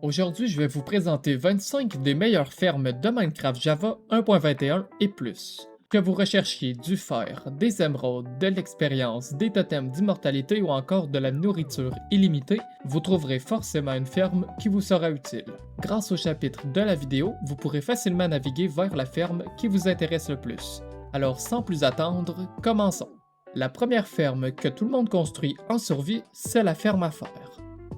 Aujourd'hui, je vais vous présenter 25 des meilleures fermes de Minecraft Java 1.21 et plus. Que vous recherchiez du fer, des émeraudes, de l'expérience, des totems d'immortalité ou encore de la nourriture illimitée, vous trouverez forcément une ferme qui vous sera utile. Grâce au chapitre de la vidéo, vous pourrez facilement naviguer vers la ferme qui vous intéresse le plus. Alors sans plus attendre, commençons. La première ferme que tout le monde construit en survie, c'est la ferme à fer.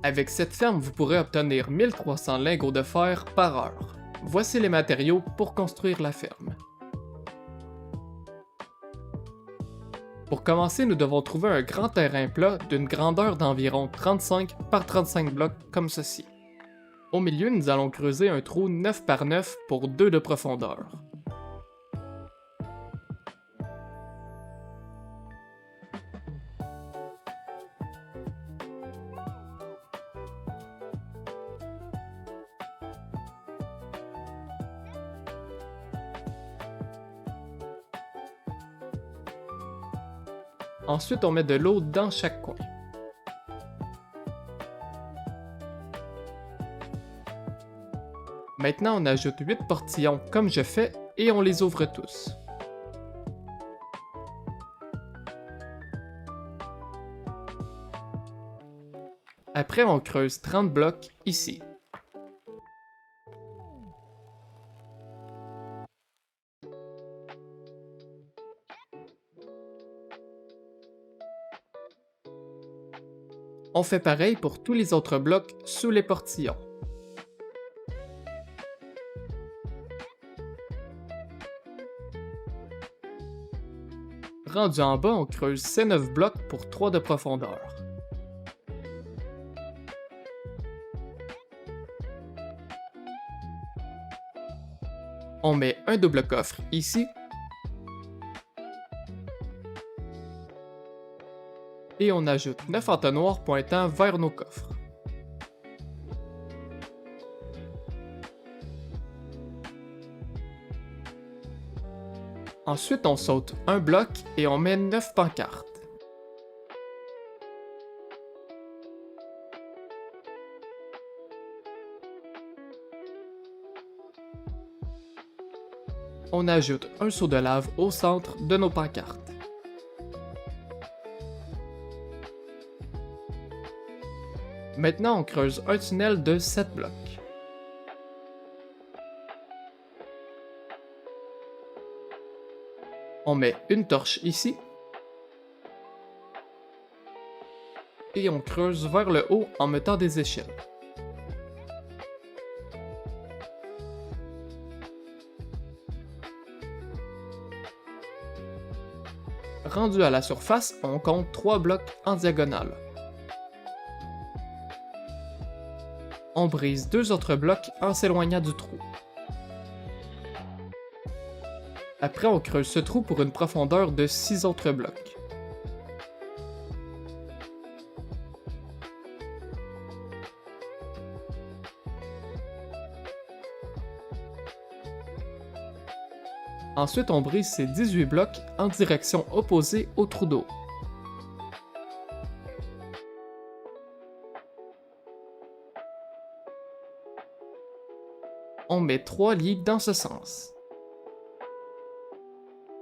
Avec cette ferme, vous pourrez obtenir 1300 lingots de fer par heure. Voici les matériaux pour construire la ferme. Pour commencer, nous devons trouver un grand terrain plat d'une grandeur d'environ 35 par 35 blocs comme ceci. Au milieu, nous allons creuser un trou 9 par 9 pour 2 de profondeur. Ensuite, on met de l'eau dans chaque coin. Maintenant, on ajoute 8 portillons comme je fais et on les ouvre tous. Après, on creuse 30 blocs ici. On fait pareil pour tous les autres blocs sous les portillons. Rendu en bas, on creuse ces 9 blocs pour 3 de profondeur. On met un double coffre ici. Et on ajoute 9 entonnoirs pointant vers nos coffres. Ensuite, on saute un bloc et on met 9 pancartes. On ajoute un seau de lave au centre de nos pancartes. Maintenant, on creuse un tunnel de 7 blocs. On met une torche ici. Et on creuse vers le haut en mettant des échelles. Rendu à la surface, on compte 3 blocs en diagonale. On brise 2 autres blocs en s'éloignant du trou. Après, on creuse ce trou pour une profondeur de 6 autres blocs. Ensuite, on brise ces 18 blocs en direction opposée au trou d'eau. On met 3 lits dans ce sens.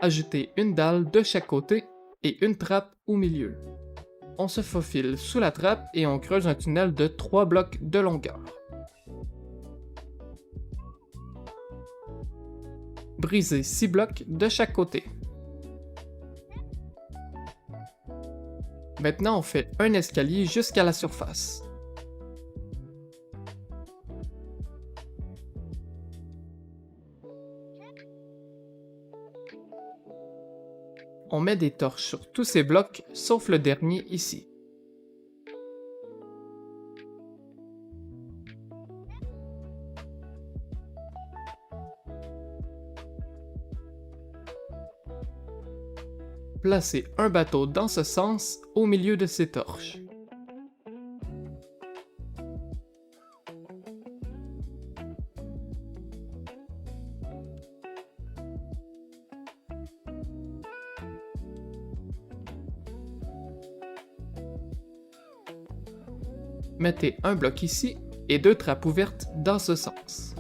Ajoutez une dalle de chaque côté et une trappe au milieu. On se faufile sous la trappe et on creuse un tunnel de 3 blocs de longueur. Brisez 6 blocs de chaque côté. Maintenant, on fait un escalier jusqu'à la surface. On met des torches sur tous ces blocs, sauf le dernier ici. Placez un bateau dans ce sens au milieu de ces torches. Mettez un bloc ici et 2 trappes ouvertes dans ce sens.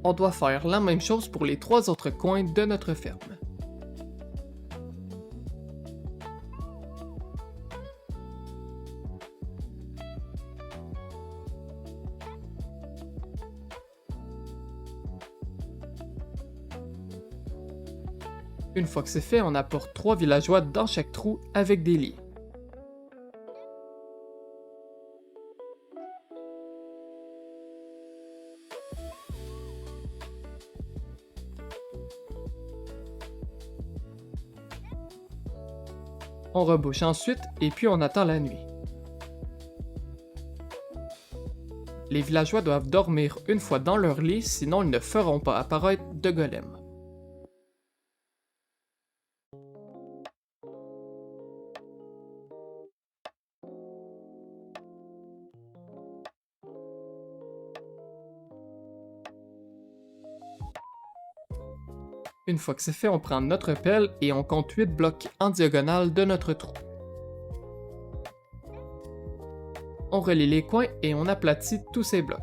On doit faire la même chose pour les 3 autres coins de notre ferme. Une fois que c'est fait, on apporte 3 villageois dans chaque trou avec des lits. On rebouche ensuite et puis on attend la nuit. Les villageois doivent dormir une fois dans leur lit, sinon ils ne feront pas apparaître de golem. Une fois que c'est fait, on prend notre pelle et on compte 8 blocs en diagonale de notre trou. On relie les coins et on aplatit tous ces blocs.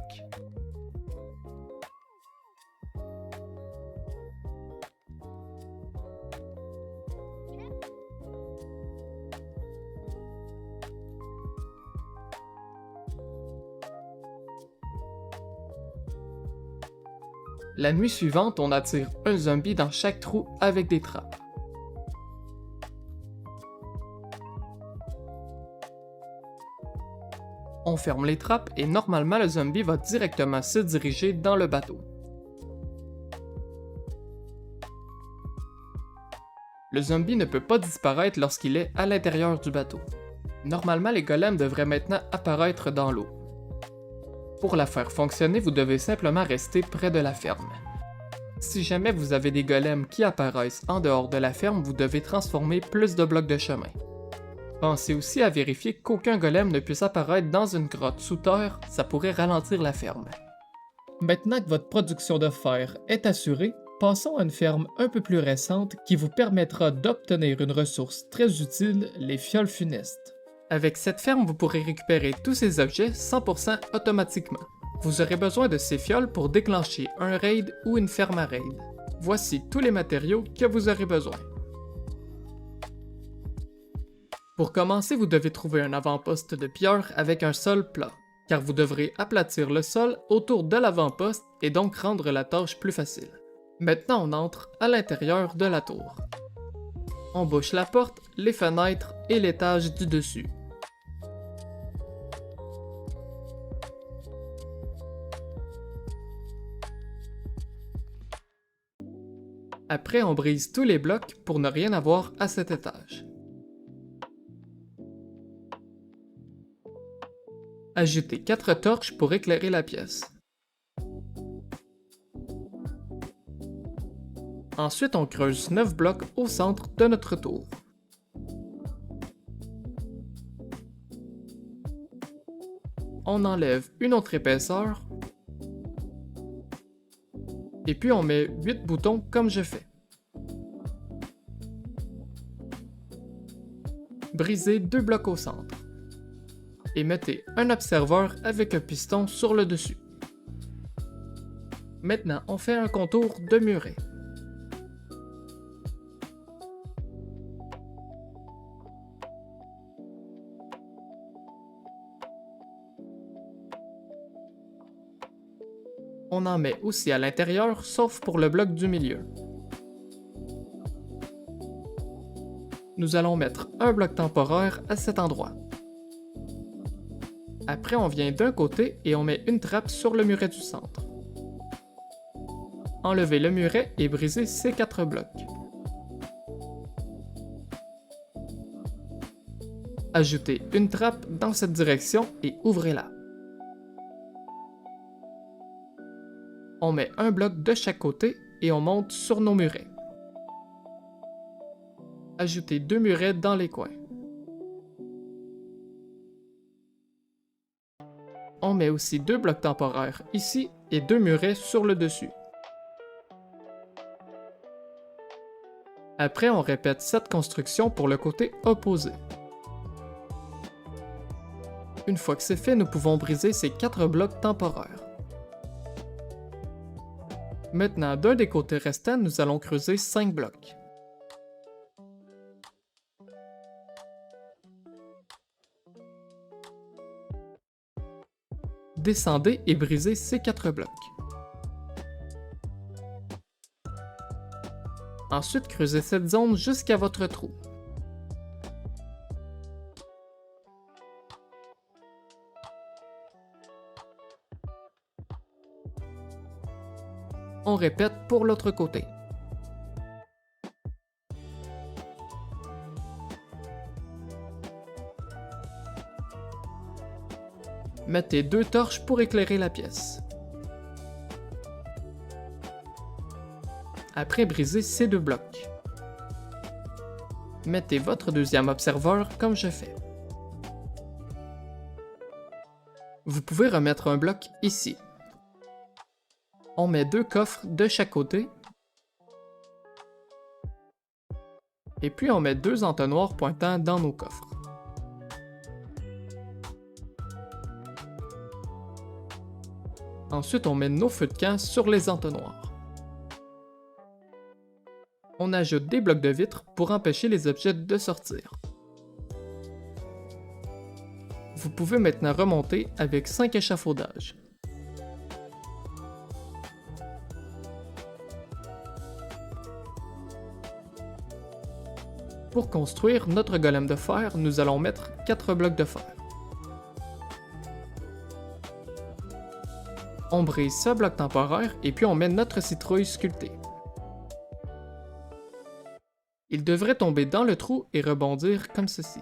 La nuit suivante, on attire un zombie dans chaque trou avec des trappes. On ferme les trappes et normalement le zombie va directement se diriger dans le bateau. Le zombie ne peut pas disparaître lorsqu'il est à l'intérieur du bateau. Normalement, les golems devraient maintenant apparaître dans l'eau. Pour la faire fonctionner, vous devez simplement rester près de la ferme. Si jamais vous avez des golems qui apparaissent en dehors de la ferme, vous devez transformer plus de blocs de chemin. Pensez aussi à vérifier qu'aucun golem ne puisse apparaître dans une grotte sous terre, ça pourrait ralentir la ferme. Maintenant que votre production de fer est assurée, passons à une ferme un peu plus récente qui vous permettra d'obtenir une ressource très utile, les fioles funestes. Avec cette ferme, vous pourrez récupérer tous ces objets 100% automatiquement. Vous aurez besoin de ces fioles pour déclencher un raid ou une ferme à raid. Voici tous les matériaux que vous aurez besoin. Pour commencer, vous devez trouver un avant-poste de pierre avec un sol plat, car vous devrez aplatir le sol autour de l'avant-poste et donc rendre la tâche plus facile. Maintenant, on entre à l'intérieur de la tour. On bouche la porte, les fenêtres et l'étage du dessus. Après, on brise tous les blocs pour ne rien avoir à cet étage. Ajoutez 4 torches pour éclairer la pièce. Ensuite, on creuse 9 blocs au centre de notre tour. On enlève une autre épaisseur. Et puis on met 8 boutons comme je fais. Brisez 2 blocs au centre. Et mettez un observeur avec un piston sur le dessus. Maintenant, on fait un contour de muret. On en met aussi à l'intérieur, sauf pour le bloc du milieu. Nous allons mettre un bloc temporaire à cet endroit. Après, on vient d'un côté et on met une trappe sur le muret du centre. Enlevez le muret et brisez ces 4 blocs. Ajoutez une trappe dans cette direction et ouvrez-la. On met un bloc de chaque côté et on monte sur nos murets. Ajoutez 2 murets dans les coins. On met aussi 2 blocs temporaires ici et 2 murets sur le dessus. Après, on répète cette construction pour le côté opposé. Une fois que c'est fait, nous pouvons briser ces 4 blocs temporaires. Maintenant, d'un des côtés restants, nous allons creuser 5 blocs. Descendez et brisez ces 4 blocs. Ensuite, creusez cette zone jusqu'à votre trou. On répète pour l'autre côté. Mettez 2 torches pour éclairer la pièce. Après, brisez ces 2 blocs. Mettez votre deuxième observeur comme je fais. Vous pouvez remettre un bloc ici. On met 2 coffres de chaque côté. Et puis on met 2 entonnoirs pointant dans nos coffres. Ensuite, on met nos feux de camp sur les entonnoirs. On ajoute des blocs de vitre pour empêcher les objets de sortir. Vous pouvez maintenant remonter avec 5 échafaudages. Pour construire notre golem de fer, nous allons mettre 4 blocs de fer. On brise ce bloc temporaire et puis on met notre citrouille sculptée. Il devrait tomber dans le trou et rebondir comme ceci.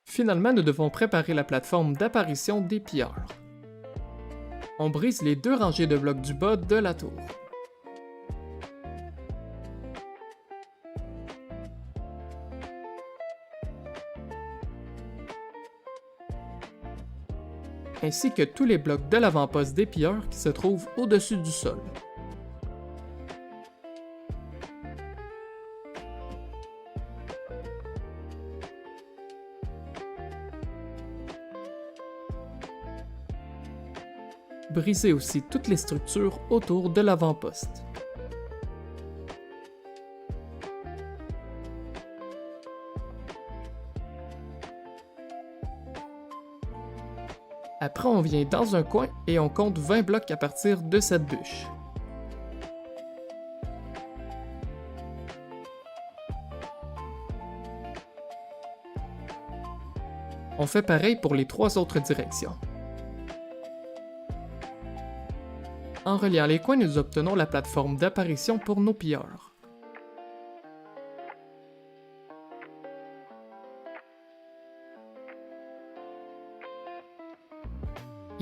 Finalement, nous devons préparer la plateforme d'apparition des pilleurs. On brise les 2 rangées de blocs du bas de la tour. Ainsi que tous les blocs de l'avant-poste des pilleurs qui se trouvent au-dessus du sol. Brisez aussi toutes les structures autour de l'avant-poste. Après, on vient dans un coin et on compte 20 blocs à partir de cette bûche. On fait pareil pour les 3 autres directions. En reliant les coins, nous obtenons la plateforme d'apparition pour nos pilleurs.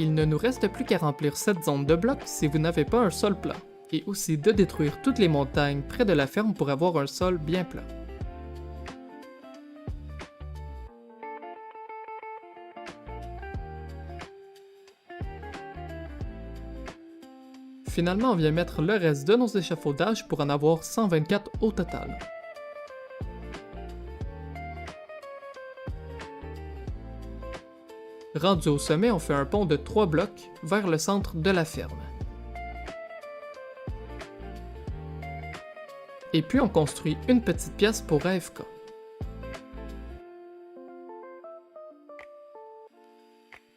Il ne nous reste plus qu'à remplir cette zone de blocs si vous n'avez pas un sol plat, et aussi de détruire toutes les montagnes près de la ferme pour avoir un sol bien plat. Finalement, on vient mettre le reste de nos échafaudages pour en avoir 124 au total. Rendu au sommet, on fait un pont de 3 blocs vers le centre de la ferme. Et puis on construit une petite pièce pour AFK.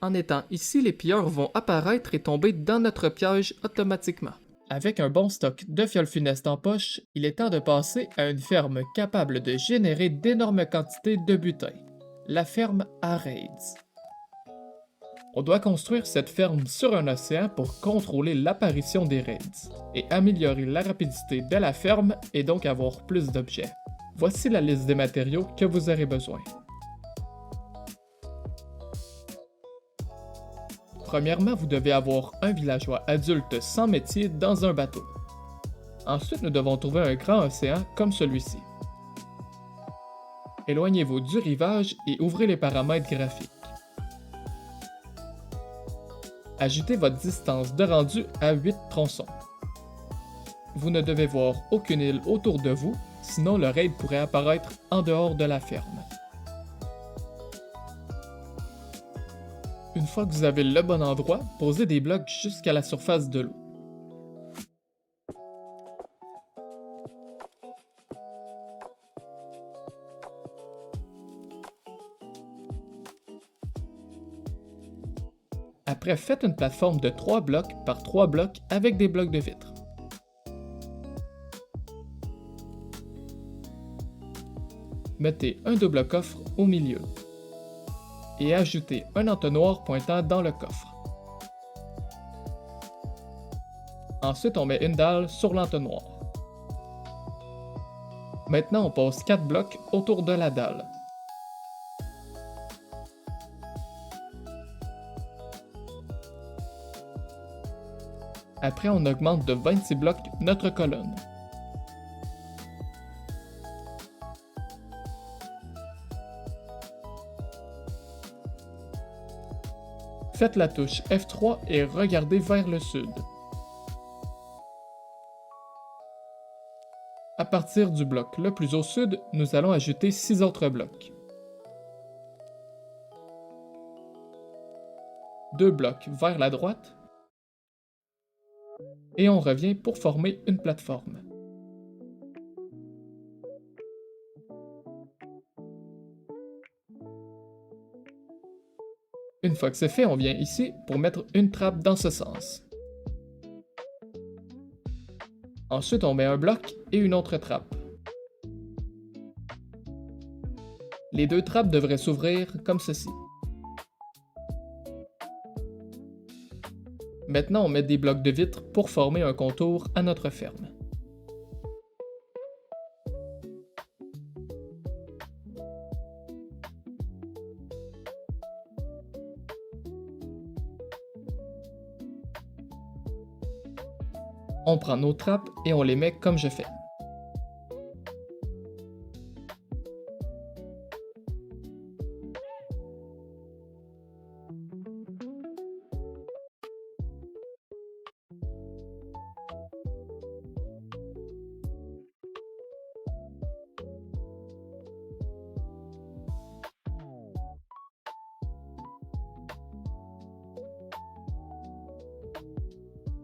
En étant ici, les pilleurs vont apparaître et tomber dans notre piège automatiquement. Avec un bon stock de fioles funestes en poche, il est temps de passer à une ferme capable de générer d'énormes quantités de butin. La ferme à Raids. On doit construire cette ferme sur un océan pour contrôler l'apparition des raids et améliorer la rapidité de la ferme et donc avoir plus d'objets. Voici la liste des matériaux que vous aurez besoin. Premièrement, vous devez avoir un villageois adulte sans métier dans un bateau. Ensuite, nous devons trouver un grand océan comme celui-ci. Éloignez-vous du rivage et ouvrez les paramètres graphiques. Ajoutez votre distance de rendu à 8 tronçons. Vous ne devez voir aucune île autour de vous, sinon le raid pourrait apparaître en dehors de la ferme. Une fois que vous avez le bon endroit, posez des blocs jusqu'à la surface de l'eau. Après, faites une plateforme de 3 blocs par 3 blocs avec des blocs de vitre. Mettez un double coffre au milieu et ajoutez un entonnoir pointant dans le coffre. Ensuite, on met une dalle sur l'entonnoir. Maintenant, on pose 4 blocs autour de la dalle. Après, on augmente de 26 blocs notre colonne. Faites la touche F3 et regardez vers le sud. À partir du bloc le plus au sud, nous allons ajouter 6 autres blocs. 2 blocs vers la droite. Et on revient pour former une plateforme. Une fois que c'est fait, on vient ici pour mettre une trappe dans ce sens. Ensuite, on met un bloc et une autre trappe. Les deux trappes devraient s'ouvrir comme ceci. Maintenant, on met des blocs de vitre pour former un contour à notre ferme. On prend nos trappes et on les met comme je fais.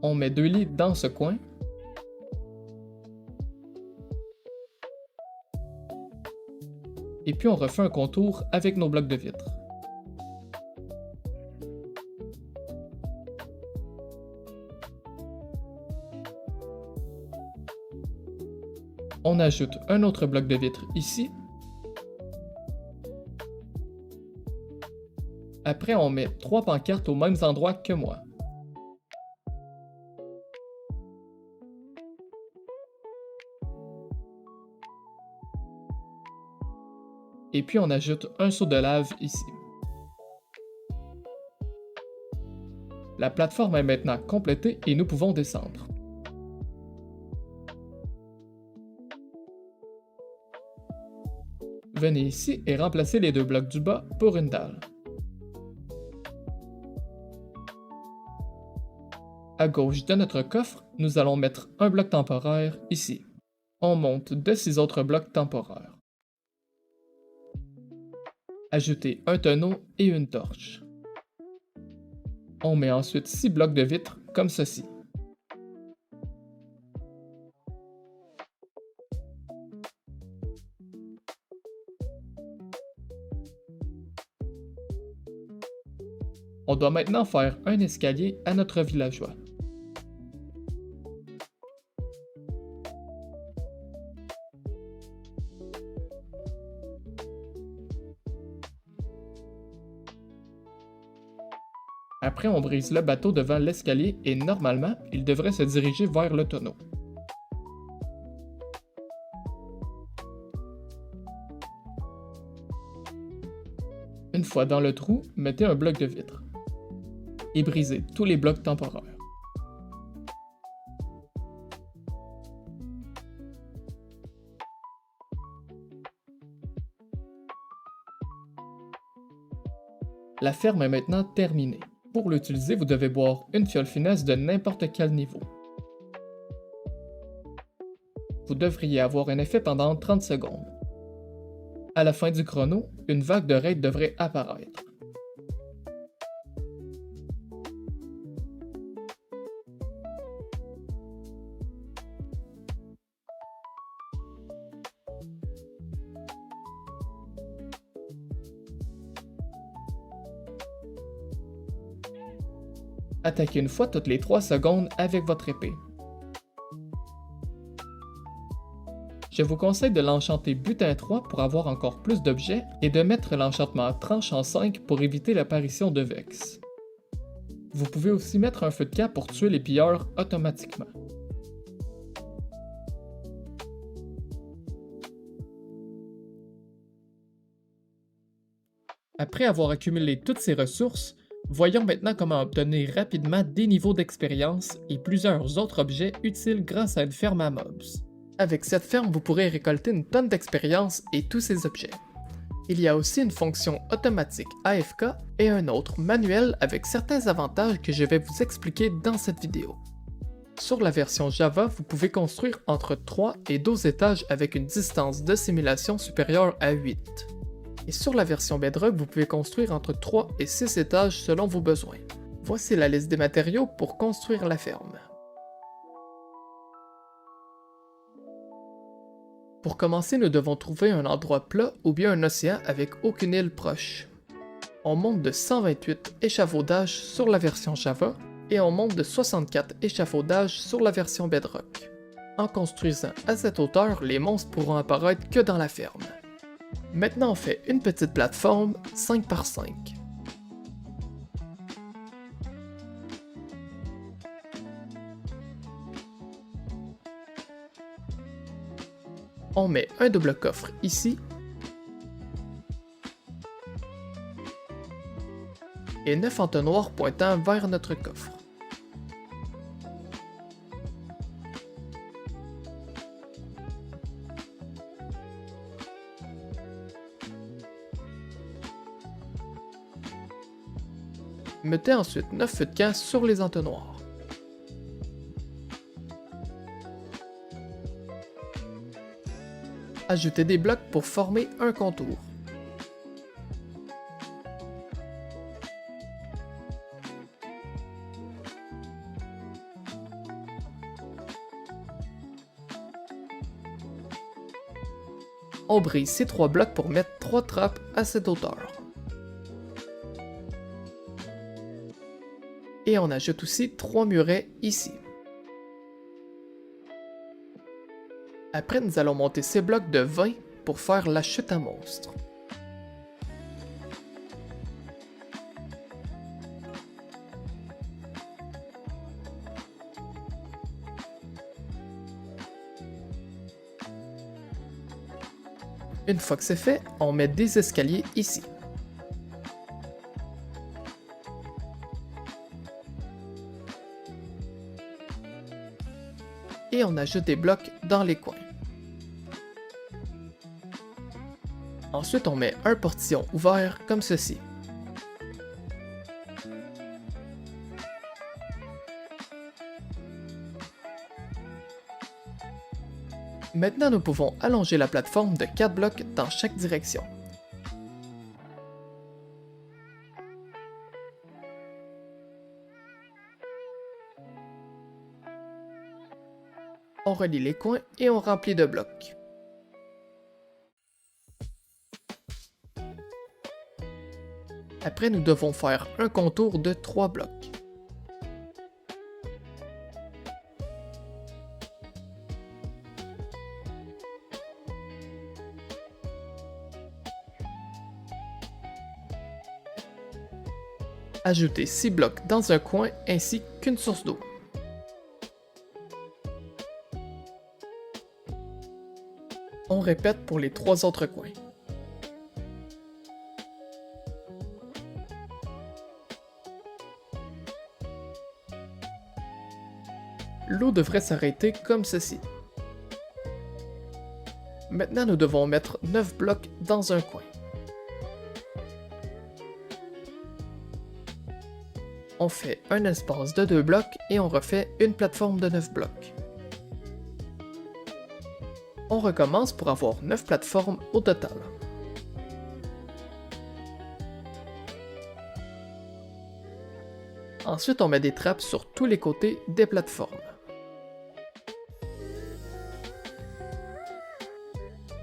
On met 2 lits dans ce coin. Et puis on refait un contour avec nos blocs de vitre. On ajoute un autre bloc de vitre ici. Après, on met 3 pancartes aux mêmes endroits que moi. Et puis on ajoute un seau de lave ici. La plateforme est maintenant complétée et nous pouvons descendre. Venez ici et remplacez les 2 blocs du bas pour une dalle. À gauche de notre coffre, nous allons mettre un bloc temporaire ici. On monte de 6 autres blocs temporaires. Ajoutez un tonneau et une torche. On met ensuite 6 blocs de vitre comme ceci. On doit maintenant faire un escalier à notre villageois. Après, on brise le bateau devant l'escalier et normalement, il devrait se diriger vers le tonneau. Une fois dans le trou, mettez un bloc de vitre et brisez tous les blocs temporaires. La ferme est maintenant terminée. Pour l'utiliser, vous devez boire une fiole finesse de n'importe quel niveau. Vous devriez avoir un effet pendant 30 secondes. À la fin du chrono, une vague de raid devrait apparaître. Attaquez une fois toutes les 3 secondes avec votre épée. Je vous conseille de l'enchanter butin 3 pour avoir encore plus d'objets et de mettre l'enchantement tranche en 5 pour éviter l'apparition de Vex. Vous pouvez aussi mettre un feu de camp pour tuer les pilleurs automatiquement. Après avoir accumulé toutes ces ressources, voyons maintenant comment obtenir rapidement des niveaux d'expérience et plusieurs autres objets utiles grâce à une ferme à mobs. Avec cette ferme, vous pourrez récolter une tonne d'expérience et tous ces objets. Il y a aussi une fonction automatique AFK et un autre manuel avec certains avantages que je vais vous expliquer dans cette vidéo. Sur la version Java, vous pouvez construire entre 3 et 12 étages avec une distance de simulation supérieure à 8. Et sur la version Bedrock, vous pouvez construire entre 3 et 6 étages selon vos besoins. Voici la liste des matériaux pour construire la ferme. Pour commencer, nous devons trouver un endroit plat ou bien un océan avec aucune île proche. On monte de 128 échafaudages sur la version Java et on monte de 64 échafaudages sur la version Bedrock. En construisant à cette hauteur, les monstres pourront apparaître que dans la ferme. Maintenant on fait une petite plateforme 5 par 5. On met un double coffre ici et 9 entonnoirs pointant vers notre coffre. Mettez ensuite 9 feux de camp sur les entonnoirs. Ajoutez des blocs pour former un contour. On brise ces 3 blocs pour mettre 3 trappes à cette hauteur. Et on ajoute aussi 3 murets ici. Après, nous allons monter ces blocs de 20 pour faire la chute à monstre. Une fois que c'est fait, on met des escaliers ici. Et on ajoute des blocs dans les coins. Ensuite, on met un portillon ouvert comme ceci. Maintenant, nous pouvons allonger la plateforme de 4 blocs dans chaque direction. On relie les coins et on remplit de blocs. Après, nous devons faire un contour de 3 blocs. Ajoutez 6 blocs dans un coin ainsi qu'une source d'eau. On répète pour les 3 autres coins. L'eau devrait s'arrêter comme ceci. Maintenant, nous devons mettre 9 blocs dans un coin. On fait un espace de 2 blocs et on refait une plateforme de 9 blocs. On recommence pour avoir 9 plateformes au total. Ensuite, on met des trappes sur tous les côtés des plateformes.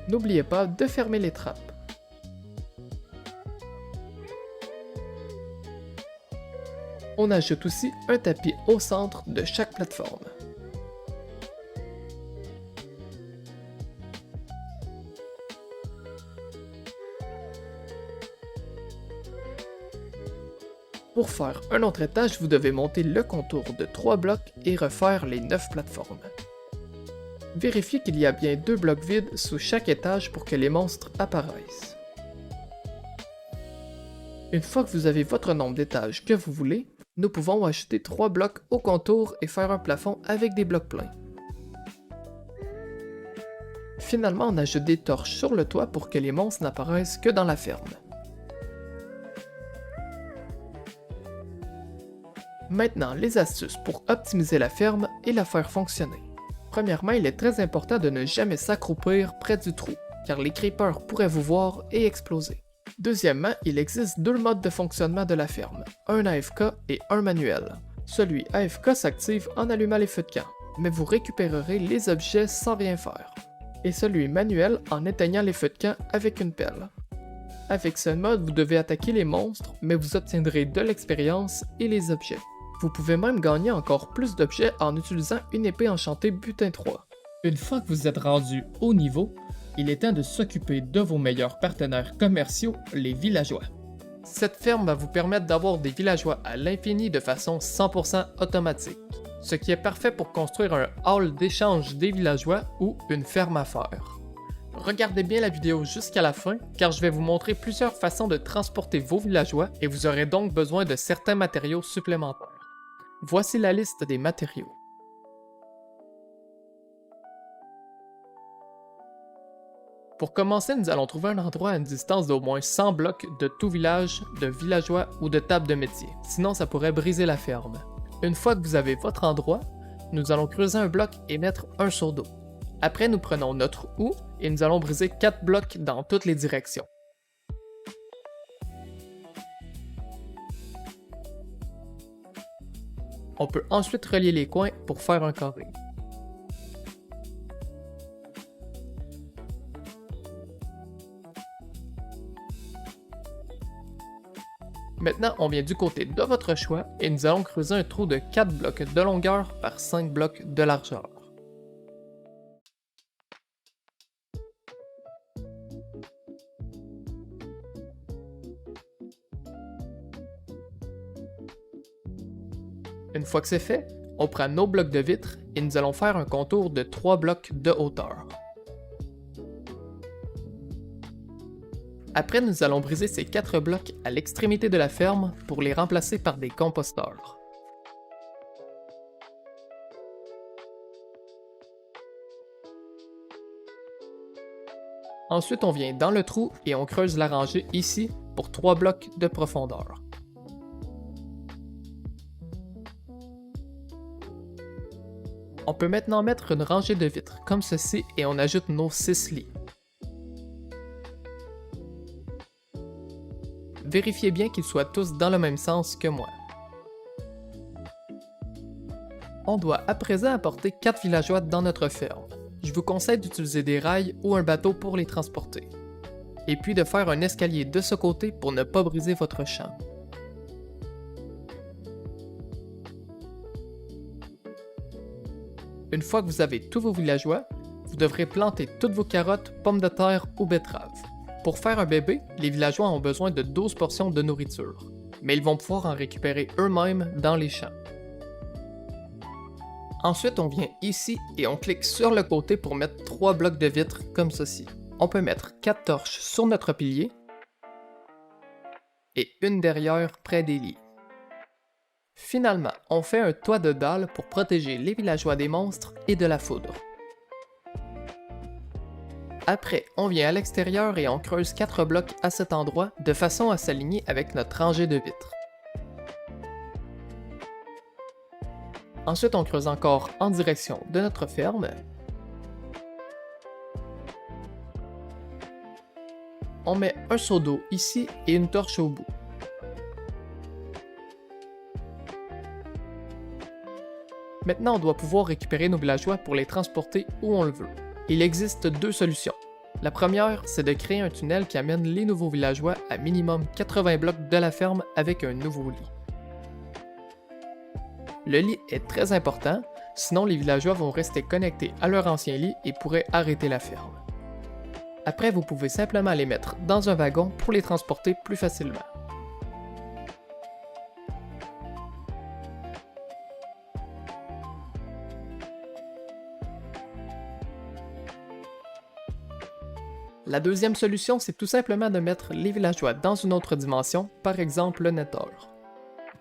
N'oubliez pas de fermer les trappes. On ajoute aussi un tapis au centre de chaque plateforme. Pour faire un autre étage, vous devez monter le contour de 3 blocs et refaire les 9 plateformes. Vérifiez qu'il y a bien 2 blocs vides sous chaque étage pour que les monstres apparaissent. Une fois que vous avez votre nombre d'étages que vous voulez, nous pouvons ajouter 3 blocs au contour et faire un plafond avec des blocs pleins. Finalement, on ajoute des torches sur le toit pour que les monstres n'apparaissent que dans la ferme. Maintenant, les astuces pour optimiser la ferme et la faire fonctionner. Premièrement, il est très important de ne jamais s'accroupir près du trou, car les creepers pourraient vous voir et exploser. Deuxièmement, il existe 2 modes de fonctionnement de la ferme, un AFK et un manuel. Celui AFK s'active en allumant les feux de camp, mais vous récupérerez les objets sans rien faire. Et celui manuel en éteignant les feux de camp avec une pelle. Avec ce mode, vous devez attaquer les monstres, mais vous obtiendrez de l'expérience et les objets. Vous pouvez même gagner encore plus d'objets en utilisant une épée enchantée butin 3. Une fois que vous êtes rendu au niveau, il est temps de s'occuper de vos meilleurs partenaires commerciaux, les villageois. Cette ferme va vous permettre d'avoir des villageois à l'infini de façon 100% automatique, ce qui est parfait pour construire un hall d'échange des villageois ou une ferme à faire. Regardez bien la vidéo jusqu'à la fin car je vais vous montrer plusieurs façons de transporter vos villageois et vous aurez donc besoin de certains matériaux supplémentaires. Voici la liste des matériaux. Pour commencer, nous allons trouver un endroit à une distance d'au moins 100 blocs de tout village, de villageois ou de table de métier, sinon ça pourrait briser la ferme. Une fois que vous avez votre endroit, nous allons creuser un bloc et mettre un seau d'eau. Après, nous prenons notre houe et nous allons briser 4 blocs dans toutes les directions. On peut ensuite relier les coins pour faire un carré. Maintenant, on vient du côté de votre choix et nous allons creuser un trou de 4 blocs de longueur par 5 blocs de largeur. Une fois que c'est fait, on prend nos blocs de vitre et nous allons faire un contour de 3 blocs de hauteur. Après, nous allons briser ces 4 blocs à l'extrémité de la ferme pour les remplacer par des composteurs. Ensuite, on vient dans le trou et on creuse la rangée ici pour 3 blocs de profondeur. On peut maintenant mettre une rangée de vitres comme ceci et on ajoute nos 6 lits. Vérifiez bien qu'ils soient tous dans le même sens que moi. On doit à présent apporter 4 villageois dans notre ferme. Je vous conseille d'utiliser des rails ou un bateau pour les transporter. Et puis de faire un escalier de ce côté pour ne pas briser votre champ. Une fois que vous avez tous vos villageois, vous devrez planter toutes vos carottes, pommes de terre ou betteraves. Pour faire un bébé, les villageois ont besoin de 12 portions de nourriture, mais ils vont pouvoir en récupérer eux-mêmes dans les champs. Ensuite, on vient ici et on clique sur le côté pour mettre 3 blocs de vitres comme ceci. On peut mettre 4 torches sur notre pilier et une derrière près des lits. Finalement, on fait un toit de dalles pour protéger les villageois des monstres et de la foudre. Après, on vient à l'extérieur et on creuse 4 blocs à cet endroit de façon à s'aligner avec notre rangée de vitres. Ensuite, on creuse encore en direction de notre ferme. On met un seau d'eau ici et une torche au bout. Maintenant, on doit pouvoir récupérer nos villageois pour les transporter où on le veut. Il existe 2 solutions. La première, c'est de créer un tunnel qui amène les nouveaux villageois à minimum 80 blocs de la ferme avec un nouveau lit. Le lit est très important, sinon les villageois vont rester connectés à leur ancien lit et pourraient arrêter la ferme. Après, vous pouvez simplement les mettre dans un wagon pour les transporter plus facilement. La deuxième solution, c'est tout simplement de mettre les villageois dans une autre dimension, par exemple le Nether.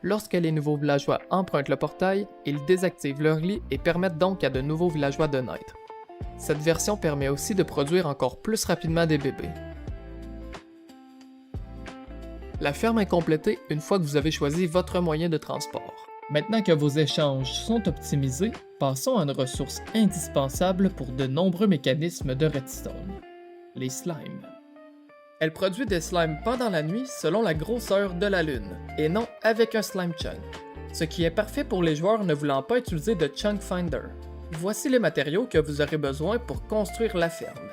Lorsque les nouveaux villageois empruntent le portail, ils désactivent leur lit et permettent donc à de nouveaux villageois de naître. Cette version permet aussi de produire encore plus rapidement des bébés. La ferme est complétée une fois que vous avez choisi votre moyen de transport. Maintenant que vos échanges sont optimisés, passons à une ressource indispensable pour de nombreux mécanismes de redstone. Les slimes. Elle produit des slimes pendant la nuit selon la grosseur de la lune, et non avec un slime chunk, ce qui est parfait pour les joueurs ne voulant pas utiliser de chunk finder. Voici les matériaux que vous aurez besoin pour construire la ferme.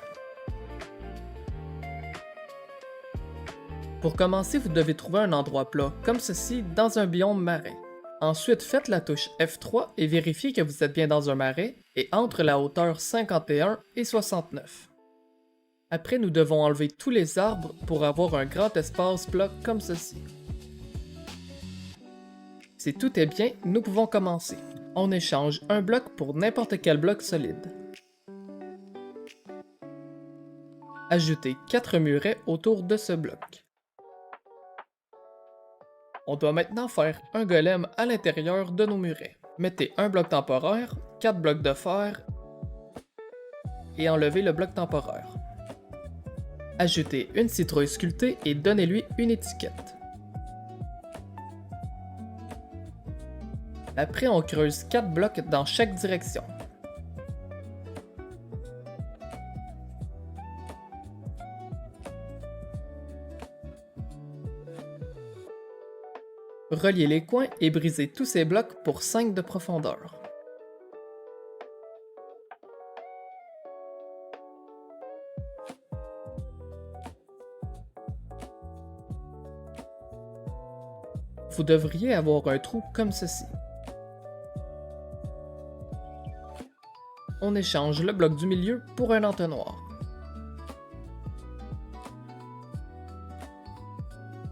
Pour commencer, vous devez trouver un endroit plat, comme ceci, dans un biome marais. Ensuite, faites la touche F3 et vérifiez que vous êtes bien dans un marais, et entre la hauteur 51 et 69. Après, nous devons enlever tous les arbres pour avoir un grand espace plat comme ceci. Si tout est bien, nous pouvons commencer. On échange un bloc pour n'importe quel bloc solide. Ajoutez 4 murets autour de ce bloc. On doit maintenant faire un golem à l'intérieur de nos murets. Mettez un bloc temporaire, 4 blocs de fer et enlevez le bloc temporaire. Ajoutez une citrouille sculptée et donnez-lui une étiquette. Après, on creuse 4 blocs dans chaque direction. Reliez les coins et brisez tous ces blocs pour 5 de profondeur. Vous devriez avoir un trou comme ceci. On échange le bloc du milieu pour un entonnoir.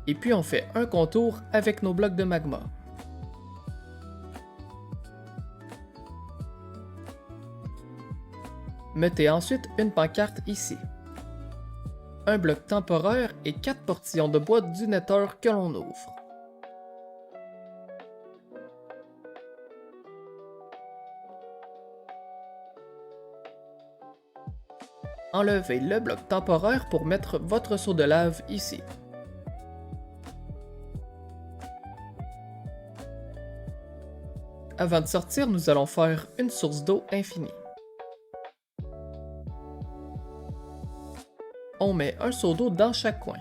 Et puis on fait un contour avec nos blocs de magma. Mettez ensuite une pancarte ici. Un bloc temporaire et 4 portillons de bois du Nether que l'on ouvre. Enlevez le bloc temporaire pour mettre votre seau de lave ici. Avant de sortir, nous allons faire une source d'eau infinie. On met un seau d'eau dans chaque coin.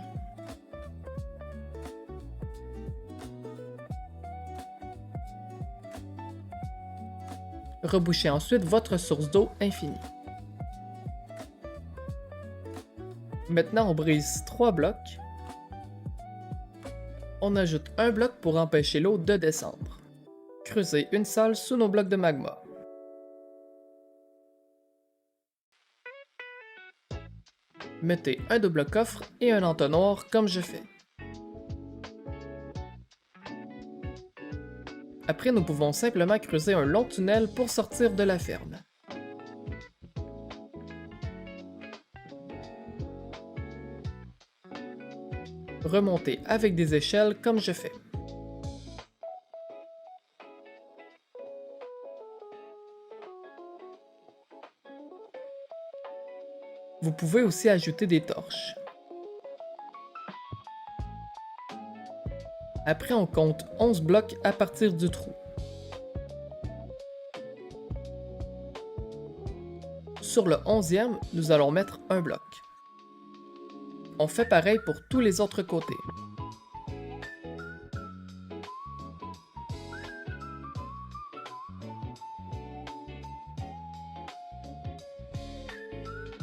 Rebouchez ensuite votre source d'eau infinie. Maintenant, on brise 3 blocs. On ajoute un bloc pour empêcher l'eau de descendre. Creusez une salle sous nos blocs de magma. Mettez un double coffre et un entonnoir comme je fais. Après, nous pouvons simplement creuser un long tunnel pour sortir de la ferme. Remontez avec des échelles comme je fais. Vous pouvez aussi ajouter des torches. Après, on compte 11 blocs à partir du trou. Sur le 11e, nous allons mettre un bloc. On fait pareil pour tous les autres côtés.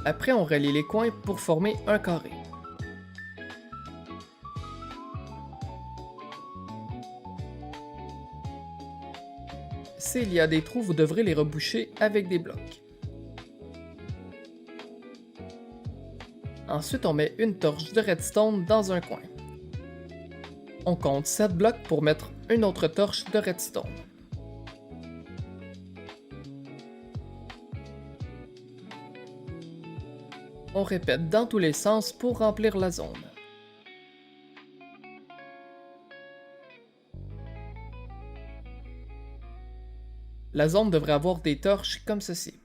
Après, on relie les coins pour former un carré. s'il y a des trous, vous devrez les reboucher avec des blocs. Ensuite, on met une torche de redstone dans un coin. On compte 7 blocs pour mettre une autre torche de redstone. On répète dans tous les sens pour remplir la zone. La zone devrait avoir des torches comme ceci.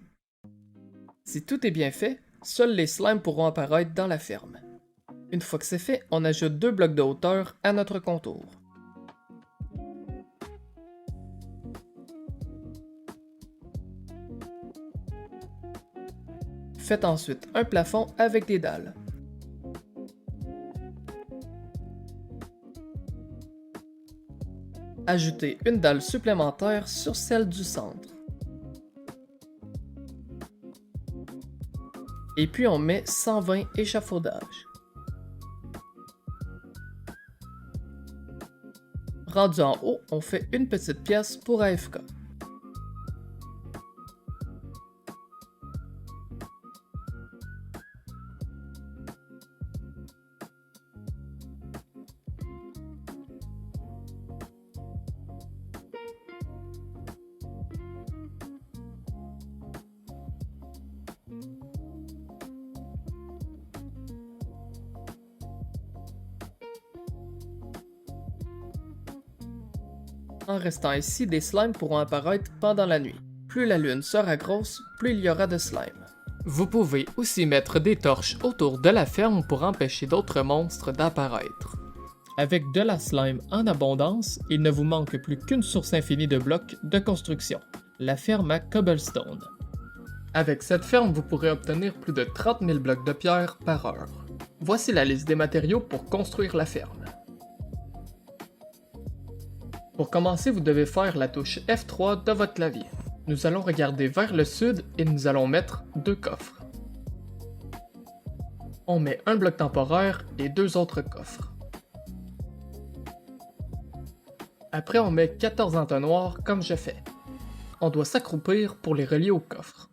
Si tout est bien fait, seuls les slimes pourront apparaître dans la ferme. Une fois que c'est fait, on ajoute 2 blocs de hauteur à notre contour. Faites ensuite un plafond avec des dalles. Ajoutez une dalle supplémentaire sur celle du centre. Et puis on met 120 échafaudages. Rendu en haut, on fait une petite pièce pour AFK. En restant ici, des slimes pourront apparaître pendant la nuit. Plus la lune sera grosse, plus il y aura de slime. Vous pouvez aussi mettre des torches autour de la ferme pour empêcher d'autres monstres d'apparaître. Avec de la slime en abondance, il ne vous manque plus qu'une source infinie de blocs de construction, la ferme à cobblestone. Avec cette ferme, vous pourrez obtenir plus de 30 000 blocs de pierre par heure. Voici la liste des matériaux pour construire la ferme. Pour commencer, vous devez faire la touche F3 de votre clavier. Nous allons regarder vers le sud et nous allons mettre 2 coffres. On met un bloc temporaire et 2 autres coffres. Après, on met 14 entonnoirs comme je fais. On doit s'accroupir pour les relier au coffre.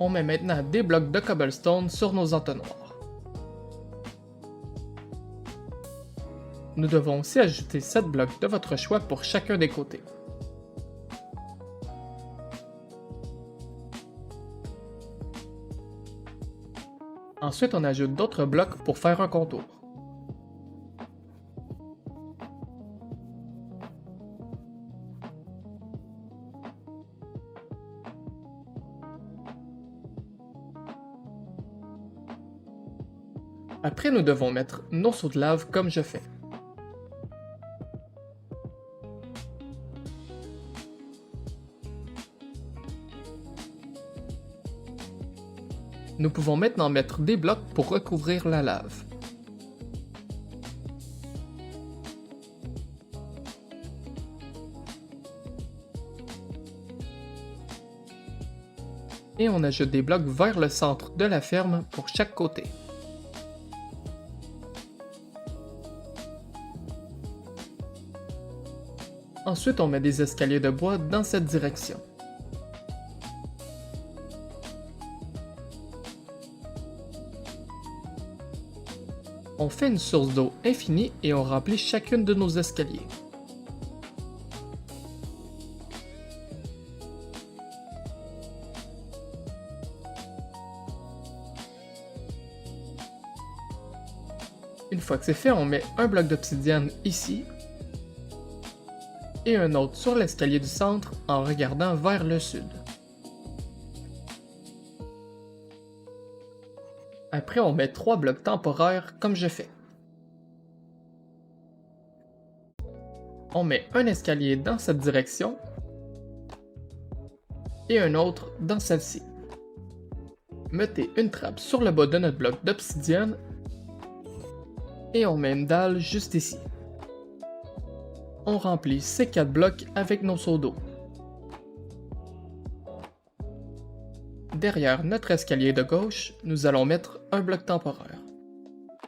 On met maintenant des blocs de cobblestone sur nos entonnoirs. Nous devons aussi ajouter 7 blocs de votre choix pour chacun des côtés. Ensuite, on ajoute d'autres blocs pour faire un contour. Après, nous devons mettre nos seaux de lave comme je fais. Nous pouvons maintenant mettre des blocs pour recouvrir la lave. Et on ajoute des blocs vers le centre de la ferme pour chaque côté. Ensuite, on met des escaliers de bois dans cette direction. On fait une source d'eau infinie et on remplit chacune de nos escaliers. Une fois que c'est fait, on met un bloc d'obsidienne ici et un autre sur l'escalier du centre en regardant vers le sud. Après, on met 3 blocs temporaires comme je fais. On met un escalier dans cette direction et un autre dans celle-ci. Mettez une trappe sur le bas de notre bloc d'obsidienne et on met une dalle juste ici. on remplit ces 4 blocs avec nos seaux d'eau. Derrière notre escalier de gauche, nous allons mettre un bloc temporaire.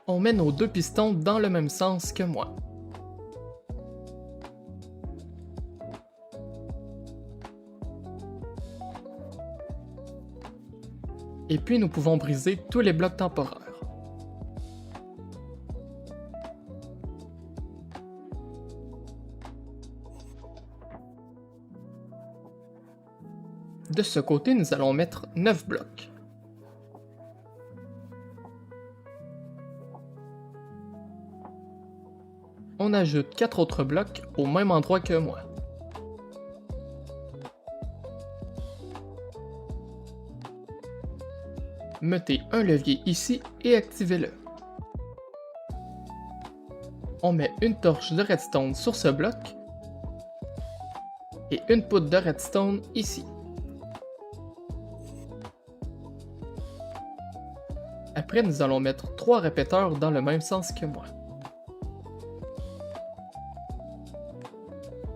On met nos 2 pistons dans le même sens que moi. Et puis nous pouvons briser tous les blocs temporaires. De ce côté, nous allons mettre 9 blocs. On ajoute 4 autres blocs au même endroit que moi. Mettez un levier ici et activez-le. On met une torche de redstone sur ce bloc et une poudre de redstone ici. Après, nous allons mettre 3 répéteurs dans le même sens que moi.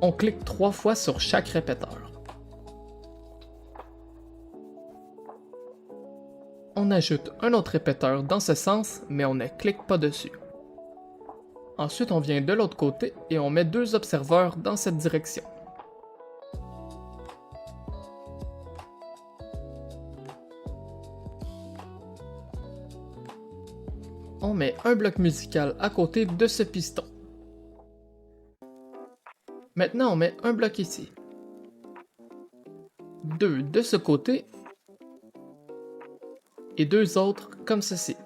On clique 3 fois sur chaque répéteur. On ajoute un autre répéteur dans ce sens, mais on ne clique pas dessus. Ensuite, on vient de l'autre côté et on met 2 observeurs dans cette direction. On met un bloc musical à côté de ce piston. Maintenant, on met un bloc ici. 2 de ce côté. Et 2 autres comme ceci.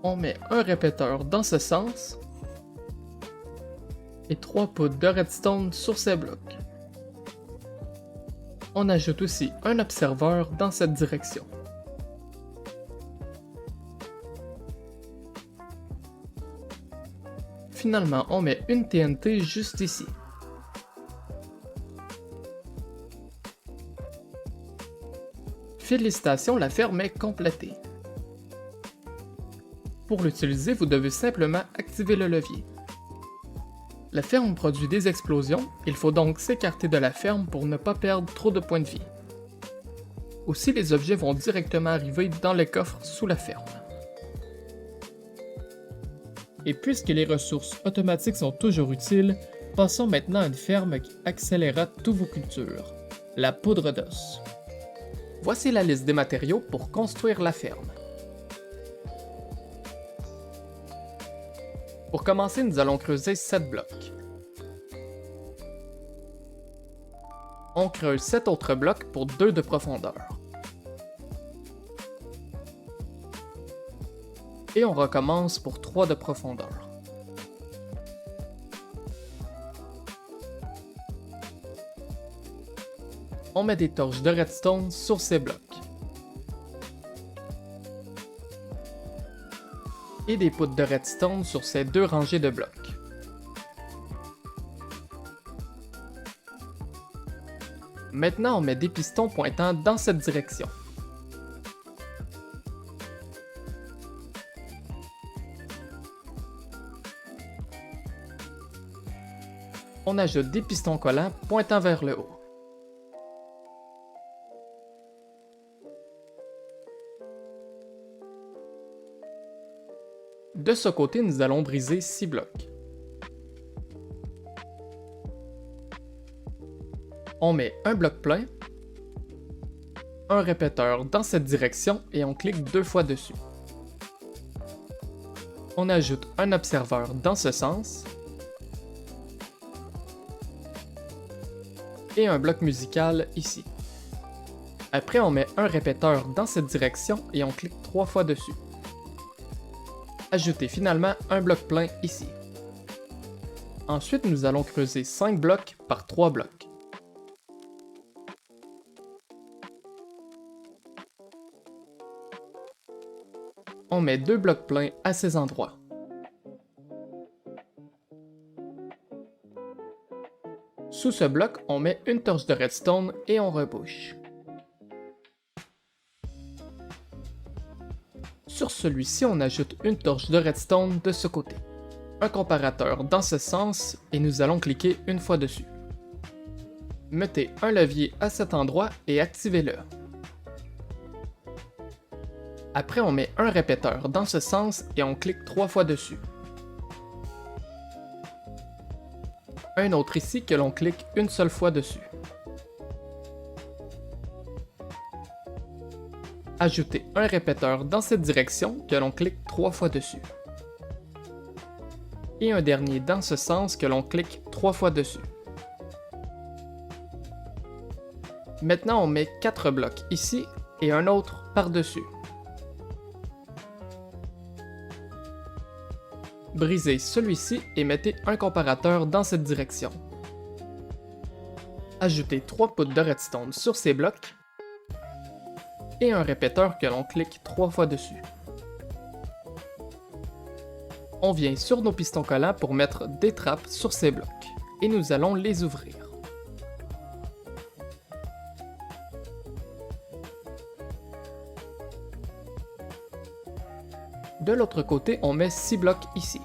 On met un répéteur dans ce sens. Et 3 poudres de redstone sur ces blocs. On ajoute aussi un observeur dans cette direction. Finalement, on met une TNT juste ici. Félicitations, la ferme est complétée. Pour l'utiliser, vous devez simplement activer le levier. La ferme produit des explosions, il faut donc s'écarter de la ferme pour ne pas perdre trop de points de vie. Aussi, les objets vont directement arriver dans le coffre sous la ferme. Et puisque les ressources automatiques sont toujours utiles, passons maintenant à une ferme qui accélérera toutes vos cultures, la poudre d'os. Voici la liste des matériaux pour construire la ferme. Pour commencer, nous allons creuser 7 blocs. On creuse 7 autres blocs pour 2 de profondeur. Et on recommence pour 3 de profondeur. On met des torches de redstone sur ces blocs. Et des poudres de redstone sur ces 2 rangées de blocs. Maintenant, on met des pistons pointant dans cette direction. On ajoute des pistons collants pointant vers le haut. De ce côté, nous allons briser 6 blocs. On met un bloc plein, un répéteur dans cette direction et on clique 2 fois dessus. On ajoute un observeur dans ce sens et un bloc musical ici. Après, on met un répéteur dans cette direction et on clique 3 fois dessus. Ajoutez finalement un bloc plein ici. Ensuite, nous allons creuser 5 blocs par 3 blocs. On met 2 blocs pleins à ces endroits. Sous ce bloc, on met une torche de redstone et on rebouche. Sur celui-ci, on ajoute une torche de redstone de ce côté. un comparateur dans ce sens et nous allons cliquer une fois dessus. Mettez un levier à cet endroit et activez-le. Après, on met un répéteur dans ce sens et on clique 3 fois dessus. Un autre ici que l'on clique une seule fois dessus. Ajoutez un répéteur dans cette direction que l'on clique 3 fois dessus. Et un dernier dans ce sens que l'on clique 3 fois dessus. Maintenant, on met 4 blocs ici et un autre par-dessus. Brisez celui-ci et mettez un comparateur dans cette direction. Ajoutez 3 poutres de redstone sur ces blocs et un répéteur que l'on clique 3 fois dessus. On vient sur nos pistons collants pour mettre des trappes sur ces blocs et nous allons les ouvrir. De l'autre côté, on met 6 blocs ici.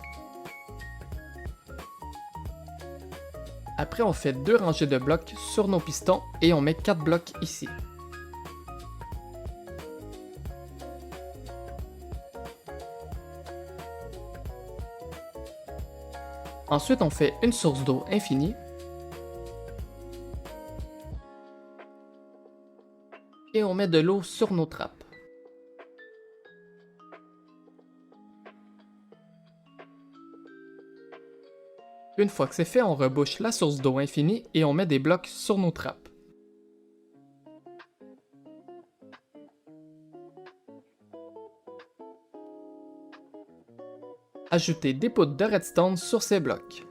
Après, on fait 2 rangées de blocs sur nos pistons et on met 4 blocs ici. Ensuite, on fait une source d'eau infinie. Et on met de l'eau sur nos trappes. Une fois que c'est fait, on rebouche la source d'eau infinie et on met des blocs sur nos trappes. Ajoutez des poutres de redstone sur ces blocs.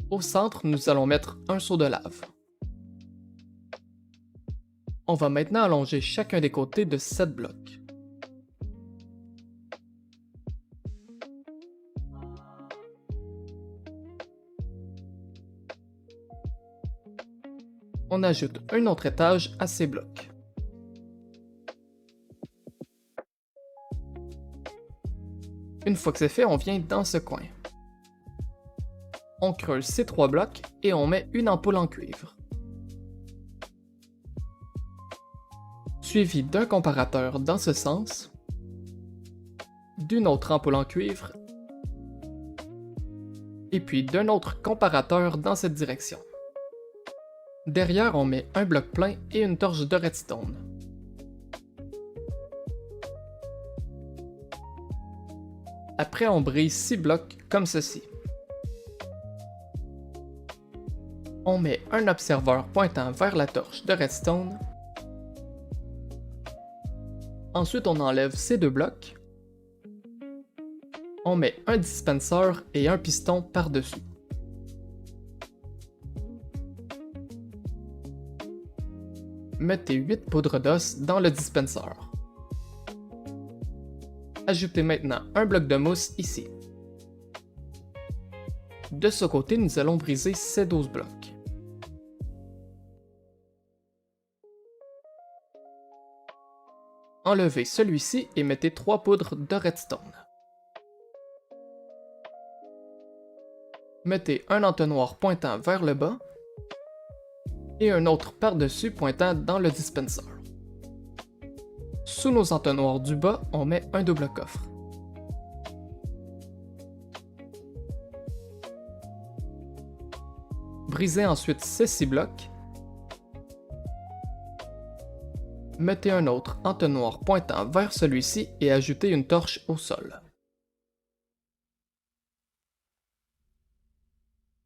Au centre, nous allons mettre un seau de lave. On va maintenant allonger chacun des côtés de 7 blocs. On ajoute un autre étage à ces blocs. Une fois que c'est fait, on vient dans ce coin. On creuse ces 3 blocs et on met une ampoule en cuivre. Suivi d'un comparateur dans ce sens, d'une autre ampoule en cuivre, et puis d'un autre comparateur dans cette direction. Derrière, on met un bloc plein et une torche de redstone. Après, on brise 6 blocs comme ceci. On met un observeur pointant vers la torche de redstone. Ensuite, on enlève ces 2 blocs. On met un dispenser et un piston par-dessus. Mettez 8 poudres d'os dans le dispenser. Ajoutez maintenant un bloc de mousse ici. De ce côté, nous allons briser ces 12 blocs. Enlevez celui-ci et mettez 3 poudres de redstone. Mettez un entonnoir pointant vers le bas et un autre par-dessus pointant dans le dispenser. Sous nos entonnoirs du bas, on met un double coffre. Brisez ensuite ces 6 blocs. Mettez un autre entonnoir pointant vers celui-ci et ajoutez une torche au sol.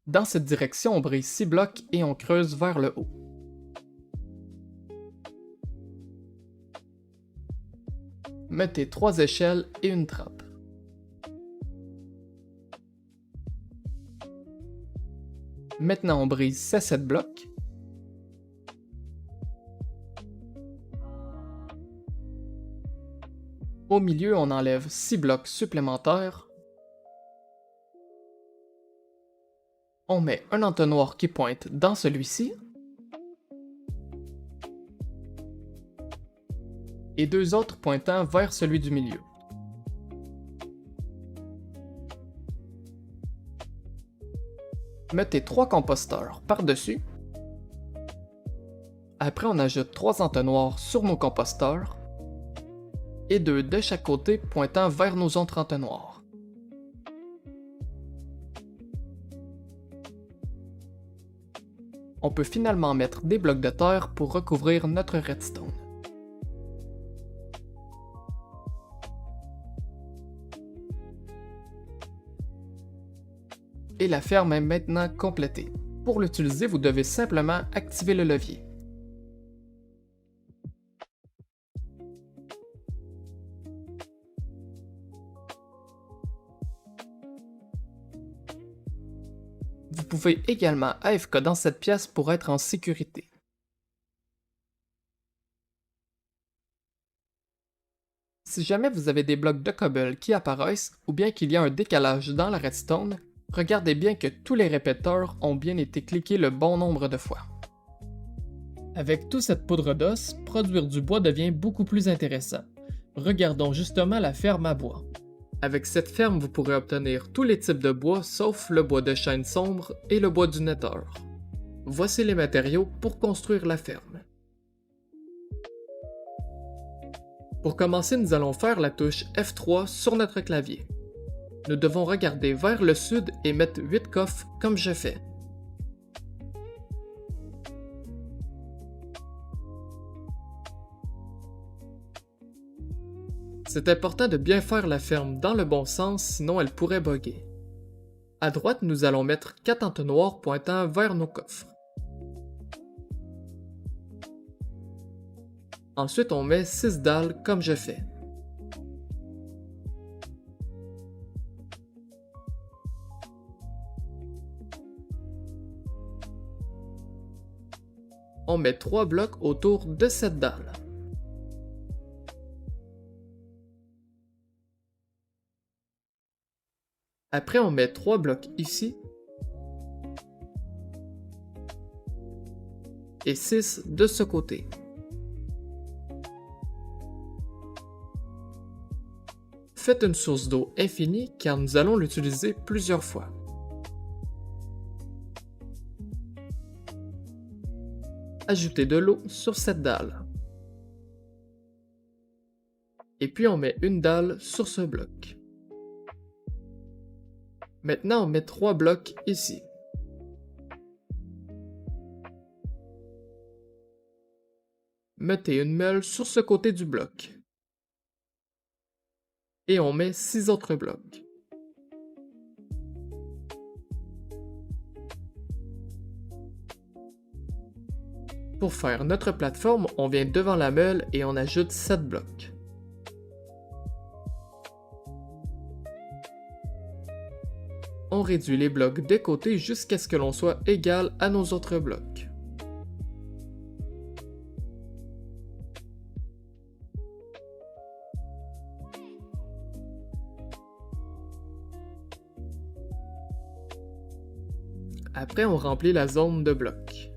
Dans cette direction, on brise 6 blocs et on creuse vers le haut. Mettez 3 échelles et une trappe. Maintenant, on brise ces 7 blocs. Au milieu, on enlève 6 blocs supplémentaires. On met un entonnoir qui pointe dans celui-ci. Et 2 autres pointant vers celui du milieu. Mettez 3 composteurs par-dessus. Après, on ajoute 3 entonnoirs sur nos composteurs et 2 de chaque côté pointant vers nos autres entonnoirs. On peut finalement mettre des blocs de terre pour recouvrir notre redstone. Et la ferme est maintenant complétée. Pour l'utiliser, vous devez simplement activer le levier. Vous pouvez également AFK dans cette pièce pour être en sécurité. Si jamais vous avez des blocs de cobble qui apparaissent ou bien qu'il y a un décalage dans la redstone, regardez bien que tous les répéteurs ont bien été cliqués le bon nombre de fois. Avec toute cette poudre d'os, produire du bois devient beaucoup plus intéressant. Regardons justement la ferme à bois. Avec cette ferme, vous pourrez obtenir tous les types de bois sauf le bois de chêne sombre et le bois du nether. Voici les matériaux pour construire la ferme. Pour commencer, nous allons faire la touche F3 sur notre clavier. Nous devons regarder vers le sud et mettre 8 coffres comme je fais. C'est important de bien faire la ferme dans le bon sens, sinon elle pourrait bugger. À droite, nous allons mettre 4 entonnoirs pointant vers nos coffres. Ensuite, on met 6 dalles comme je fais. On met 3 blocs autour de cette dalle. Après, on met 3 blocs ici et 6 de ce côté. Faites une source d'eau infinie car nous allons l'utiliser plusieurs fois. Ajoutez de l'eau sur cette dalle. Et puis on met une dalle sur ce bloc. Maintenant on met 3 blocs ici. Mettez une meule sur ce côté du bloc. Et on met 6 autres blocs. Pour faire notre plateforme, on vient devant la meule et on ajoute 7 blocs. On réduit les blocs des côtés jusqu'à ce que l'on soit égal à nos autres blocs. Après, on remplit la zone de blocs.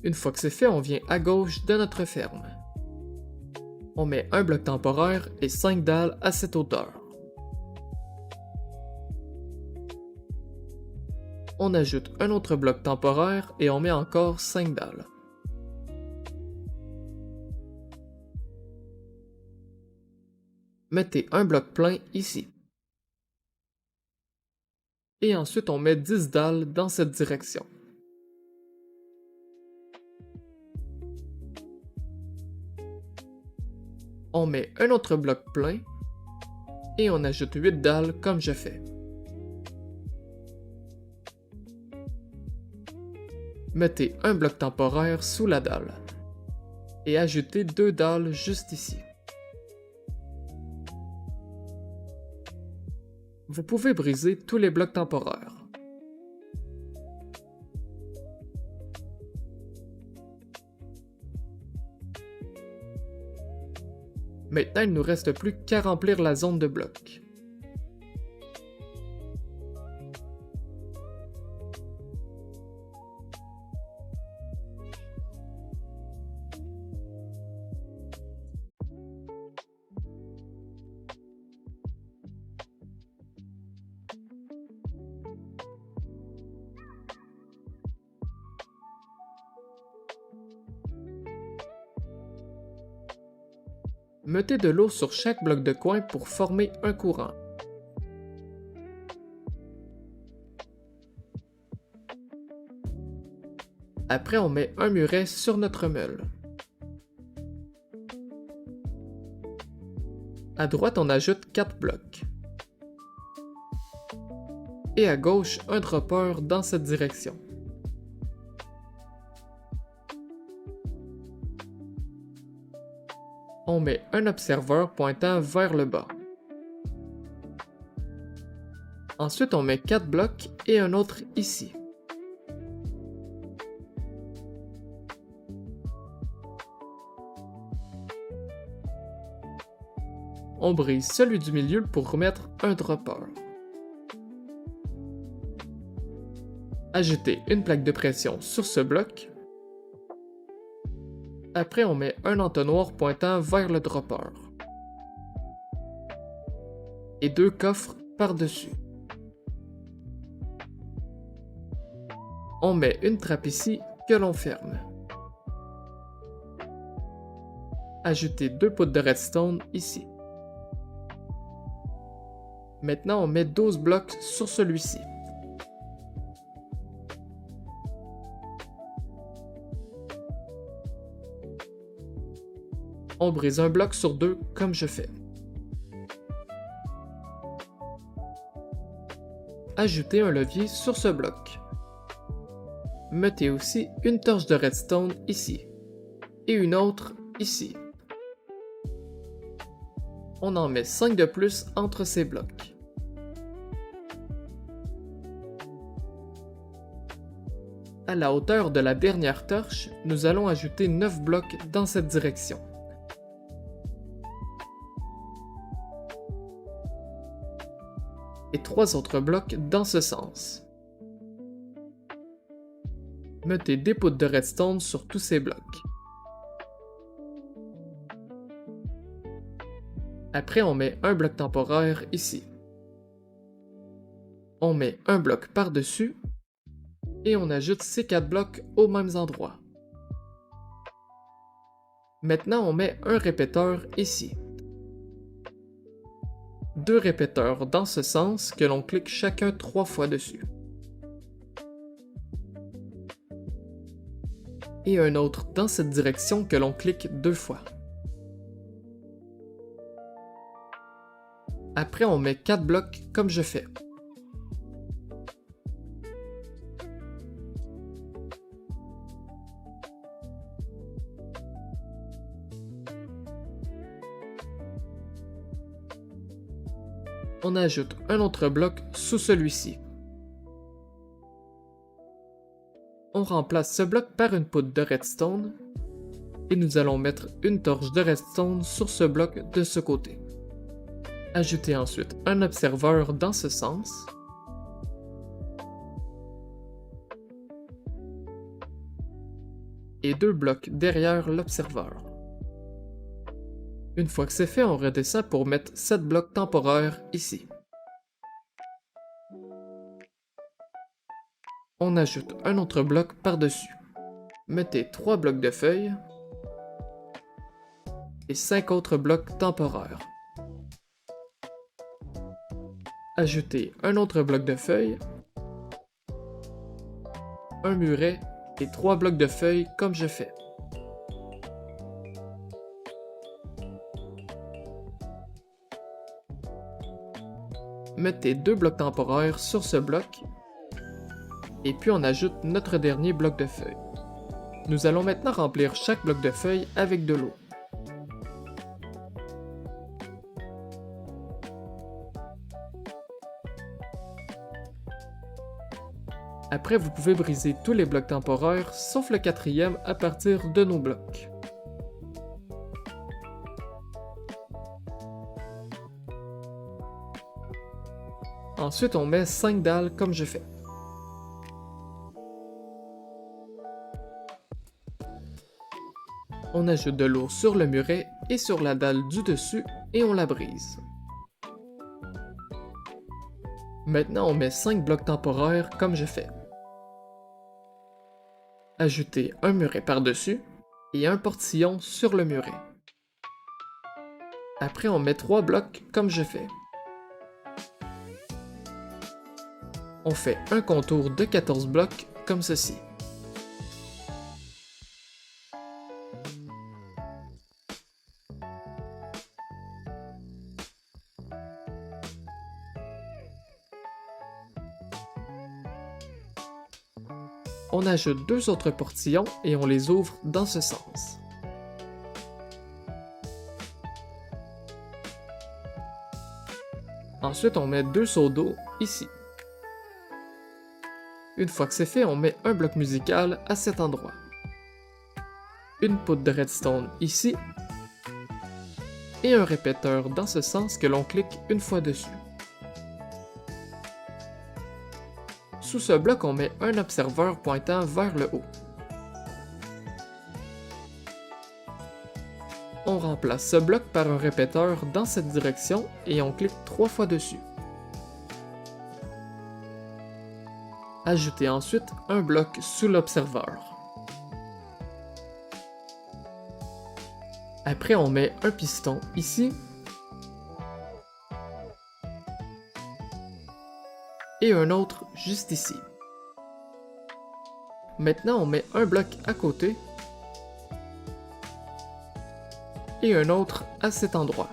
Une fois que c'est fait, on vient à gauche de notre ferme. On met un bloc temporaire et 5 dalles à cette hauteur. On ajoute un autre bloc temporaire et on met encore 5 dalles. Mettez un bloc plein ici. Et ensuite on met 10 dalles dans cette direction. On met un autre bloc plein et on ajoute 8 dalles comme je fais. Mettez un bloc temporaire sous la dalle et ajoutez 2 dalles juste ici. Vous pouvez briser tous les blocs temporaires. Maintenant, il ne nous reste plus qu'à remplir la zone de blocs. Mettez de l'eau sur chaque bloc de coin pour former un courant. Après, on met un muret sur notre meule. À droite, on ajoute 4 blocs. Et à gauche, un dropper dans cette direction. On met un observeur pointant vers le bas. Ensuite, on met 4 blocs et un autre ici. On brise celui du milieu pour remettre un dropper. Ajoutez une plaque de pression sur ce bloc. Après, on met un entonnoir pointant vers le dropper. Et 2 coffres par-dessus. On met une trappe ici que l'on ferme. Ajoutez 2 poutres de redstone ici. Maintenant, on met 12 blocs sur celui-ci. On brise un bloc sur 2 comme je fais. Ajoutez un levier sur ce bloc. Mettez aussi une torche de redstone ici. Et une autre ici. On en met 5 de plus entre ces blocs. À la hauteur de la dernière torche, nous allons ajouter 9 blocs dans cette direction. Et 3 autres blocs dans ce sens. Mettez des poutres de redstone sur tous ces blocs. Après, on met un bloc temporaire ici. On met un bloc par-dessus et on ajoute ces 4 blocs aux mêmes endroits. Maintenant, on met un répéteur ici. 2 répéteurs dans ce sens que l'on clique chacun 3 fois dessus. Et un autre dans cette direction que l'on clique 2 fois. Après, on met 4 blocs comme je fais. On ajoute un autre bloc sous celui-ci. On remplace ce bloc par une poutre de redstone et nous allons mettre une torche de redstone sur ce bloc de ce côté. Ajoutez ensuite un observeur dans ce sens. Et 2 blocs derrière l'observeur. Une fois que c'est fait, on redescend pour mettre 7 blocs temporaires ici. On ajoute un autre bloc par-dessus. Mettez 3 blocs de feuilles et 5 autres blocs temporaires. Ajoutez un autre bloc de feuilles, un muret et 3 blocs de feuilles comme je fais. Mettez 2 blocs temporaires sur ce bloc et puis on ajoute notre dernier bloc de feuilles. Nous allons maintenant remplir chaque bloc de feuilles avec de l'eau. Après, vous pouvez briser tous les blocs temporaires sauf le 4e à partir de nos blocs. Ensuite, on met 5 dalles comme je fais. On ajoute de l'eau sur le muret et sur la dalle du dessus et on la brise. Maintenant, on met 5 blocs temporaires comme je fais. Ajoutez un muret par-dessus et un portillon sur le muret. Après, on met 3 blocs comme je fais. On fait un contour de 14 blocs comme ceci. On ajoute 2 autres portillons et on les ouvre dans ce sens. Ensuite, on met 2 seaux d'eau ici. Une fois que c'est fait, on met un bloc musical à cet endroit. Une poudre de redstone ici. Et un répéteur dans ce sens que l'on clique une fois dessus. Sous ce bloc, on met un observeur pointant vers le haut. On remplace ce bloc par un répéteur dans cette direction et on clique 3 fois dessus. Ajoutez ensuite un bloc sous l'observeur. Après, on met un piston ici. Et un autre juste ici. Maintenant, on met un bloc à côté et un autre à cet endroit.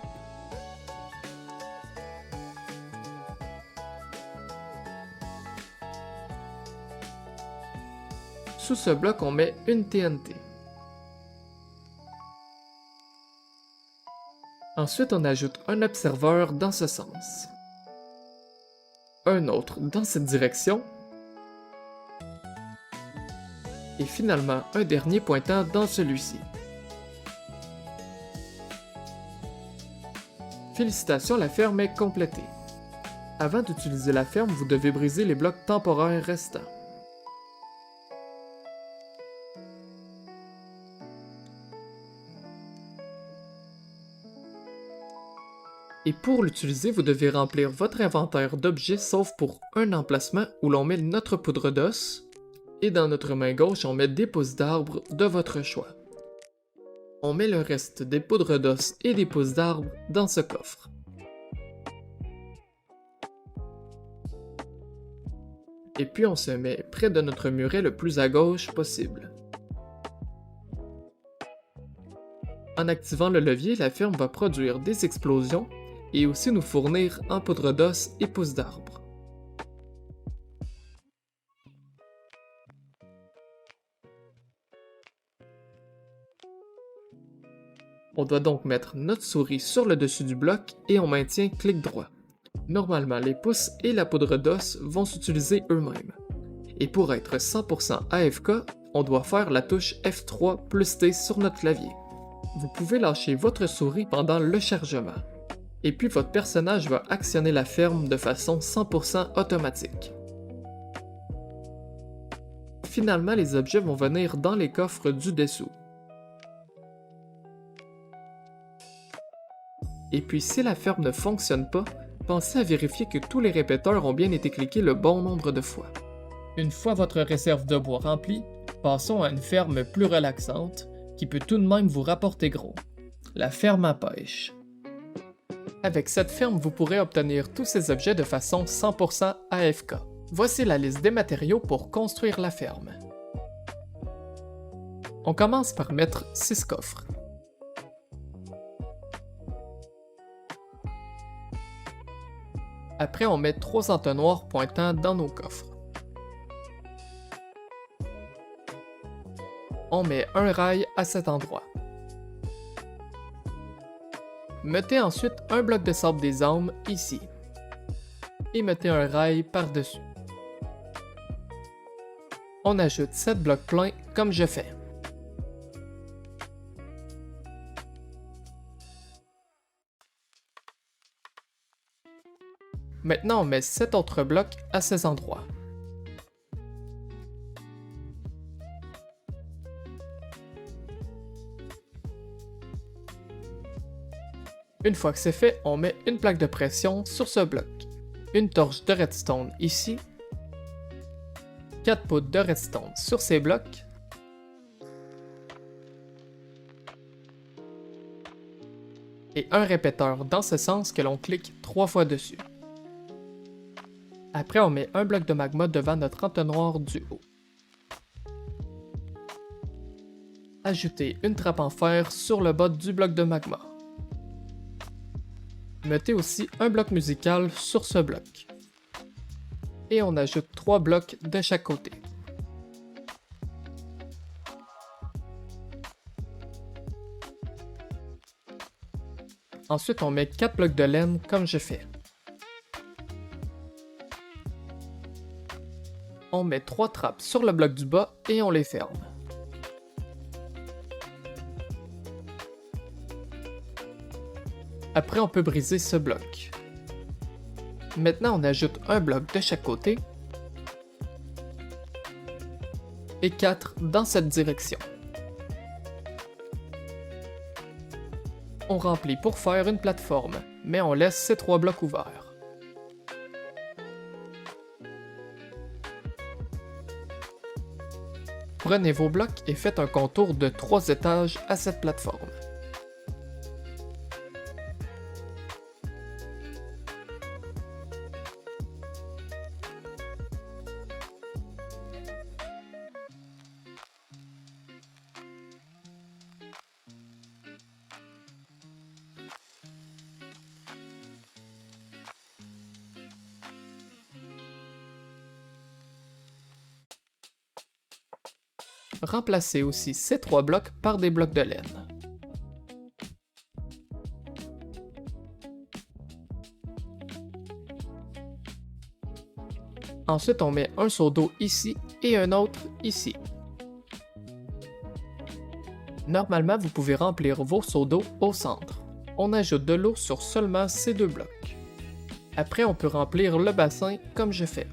Sous ce bloc, on met une TNT. Ensuite, on ajoute un observeur dans ce sens. Un autre dans cette direction. Et finalement, un dernier pointant dans celui-ci. Félicitations, la ferme est complétée. Avant d'utiliser la ferme, vous devez briser les blocs temporaires restants. Et pour l'utiliser, vous devez remplir votre inventaire d'objets sauf pour un emplacement où l'on met notre poudre d'os, et dans notre main gauche, on met des pousses d'arbres de votre choix. On met le reste des poudres d'os et des pousses d'arbres dans ce coffre. Et puis on se met près de notre muret le plus à gauche possible. En activant le levier, la ferme va produire des explosions et aussi nous fournir en poudre d'os et pousses d'arbres. On doit donc mettre notre souris sur le dessus du bloc et on maintient clic droit. Normalement, les pouces et la poudre d'os vont s'utiliser eux-mêmes. Et pour être 100% AFK, on doit faire la touche F3 plus T sur notre clavier. Vous pouvez lâcher votre souris pendant le chargement. Et puis votre personnage va actionner la ferme de façon 100% automatique. Finalement, les objets vont venir dans les coffres du dessous. Et puis si la ferme ne fonctionne pas, pensez à vérifier que tous les répéteurs ont bien été cliqués le bon nombre de fois. Une fois votre réserve de bois remplie, passons à une ferme plus relaxante, qui peut tout de même vous rapporter gros. La ferme à pêche. Avec cette ferme, vous pourrez obtenir tous ces objets de façon 100% AFK. Voici la liste des matériaux pour construire la ferme. On commence par mettre 6 coffres. Après, on met 3 entonnoirs pointant dans nos coffres. On met un rail à cet endroit. Mettez ensuite un bloc de sable des âmes ici. Et mettez un rail par-dessus. On ajoute 7 blocs pleins comme je fais. Maintenant, on met 7 autres blocs à ces endroits. Une fois que c'est fait, on met une plaque de pression sur ce bloc. Une torche de redstone ici. 4 poudres de redstone sur ces blocs. et un répéteur dans ce sens que l'on clique 3 fois dessus. Après, on met un bloc de magma devant notre entonnoir du haut. Ajoutez une trappe en fer sur le bas du bloc de magma. Mettez aussi un bloc musical sur ce bloc. Et on ajoute 3 blocs de chaque côté. Ensuite, on met 4 blocs de laine comme je fais. On met 3 trappes sur le bloc du bas et on les ferme. Après, on peut briser ce bloc. Maintenant, on ajoute un bloc de chaque côté et 4 dans cette direction. On remplit pour faire une plateforme, mais on laisse ces 3 blocs ouverts. Prenez vos blocs et faites un contour de 3 étages à cette plateforme. Remplacez aussi ces 3 blocs par des blocs de laine. Ensuite, on met un seau d'eau ici et un autre ici. Normalement, vous pouvez remplir vos seaux d'eau au centre. On ajoute de l'eau sur seulement ces 2 blocs. Après, on peut remplir le bassin comme je fais.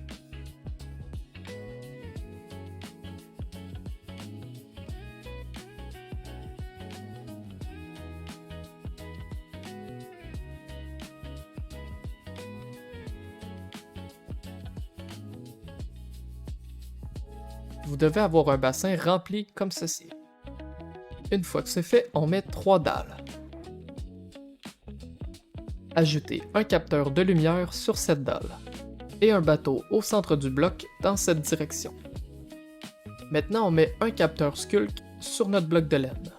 Vous devez avoir un bassin rempli comme ceci. Une fois que c'est fait, on met 3 dalles. Ajoutez un capteur de lumière sur cette dalle et un bateau au centre du bloc dans cette direction. Maintenant, on met un capteur sculk sur notre bloc de laine.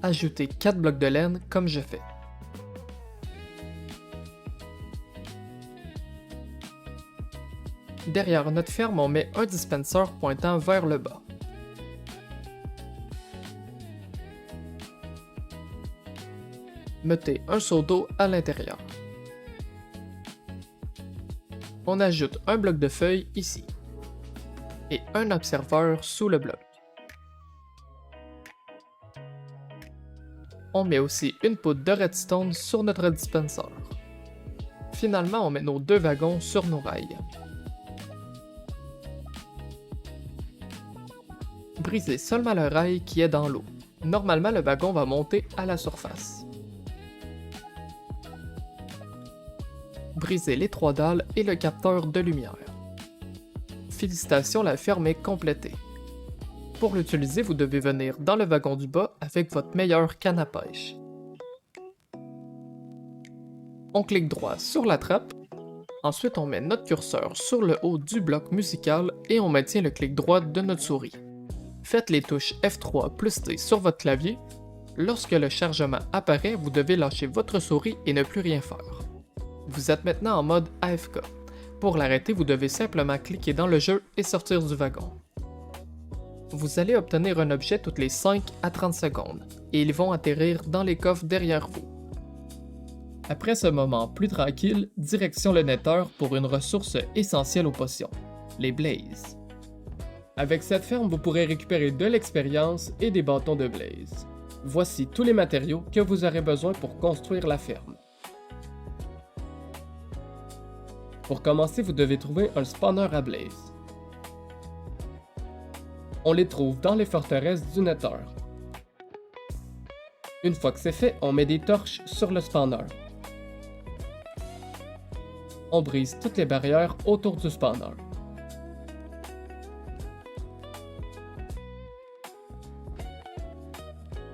Ajoutez 4 blocs de laine comme je fais. Derrière notre ferme, on met un dispenser pointant vers le bas. Mettez un seau d'eau à l'intérieur. On ajoute un bloc de feuilles ici et un observeur sous le bloc. On met aussi une poudre de redstone sur notre dispenser. Finalement, on met nos 2 wagons sur nos rails. Brisez seulement le rail qui est dans l'eau. Normalement, le wagon va monter à la surface. Brisez les 3 dalles et le capteur de lumière. Félicitations, la ferme est complétée. Pour l'utiliser, vous devez venir dans le wagon du bas avec votre meilleure canne à pêche. On clique droit sur la trappe. Ensuite, on met notre curseur sur le haut du bloc musical et on maintient le clic droit de notre souris. Faites les touches F3 plus T sur votre clavier. Lorsque le chargement apparaît, vous devez lâcher votre souris et ne plus rien faire. Vous êtes maintenant en mode AFK. Pour l'arrêter, vous devez simplement cliquer dans le jeu et sortir du wagon. Vous allez obtenir un objet toutes les 5 à 30 secondes, et ils vont atterrir dans les coffres derrière vous. Après ce moment plus tranquille, direction le Nether pour une ressource essentielle aux potions, les Blazes. Avec cette ferme, vous pourrez récupérer de l'expérience et des bâtons de Blaze. Voici tous les matériaux que vous aurez besoin pour construire la ferme. Pour commencer, vous devez trouver un spawner à Blaze. On les trouve dans les forteresses du Nether. Une fois que c'est fait, on met des torches sur le spawner. On brise toutes les barrières autour du spawner.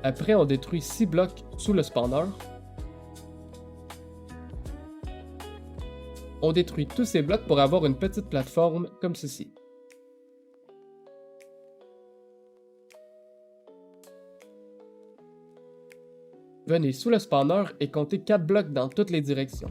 Après, on détruit 6 blocs sous le spawner. on détruit tous ces blocs pour avoir une petite plateforme comme ceci. Venez sous le spawner et comptez 4 blocs dans toutes les directions.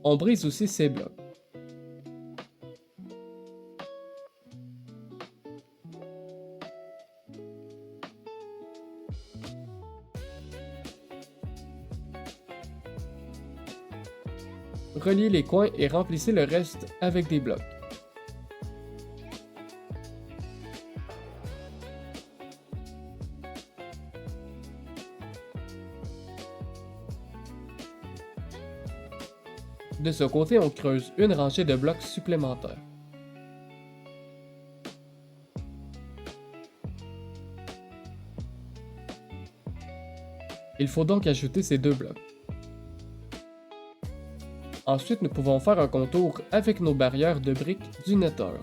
On brise aussi ces blocs. Reliez les coins et remplissez le reste avec des blocs. De ce côté, on creuse une rangée de blocs supplémentaires. Il faut donc ajouter ces 2 blocs. Ensuite, nous pouvons faire un contour avec nos barrières de briques du Nether.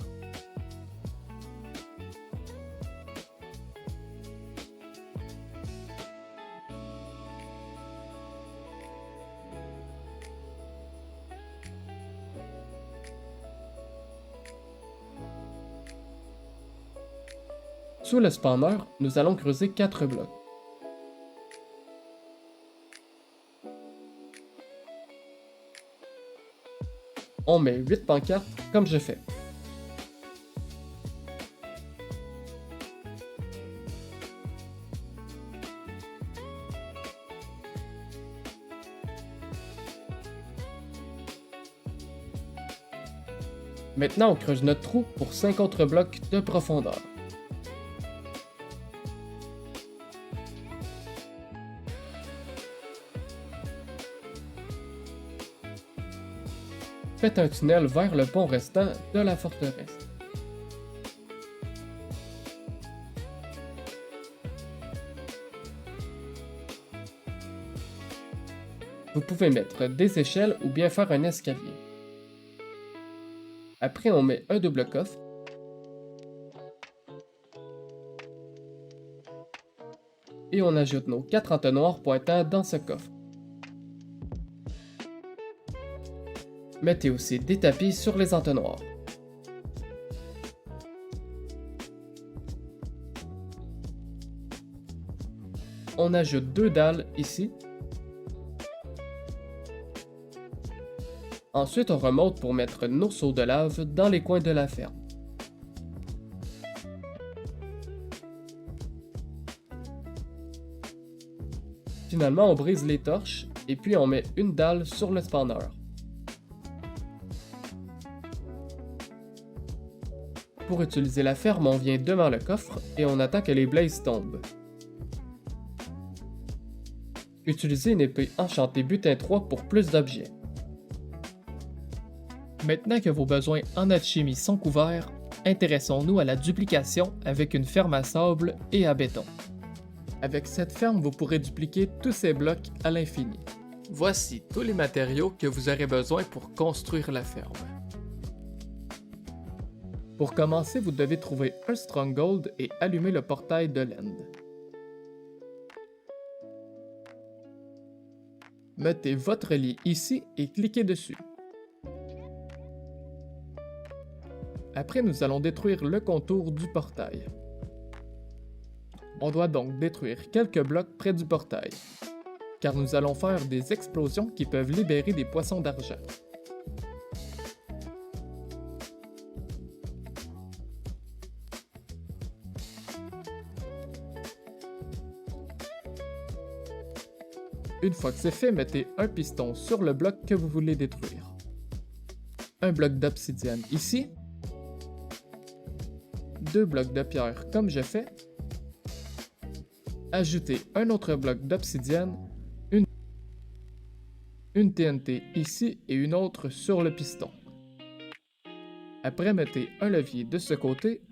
Sous le spawner, nous allons creuser 4 blocs. On met 8 pancartes comme je fais. Maintenant, on creuse notre trou pour 5 autres blocs de profondeur. Faites un tunnel vers le pont restant de la forteresse. Vous pouvez mettre des échelles ou bien faire un escalier. Après, on met un double coffre. Et on ajoute nos 4 entonnoirs pointant dans ce coffre. Mettez aussi des tapis sur les entonnoirs. On ajoute 2 dalles ici. Ensuite, on remonte pour mettre nos seaux de lave dans les coins de la ferme. Finalement, on brise les torches et puis on met une dalle sur le spawner. Pour utiliser la ferme, on vient devant le coffre et on attend que les blazes tombent. Utilisez une épée enchantée butin 3 pour plus d'objets. Maintenant que vos besoins en alchimie sont couverts, intéressons-nous à la duplication avec une ferme à sable et à béton. Avec cette ferme, vous pourrez dupliquer tous ces blocs à l'infini. Voici tous les matériaux que vous aurez besoin pour construire la ferme. Pour commencer, vous devez trouver un stronghold et allumer le portail de l'End. Mettez votre lit ici et cliquez dessus. Après, nous allons détruire le contour du portail. On doit donc détruire quelques blocs près du portail, car nous allons faire des explosions qui peuvent libérer des poissons d'argent. Une fois que c'est fait, mettez un piston sur le bloc que vous voulez détruire. Un bloc d'obsidienne ici. 2 blocs de pierre comme je fais. Ajoutez un autre bloc d'obsidienne, une TNT ici et une autre sur le piston. Après, mettez un levier de ce côté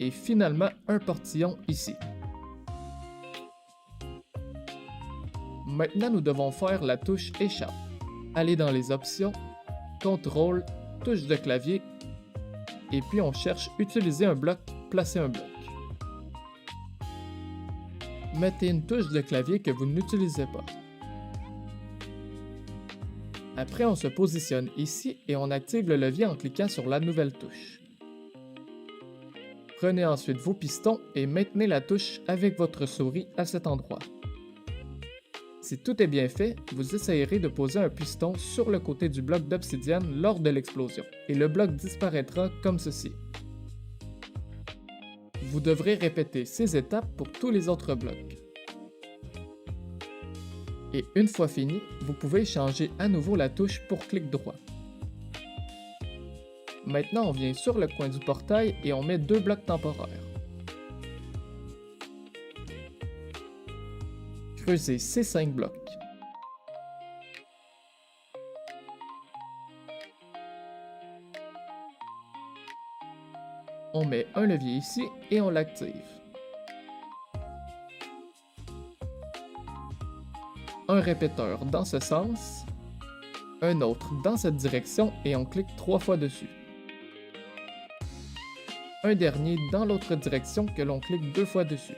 et finalement un portillon ici. Maintenant, nous devons faire la touche échappe. Allez dans les options, contrôle, touche de clavier, et puis on cherche utiliser un bloc, placer un bloc. Mettez une touche de clavier que vous n'utilisez pas. Après, on se positionne ici et on active le levier en cliquant sur la nouvelle touche. Prenez ensuite vos pistons et maintenez la touche avec votre souris à cet endroit. Si tout est bien fait, vous essayerez de poser un piston sur le côté du bloc d'obsidienne lors de l'explosion, et le bloc disparaîtra comme ceci. Vous devrez répéter ces étapes pour tous les autres blocs. Et une fois fini, vous pouvez changer à nouveau la touche pour clic droit. Maintenant, on vient sur le coin du portail et on met 2 blocs temporaires. Creusez ces 5 blocs. On met un levier ici et on l'active. Un répéteur dans ce sens, un autre dans cette direction et on clique 3 fois dessus. Un dernier dans l'autre direction que l'on clique 2 fois dessus.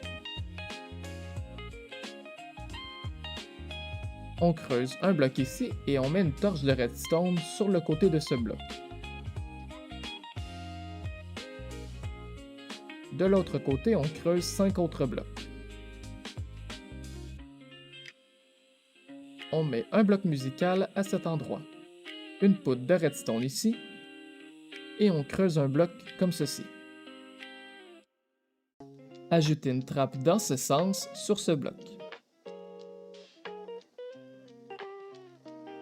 On creuse un bloc ici et on met une torche de redstone sur le côté de ce bloc. De l'autre côté, on creuse 5 autres blocs. On met un bloc musical à cet endroit, une poudre de redstone ici, et on creuse un bloc comme ceci. Ajoutez une trappe dans ce sens sur ce bloc.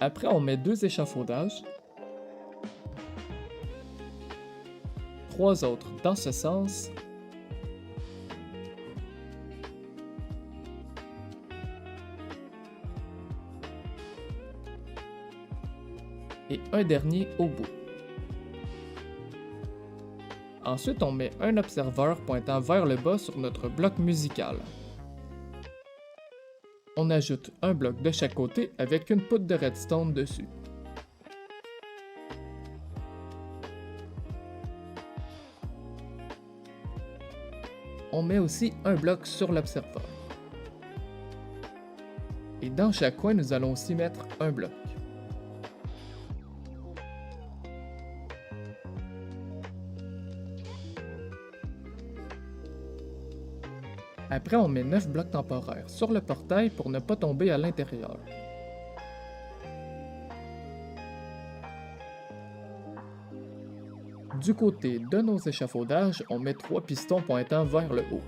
Après, on met 2 échafaudages, 3 autres dans ce sens, et un dernier au bout. Ensuite, on met un observeur pointant vers le bas sur notre bloc musical. On ajoute un bloc de chaque côté avec une poudre de redstone dessus. On met aussi un bloc sur l'observeur. Et dans chaque coin, nous allons aussi mettre un bloc. Après, on met 9 blocs temporaires sur le portail pour ne pas tomber à l'intérieur. Du côté de nos échafaudages, on met 3 pistons pointant vers le haut.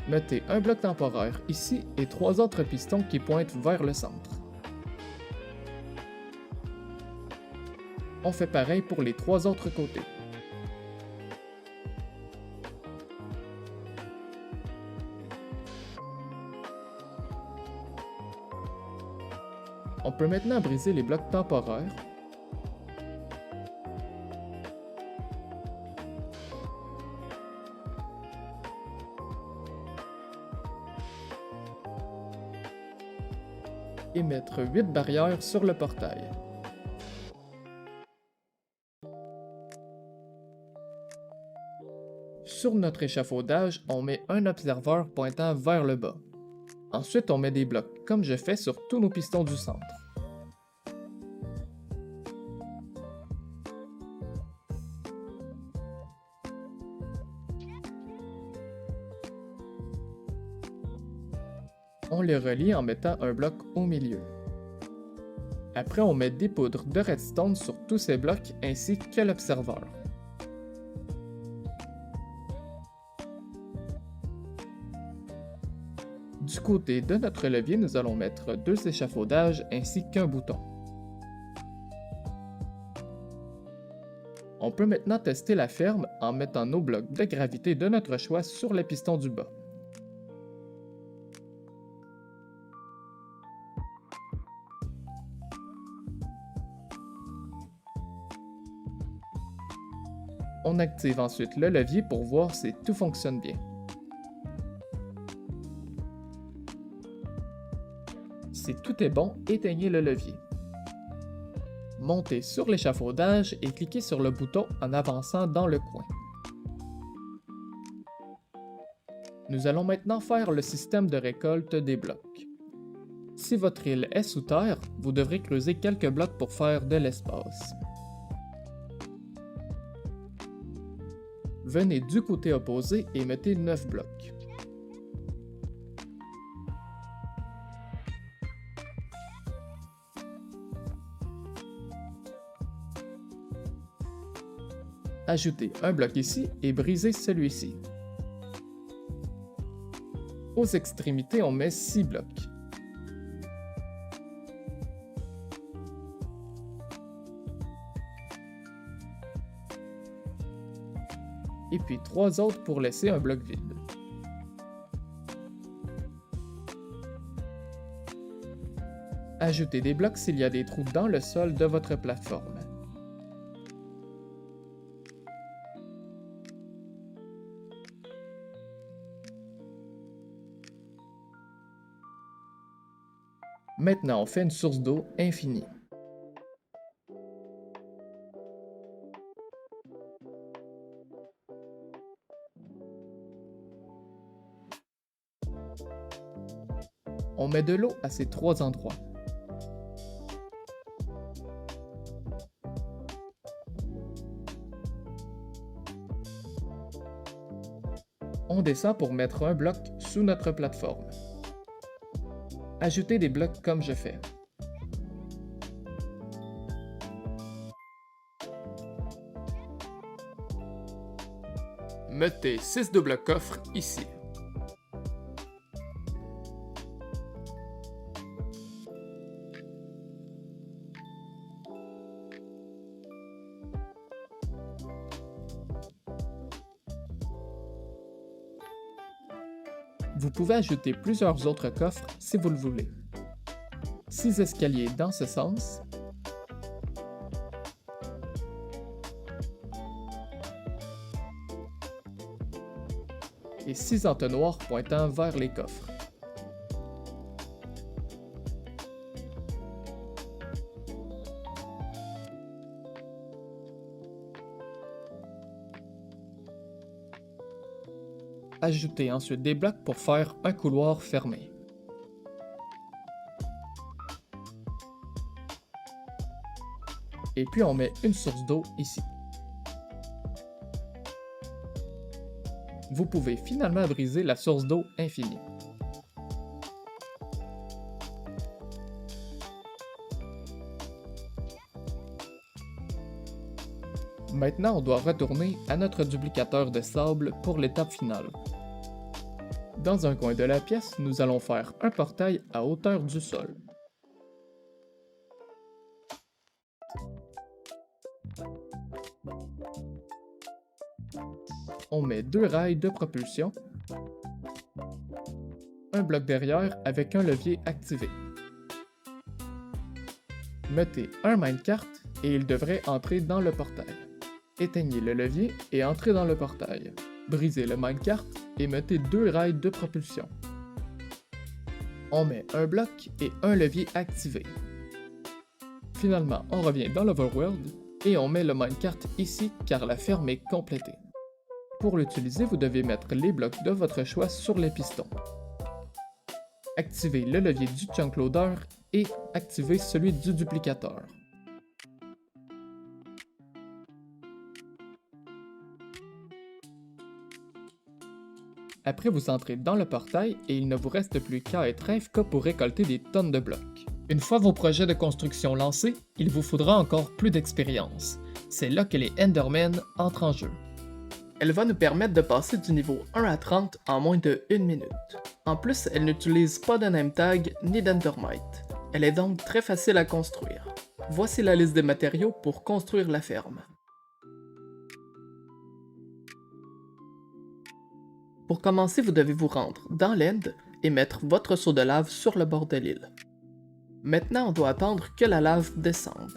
Mettez un bloc temporaire ici et 3 autres pistons qui pointent vers le centre. On fait pareil pour les 3 autres côtés. On peut maintenant briser les blocs temporaires. Et mettre 8 barrières sur le portail. Sur notre échafaudage, on met un observeur pointant vers le bas. Ensuite, on met des blocs, comme je fais sur tous nos pistons du centre. On les relie en mettant un bloc au milieu. Après, on met des poudres de redstone sur tous ces blocs ainsi que l'observeur. Du côté de notre levier, nous allons mettre 2 échafaudages ainsi qu'un bouton. On peut maintenant tester la ferme en mettant nos blocs de gravité de notre choix sur les pistons du bas. On active ensuite le levier pour voir si tout fonctionne bien. Si tout est bon, éteignez le levier. Montez sur l'échafaudage et cliquez sur le bouton en avançant dans le coin. Nous allons maintenant faire le système de récolte des blocs. Si votre île est sous terre, vous devrez creuser quelques blocs pour faire de l'espace. Venez du côté opposé et mettez 9 blocs. Ajoutez un bloc ici et brisez celui-ci. Aux extrémités, on met 6 blocs. Et puis 3 autres pour laisser un bloc vide. Ajoutez des blocs s'il y a des trous dans le sol de votre plateforme. Maintenant, on fait une source d'eau infinie. On met de l'eau à ces 3 endroits. On descend pour mettre un bloc sous notre plateforme. Ajoutez des blocs comme je fais. Mettez 6 doubles coffres ici. Vous pouvez ajouter plusieurs autres coffres si vous le voulez. 6 escaliers dans ce sens. Et 6 entonnoirs pointant vers les coffres. Ajoutez ensuite des blocs pour faire un couloir fermé. Et puis on met une source d'eau ici. Vous pouvez finalement briser la source d'eau infinie. Maintenant, on doit retourner à notre duplicateur de sable pour l'étape finale. Dans un coin de la pièce, nous allons faire un portail à hauteur du sol. On met 2 rails de propulsion, un bloc derrière avec un levier activé. Mettez un minecart et il devrait entrer dans le portail. Éteignez le levier et entrez dans le portail. Brisez le minecart et mettez 2 rails de propulsion. On met un bloc et un levier activé. Finalement, on revient dans l'Overworld et on met le minecart ici car la ferme est complétée. Pour l'utiliser, vous devez mettre les blocs de votre choix sur les pistons. Activez le levier du chunk loader et activez celui du duplicateur. Après, vous entrez dans le portail et il ne vous reste plus qu'à être AFK pour récolter des tonnes de blocs. Une fois vos projets de construction lancés, il vous faudra encore plus d'expérience. C'est là que les Endermen entrent en jeu. Elle va nous permettre de passer du niveau 1 à 30 en moins de 1 minute. En plus, elle n'utilise pas de name tag ni d'endermite. Elle est donc très facile à construire. Voici la liste des matériaux pour construire la ferme. Pour commencer, vous devez vous rendre dans l'end et mettre votre seau de lave sur le bord de l'île. Maintenant, on doit attendre que la lave descende.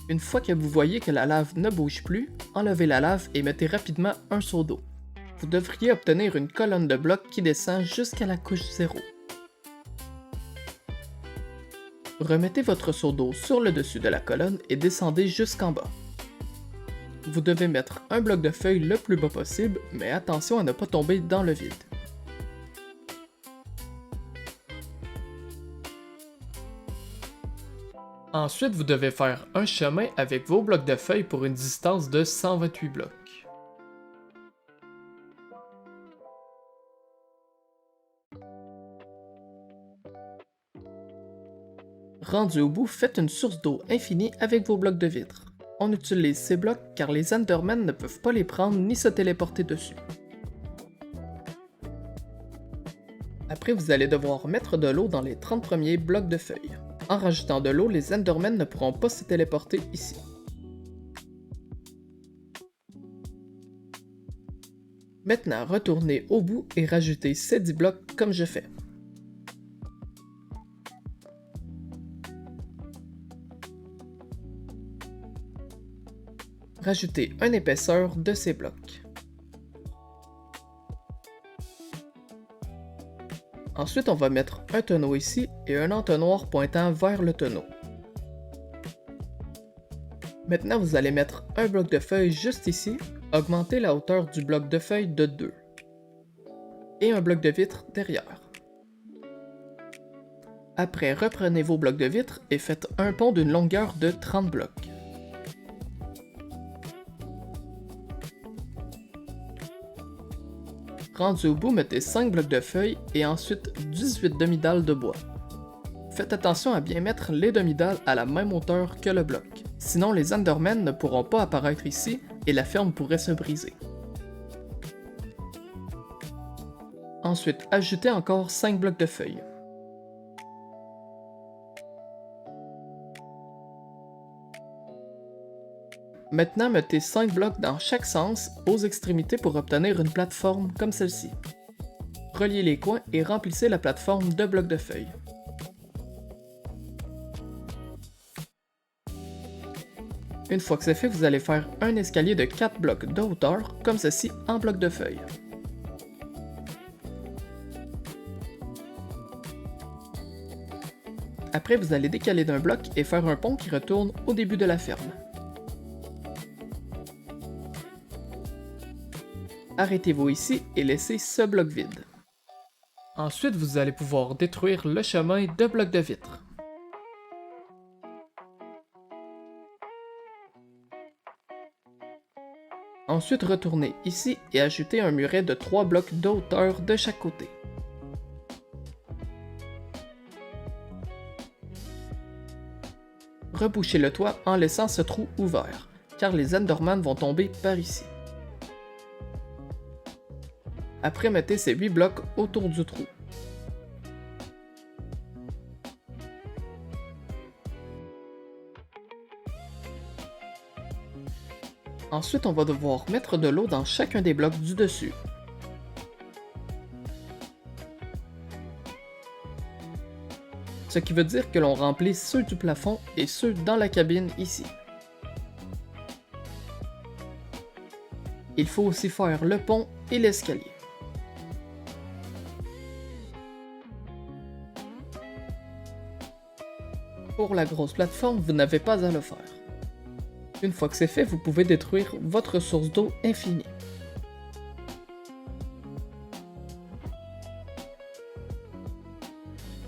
Une fois que vous voyez que la lave ne bouge plus, enlevez la lave et mettez rapidement un seau d'eau. Vous devriez obtenir une colonne de blocs qui descend jusqu'à la couche 0. Remettez votre seau d'eau sur le dessus de la colonne et descendez jusqu'en bas. Vous devez mettre un bloc de feuilles le plus bas possible, mais attention à ne pas tomber dans le vide. Ensuite, vous devez faire un chemin avec vos blocs de feuilles pour une distance de 128 blocs. Rendu au bout, faites une source d'eau infinie avec vos blocs de vitre. On utilise ces blocs car les Endermen ne peuvent pas les prendre ni se téléporter dessus. Après, vous allez devoir mettre de l'eau dans les 30 premiers blocs de feuilles. En rajoutant de l'eau, les Endermen ne pourront pas se téléporter ici. Maintenant, retournez au bout et rajoutez ces 10 blocs comme je fais. Rajoutez une épaisseur de ces blocs. Ensuite, on va mettre un tonneau ici et un entonnoir pointant vers le tonneau. Maintenant, vous allez mettre un bloc de feuilles juste ici, augmenter la hauteur du bloc de feuilles de 2. Et un bloc de vitre derrière. Après, reprenez vos blocs de vitre et faites un pont d'une longueur de 30 blocs. Rendu au bout, mettez 5 blocs de feuilles et ensuite 18 demi-dalles de bois. Faites attention à bien mettre les demi-dalles à la même hauteur que le bloc, sinon les Endermen ne pourront pas apparaître ici et la ferme pourrait se briser. Ensuite, ajoutez encore 5 blocs de feuilles. Maintenant, mettez 5 blocs dans chaque sens aux extrémités pour obtenir une plateforme comme celle-ci. Reliez les coins et remplissez la plateforme de blocs de feuilles. Une fois que c'est fait, vous allez faire un escalier de 4 blocs de hauteur, comme ceci en blocs de feuilles. Après, vous allez décaler d'un bloc et faire un pont qui retourne au début de la ferme. Arrêtez-vous ici et laissez ce bloc vide. Ensuite, vous allez pouvoir détruire le chemin de blocs de vitre. Ensuite, retournez ici et ajoutez un muret de 3 blocs de hauteur de chaque côté. Rebouchez le toit en laissant ce trou ouvert, car les Endermen vont tomber par ici. Après, mettez ces 8 blocs autour du trou. Ensuite, on va devoir mettre de l'eau dans chacun des blocs du dessus. Ce qui veut dire que l'on remplit ceux du plafond et ceux dans la cabine ici. Il faut aussi faire le pont et l'escalier. Pour la grosse plateforme, vous n'avez pas à le faire. Une fois que c'est fait, vous pouvez détruire votre source d'eau infinie.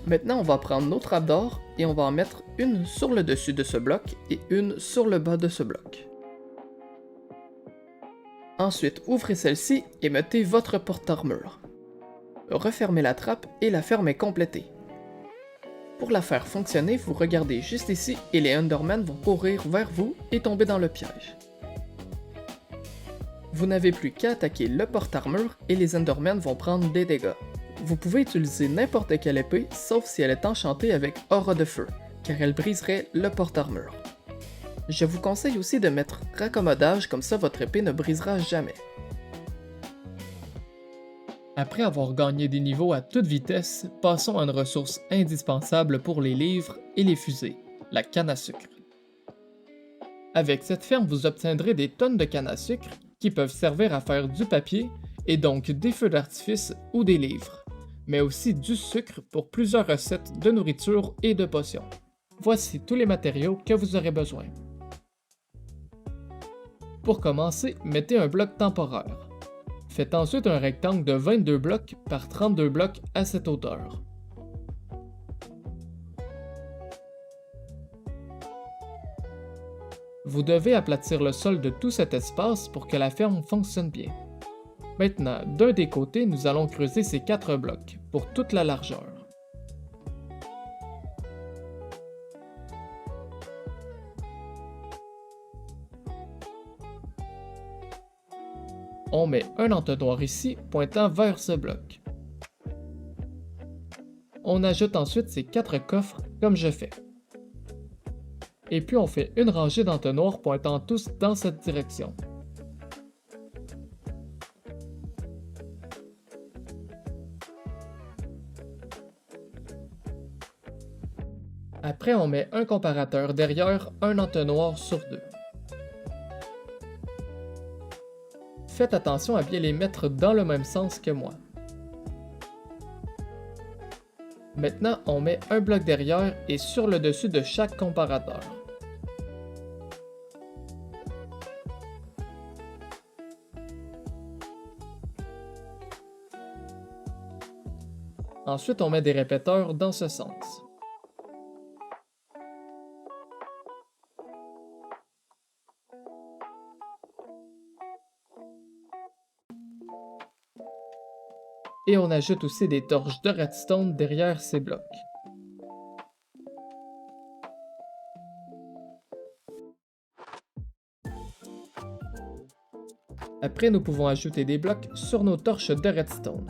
Maintenant, on va prendre nos trappes d'or et on va en mettre une sur le dessus de ce bloc et une sur le bas de ce bloc. Ensuite, ouvrez celle-ci et mettez votre porte-armure. Refermez la trappe et la ferme est complétée. Pour la faire fonctionner, vous regardez juste ici et les Endermen vont courir vers vous et tomber dans le piège. Vous n'avez plus qu'à attaquer le porte-armure et les Endermen vont prendre des dégâts. Vous pouvez utiliser n'importe quelle épée, sauf si elle est enchantée avec Aura de Feu, car elle briserait le porte-armure. Je vous conseille aussi de mettre raccommodage, comme ça votre épée ne brisera jamais. Après avoir gagné des niveaux à toute vitesse, passons à une ressource indispensable pour les livres et les fusées, la canne à sucre. Avec cette ferme, vous obtiendrez des tonnes de canne à sucre qui peuvent servir à faire du papier et donc des feux d'artifice ou des livres, mais aussi du sucre pour plusieurs recettes de nourriture et de potions. Voici tous les matériaux que vous aurez besoin. Pour commencer, mettez un bloc temporaire. Faites ensuite un rectangle de 22 blocs par 32 blocs à cette hauteur. Vous devez aplatir le sol de tout cet espace pour que la ferme fonctionne bien. Maintenant, d'un des côtés, nous allons creuser ces 4 blocs pour toute la largeur. On met un entonnoir ici pointant vers ce bloc. On ajoute ensuite ces 4 coffres comme je fais. Et puis on fait une rangée d'entonnoirs pointant tous dans cette direction. Après, on met un comparateur derrière un entonnoir sur deux. Faites attention à bien les mettre dans le même sens que moi. Maintenant, on met un bloc derrière et sur le dessus de chaque comparateur. Ensuite, on met des répéteurs dans ce sens. Et on ajoute aussi des torches de redstone derrière ces blocs. Après, nous pouvons ajouter des blocs sur nos torches de redstone.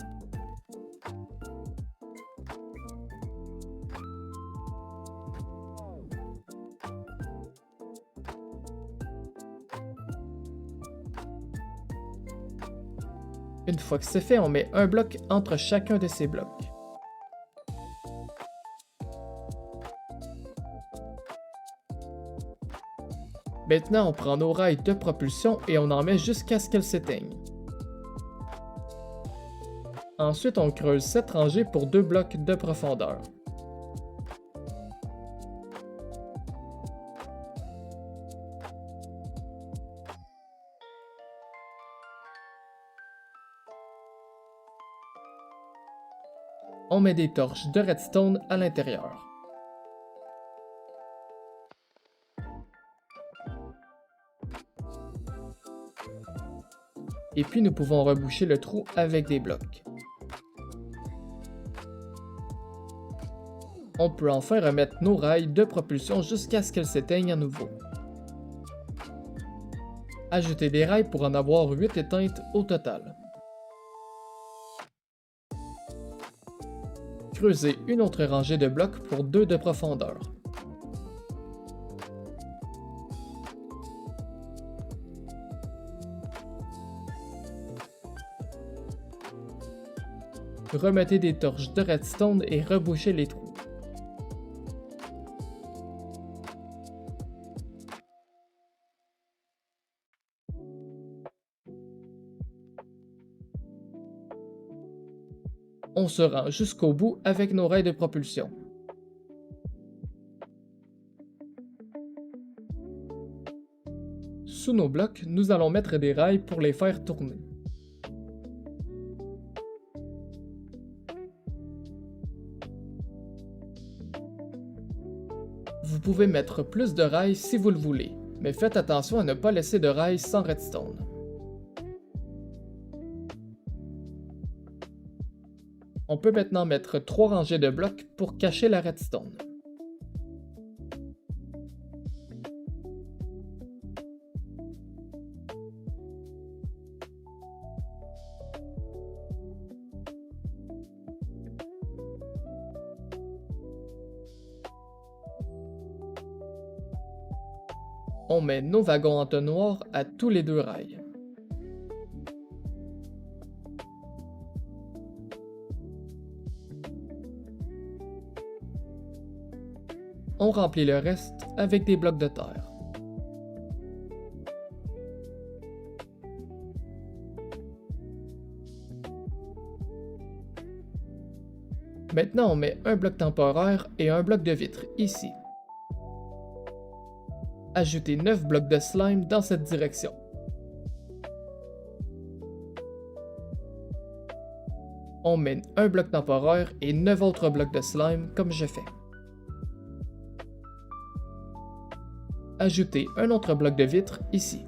Une fois que c'est fait, on met un bloc entre chacun de ces blocs. Maintenant, on prend nos rails de propulsion et on en met jusqu'à ce qu'elles s'éteignent. Ensuite, on creuse 7 rangées pour 2 blocs de profondeur. On met des torches de redstone à l'intérieur. Et puis nous pouvons reboucher le trou avec des blocs. On peut enfin remettre nos rails de propulsion jusqu'à ce qu'elles s'éteignent à nouveau. Ajoutez des rails pour en avoir 8 éteintes au total. Creusez une autre rangée de blocs pour 2 de profondeur. Remettez des torches de redstone et rebouchez les trous. On se rend jusqu'au bout avec nos rails de propulsion. Sous nos blocs, nous allons mettre des rails pour les faire tourner. Vous pouvez mettre plus de rails si vous le voulez, mais faites attention à ne pas laisser de rails sans redstone. On peut maintenant mettre 3 rangées de blocs pour cacher la redstone. On met nos wagons entonnoirs à tous les 2 rails. On remplit le reste avec des blocs de terre. Maintenant, on met un bloc temporaire et un bloc de vitre ici. Ajoutez 9 blocs de slime dans cette direction. On met un bloc temporaire et 9 autres blocs de slime comme je fais. Ajoutez un autre bloc de vitre ici.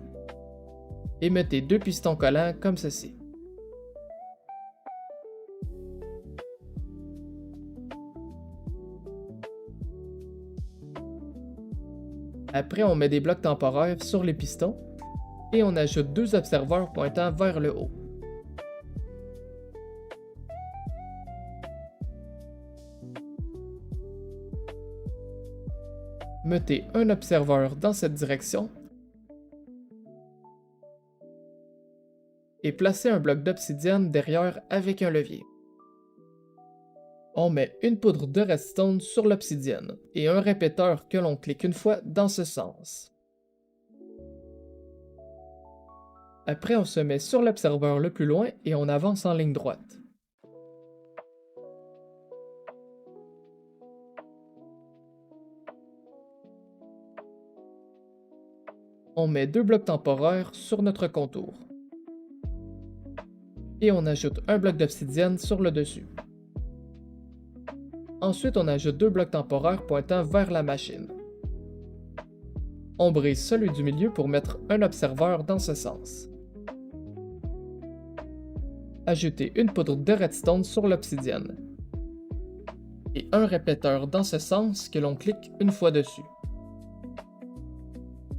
Et mettez 2 pistons collants comme ceci. Après, on met des blocs temporaires sur les pistons et on ajoute 2 observeurs pointant vers le haut. Mettez un observeur dans cette direction et placez un bloc d'obsidienne derrière avec un levier. On met une poudre de redstone sur l'obsidienne et un répéteur que l'on clique une fois dans ce sens. Après, on se met sur l'observeur le plus loin et on avance en ligne droite. On met 2 blocs temporaires sur notre contour. Et on ajoute un bloc d'obsidienne sur le dessus. Ensuite, on ajoute 2 blocs temporaires pointant vers la machine. On brise celui du milieu pour mettre un observeur dans ce sens. Ajoutez une poudre de redstone sur l'obsidienne. Et un répéteur dans ce sens que l'on clique une fois dessus.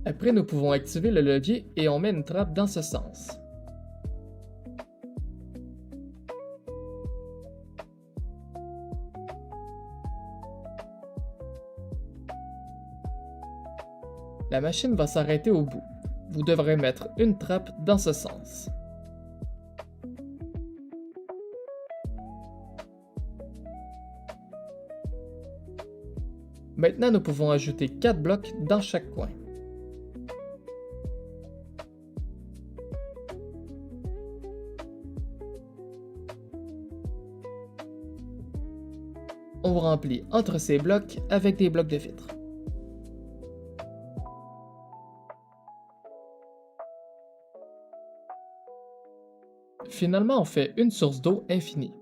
Après, nous pouvons activer le levier et on met une trappe dans ce sens. La machine va s'arrêter au bout. Vous devrez mettre une trappe dans ce sens. Maintenant, nous pouvons ajouter 4 blocs dans chaque coin. On remplit entre ces blocs avec des blocs de vitre. Finalement, on fait une source d'eau infinie.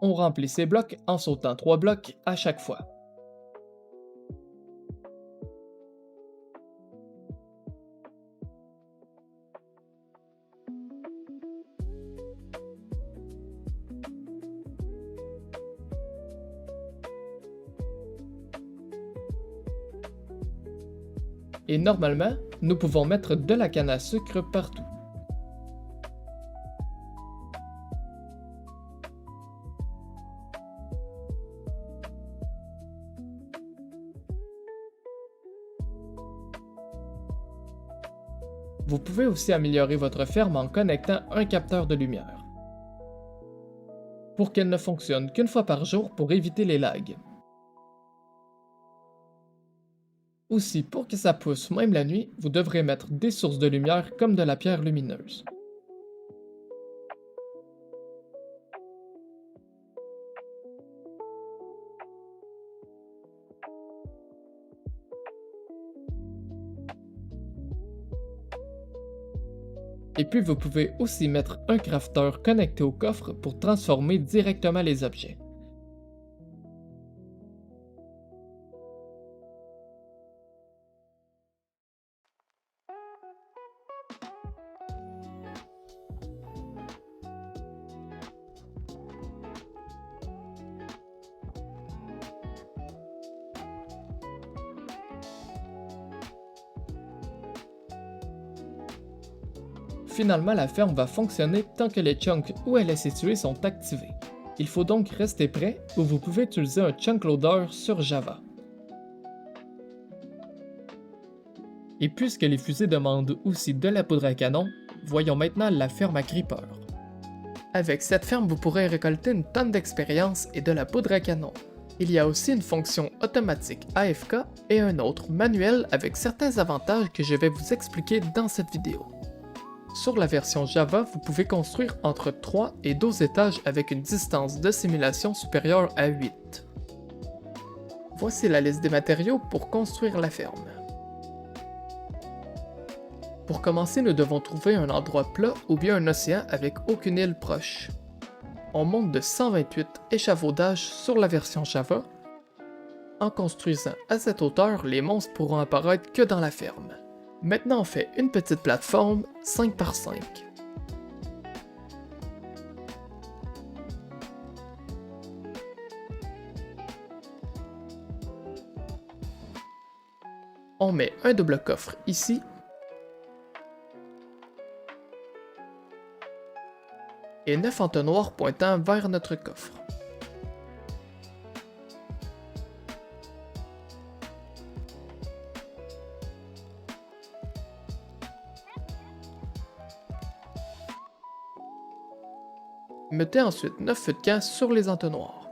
On remplit ces blocs en sautant 3 blocs à chaque fois. Et normalement, nous pouvons mettre de la canne à sucre partout. Vous pouvez aussi améliorer votre ferme en connectant un capteur de lumière, pour qu'elle ne fonctionne qu'une fois par jour pour éviter les lags. Aussi, pour que ça pousse même la nuit, vous devrez mettre des sources de lumière comme de la pierre lumineuse. Et puis vous pouvez aussi mettre un crafter connecté au coffre pour transformer directement les objets. Finalement, la ferme va fonctionner tant que les chunks où elle est située sont activés. Il faut donc rester prêt ou vous pouvez utiliser un chunk loader sur Java. Et puisque les fusées demandent aussi de la poudre à canon, voyons maintenant la ferme à creeper. Avec cette ferme, vous pourrez récolter une tonne d'expérience et de la poudre à canon. Il y a aussi une fonction automatique AFK et un autre manuel avec certains avantages que je vais vous expliquer dans cette vidéo. Sur la version Java, vous pouvez construire entre 3 et 12 étages avec une distance de simulation supérieure à 8. Voici la liste des matériaux pour construire la ferme. Pour commencer, nous devons trouver un endroit plat ou bien un océan avec aucune île proche. On monte de 128 échafaudages sur la version Java. En construisant à cette hauteur, les monstres pourront apparaître que dans la ferme. Maintenant, on fait une petite plateforme 5 par 5. On met un double coffre ici. Et 9 entonnoirs pointant vers notre coffre. Mettez ensuite 9 feux de camp sur les entonnoirs.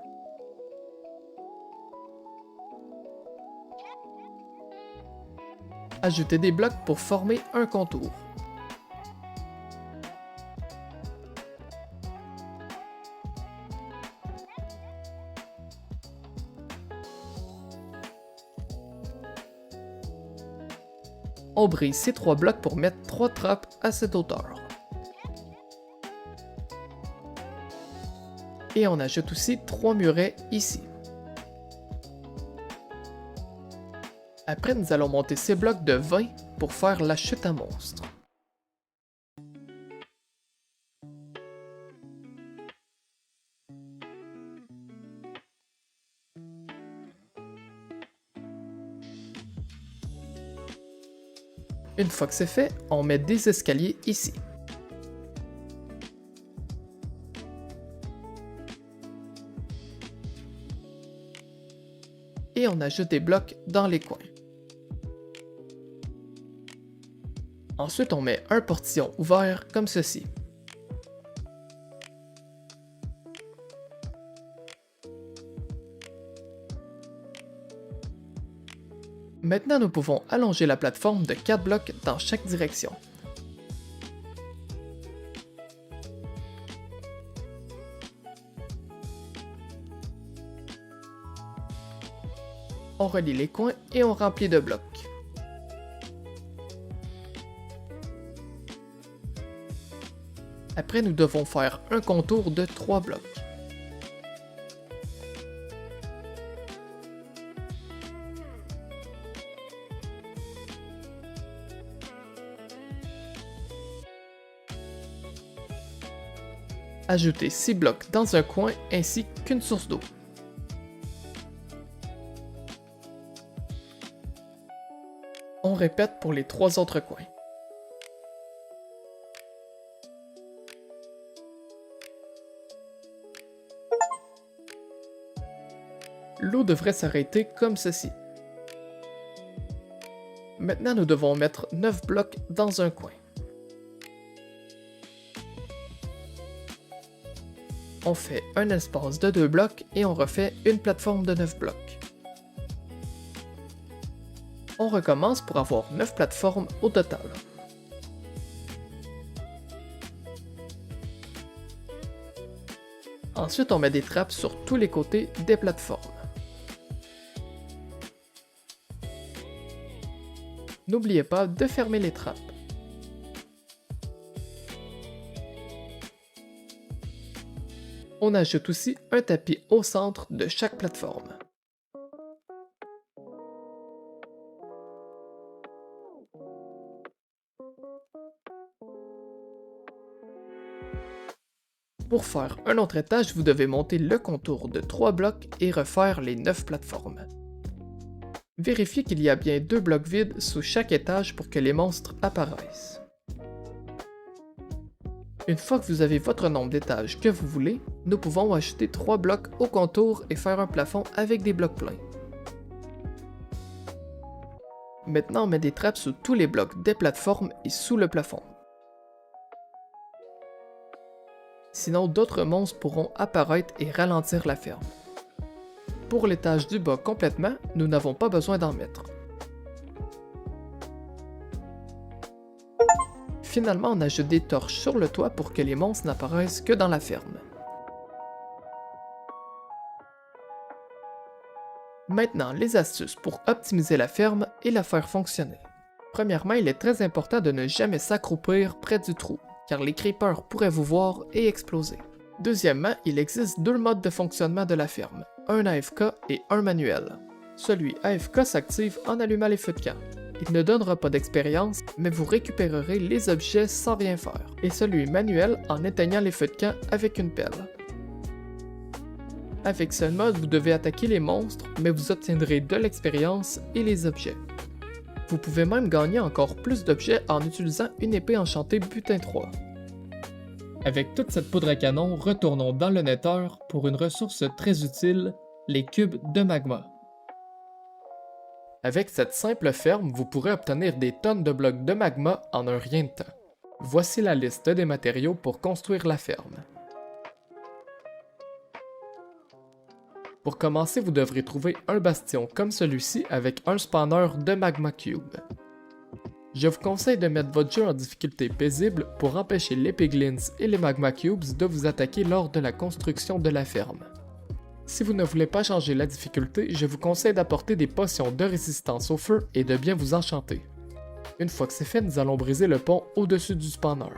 Ajoutez des blocs pour former un contour. On brise ces 3 blocs pour mettre 3 trappes à cette hauteur. Et on ajoute aussi 3 murets ici. Après, nous allons monter ces blocs de 20 pour faire la chute à monstre. Une fois que c'est fait, on met des escaliers ici. Et on ajoute des blocs dans les coins. Ensuite, on met un portillon ouvert comme ceci. Maintenant, nous pouvons allonger la plateforme de 4 blocs dans chaque direction. On relie les coins et on remplit de blocs. Après, nous devons faire un contour de 3 blocs. Ajoutez 6 blocs dans un coin ainsi qu'une source d'eau. On répète pour les 3 autres coins. L'eau devrait s'arrêter comme ceci. Maintenant, nous devons mettre 9 blocs dans un coin. On fait un espace de 2 blocs et on refait une plateforme de 9 blocs. On recommence pour avoir 9 plateformes au total. Ensuite, on met des trappes sur tous les côtés des plateformes. N'oubliez pas de fermer les trappes. On ajoute aussi un tapis au centre de chaque plateforme. Pour faire un autre étage, vous devez monter le contour de 3 blocs et refaire les 9 plateformes. Vérifiez qu'il y a bien 2 blocs vides sous chaque étage pour que les monstres apparaissent. Une fois que vous avez votre nombre d'étages que vous voulez, nous pouvons ajouter 3 blocs au contour et faire un plafond avec des blocs pleins. Maintenant, on met des trappes sous tous les blocs des plateformes et sous le plafond. Sinon, d'autres monstres pourront apparaître et ralentir la ferme. Pour l'étage du bas complètement, nous n'avons pas besoin d'en mettre. Finalement, on ajoute des torches sur le toit pour que les monstres n'apparaissent que dans la ferme. Maintenant, les astuces pour optimiser la ferme et la faire fonctionner. Premièrement, il est très important de ne jamais s'accroupir près du trou, car les creepers pourraient vous voir et exploser. Deuxièmement, il existe deux modes de fonctionnement de la ferme, un AFK et un manuel. Celui AFK s'active en allumant les feux de camp. Il ne donnera pas d'expérience, mais vous récupérerez les objets sans rien faire, et celui manuel en éteignant les feux de camp avec une pelle. Avec ce mode, vous devez attaquer les monstres, mais vous obtiendrez de l'expérience et les objets. Vous pouvez même gagner encore plus d'objets en utilisant une épée enchantée butin 3. Avec toute cette poudre à canon, retournons dans le Nether pour une ressource très utile, les cubes de magma. Avec cette simple ferme, vous pourrez obtenir des tonnes de blocs de magma en un rien de temps. Voici la liste des matériaux pour construire la ferme. Pour commencer, vous devrez trouver un bastion comme celui-ci avec un spawner de magma cube. Je vous conseille de mettre votre jeu en difficulté paisible pour empêcher les piglins et les magma cubes de vous attaquer lors de la construction de la ferme. Si vous ne voulez pas changer la difficulté, je vous conseille d'apporter des potions de résistance au feu et de bien vous enchanter. Une fois que c'est fait, nous allons briser le pont au-dessus du spawner.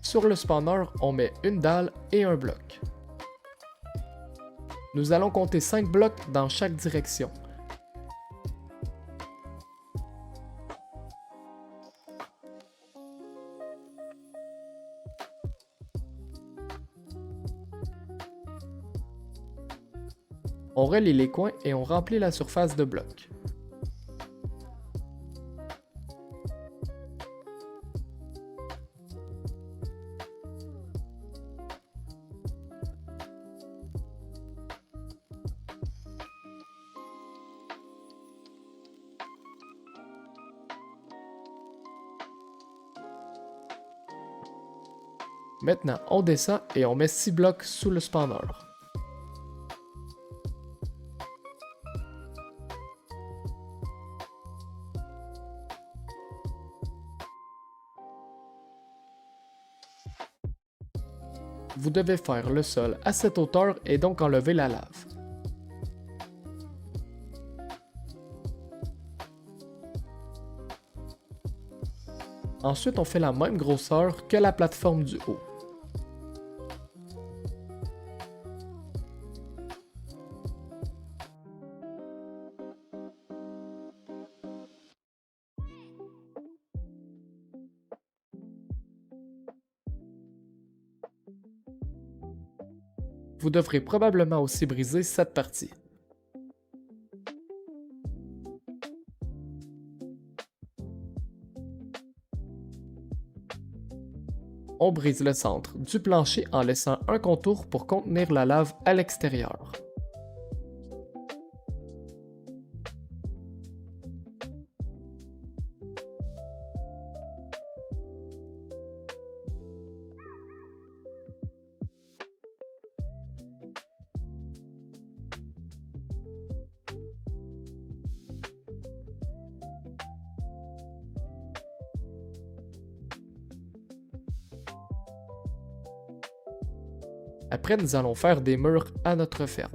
Sur le spawner, on met une dalle et un bloc. Nous allons compter 5 blocs dans chaque direction. On relie les coins et on remplit la surface de blocs. Maintenant, on descend et on met 6 blocs sous le spawner. Vous devez faire le sol à cette hauteur et donc enlever la lave. Ensuite, on fait la même grosseur que la plateforme du haut. Vous devrez probablement aussi briser cette partie. On brise le centre du plancher en laissant un contour pour contenir la lave à l'extérieur. Après, nous allons faire des murs à notre ferme.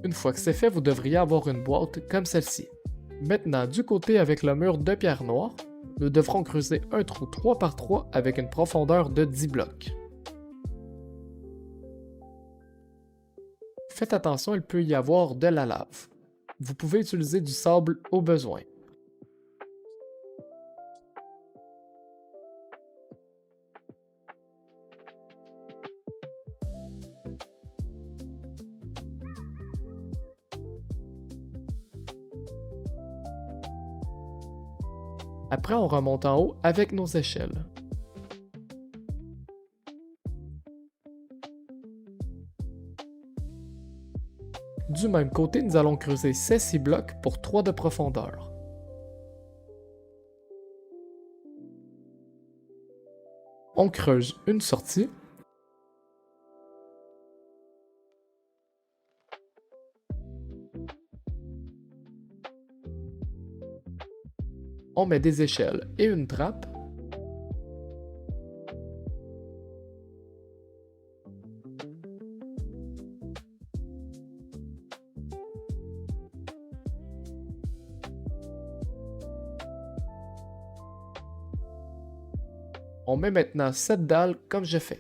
Une fois que c'est fait, vous devriez avoir une boîte comme celle-ci. Maintenant, du côté avec le mur de pierre noire, nous devrons creuser un trou 3 par 3 avec une profondeur de 10 blocs. Faites attention, il peut y avoir de la lave. Vous pouvez utiliser du sable au besoin. Après, on remonte en haut avec nos échelles. Du même côté, nous allons creuser ces 6 blocs pour 3 de profondeur. On creuse une sortie. On met des échelles et une trappe. On met maintenant 7 dalles comme je fais.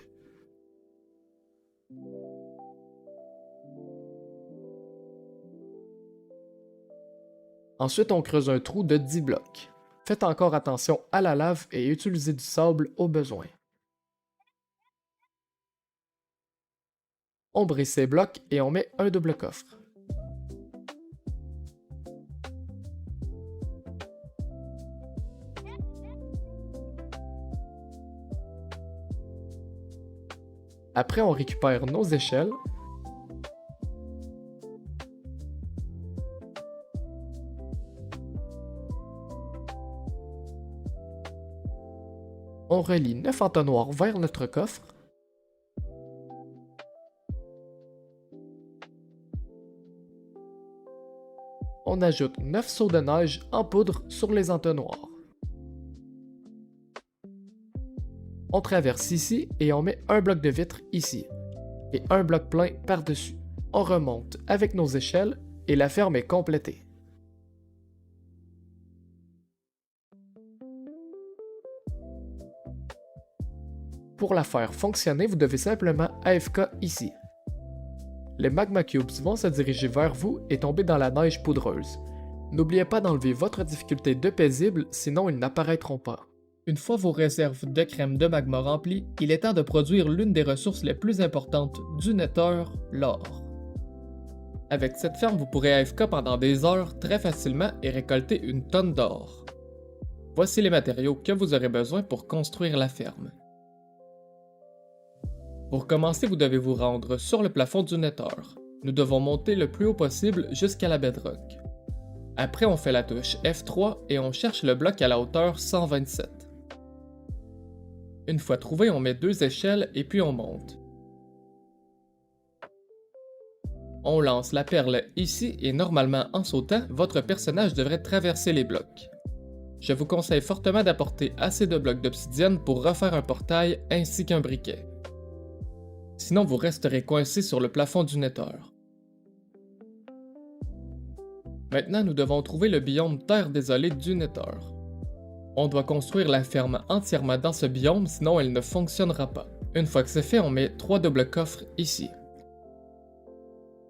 Ensuite, on creuse un trou de 10 blocs. Faites encore attention à la lave et utilisez du sable au besoin. On brise ces blocs et on met un double coffre. Après, on récupère nos échelles. On relie 9 entonnoirs vers notre coffre. On ajoute 9 seaux de neige en poudre sur les entonnoirs. On traverse ici et on met un bloc de vitre ici, et un bloc plein par-dessus. On remonte avec nos échelles et la ferme est complétée. Pour la faire fonctionner, vous devez simplement AFK ici. Les magma cubes vont se diriger vers vous et tomber dans la neige poudreuse. N'oubliez pas d'enlever votre difficulté de paisible, sinon ils n'apparaîtront pas. Une fois vos réserves de crème de magma remplies, il est temps de produire l'une des ressources les plus importantes du Nether, l'or. Avec cette ferme, vous pourrez AFK pendant des heures très facilement et récolter une tonne d'or. Voici les matériaux que vous aurez besoin pour construire la ferme. Pour commencer, vous devez vous rendre sur le plafond du Nether. Nous devons monter le plus haut possible jusqu'à la bedrock. Après, on fait la touche F3 et on cherche le bloc à la hauteur 127. Une fois trouvé, on met 2 échelles et puis on monte. On lance la perle ici et normalement en sautant, votre personnage devrait traverser les blocs. Je vous conseille fortement d'apporter assez de blocs d'obsidienne pour refaire un portail ainsi qu'un briquet. Sinon vous resterez coincé sur le plafond du Nether. Maintenant nous devons trouver le biome terre désolée du Nether. On doit construire la ferme entièrement dans ce biome, sinon elle ne fonctionnera pas. Une fois que c'est fait, on met 3 doubles coffres ici.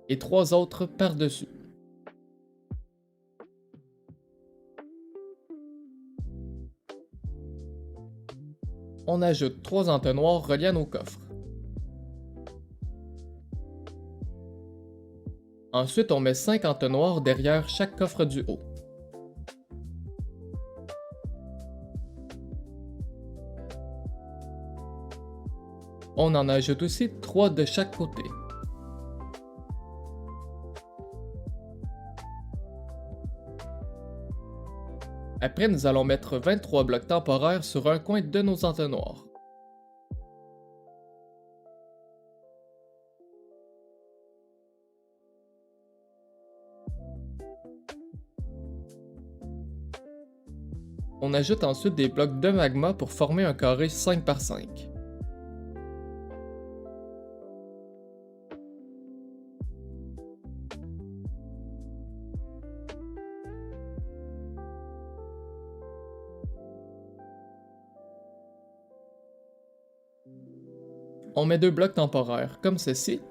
Et 3 autres par-dessus. On ajoute 3 entonnoirs reliés à nos coffres. Ensuite, on met 5 entonnoirs derrière chaque coffre du haut. On en ajoute aussi 3 de chaque côté. Après, nous allons mettre 23 blocs temporaires sur un coin de nos entonnoirs. On ajoute ensuite des blocs de magma pour former un carré 5 par 5. On met 2 blocs temporaires comme ceci,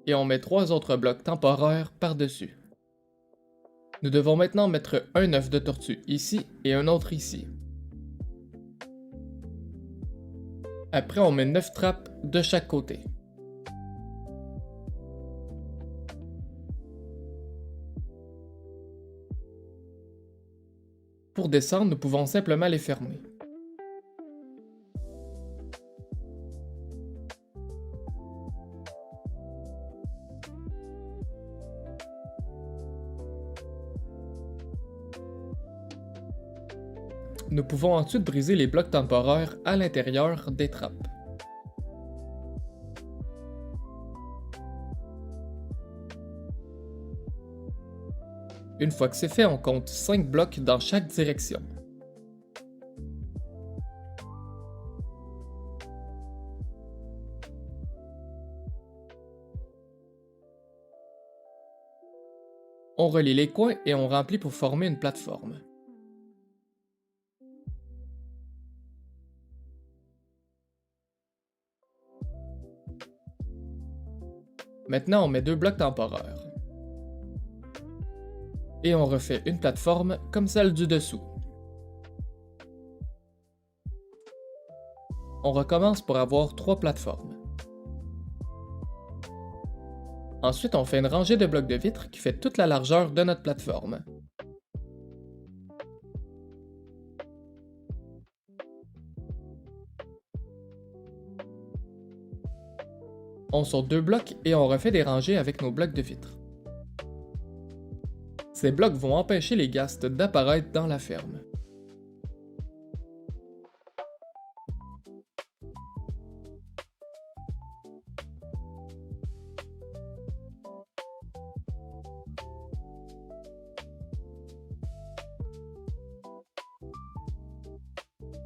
et on met 3 autres blocs temporaires par-dessus. Nous devons maintenant mettre un œuf de tortue ici et un autre ici. Après, on met 9 trappes de chaque côté. Pour descendre, nous pouvons simplement les fermer. Nous pouvons ensuite briser les blocs temporaires à l'intérieur des trappes. Une fois que c'est fait, on compte 5 blocs dans chaque direction. On relie les coins et on remplit pour former une plateforme. Maintenant, on met 2 blocs temporaires. Et on refait une plateforme comme celle du dessous. On recommence pour avoir 3 plateformes. Ensuite, on fait une rangée de blocs de vitre qui fait toute la largeur de notre plateforme. On saute 2 blocs et on refait des rangées avec nos blocs de vitre. Ces blocs vont empêcher les ghastes d'apparaître dans la ferme.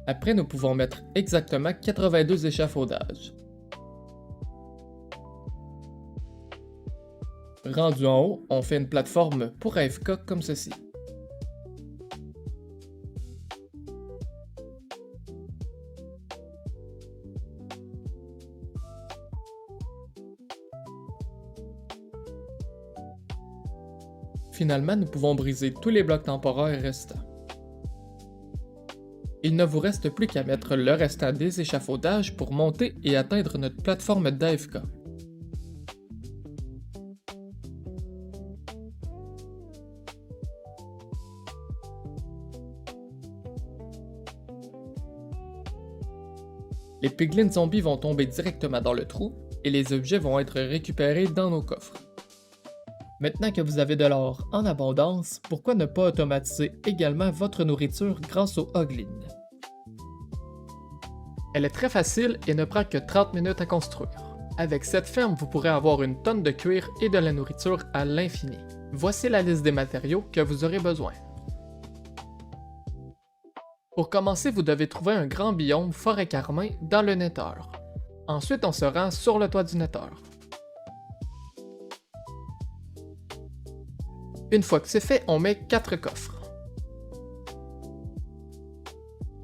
Après, nous pouvons mettre exactement 82 échafaudages. Rendu en haut, on fait une plateforme pour AFK comme ceci. Finalement, nous pouvons briser tous les blocs temporaires restants. Il ne vous reste plus qu'à mettre le restant des échafaudages pour monter et atteindre notre plateforme d'AFK. Les piglins zombies vont tomber directement dans le trou et les objets vont être récupérés dans nos coffres. Maintenant que vous avez de l'or en abondance, pourquoi ne pas automatiser également votre nourriture grâce au Hoglin? Elle est très facile et ne prend que 30 minutes à construire. Avec cette ferme, vous pourrez avoir une tonne de cuir et de la nourriture à l'infini. Voici la liste des matériaux que vous aurez besoin. Pour commencer, vous devez trouver un grand biome forêt carmin dans le Nether. Ensuite, on se rend sur le toit du Nether. Une fois que c'est fait, on met 4 coffres.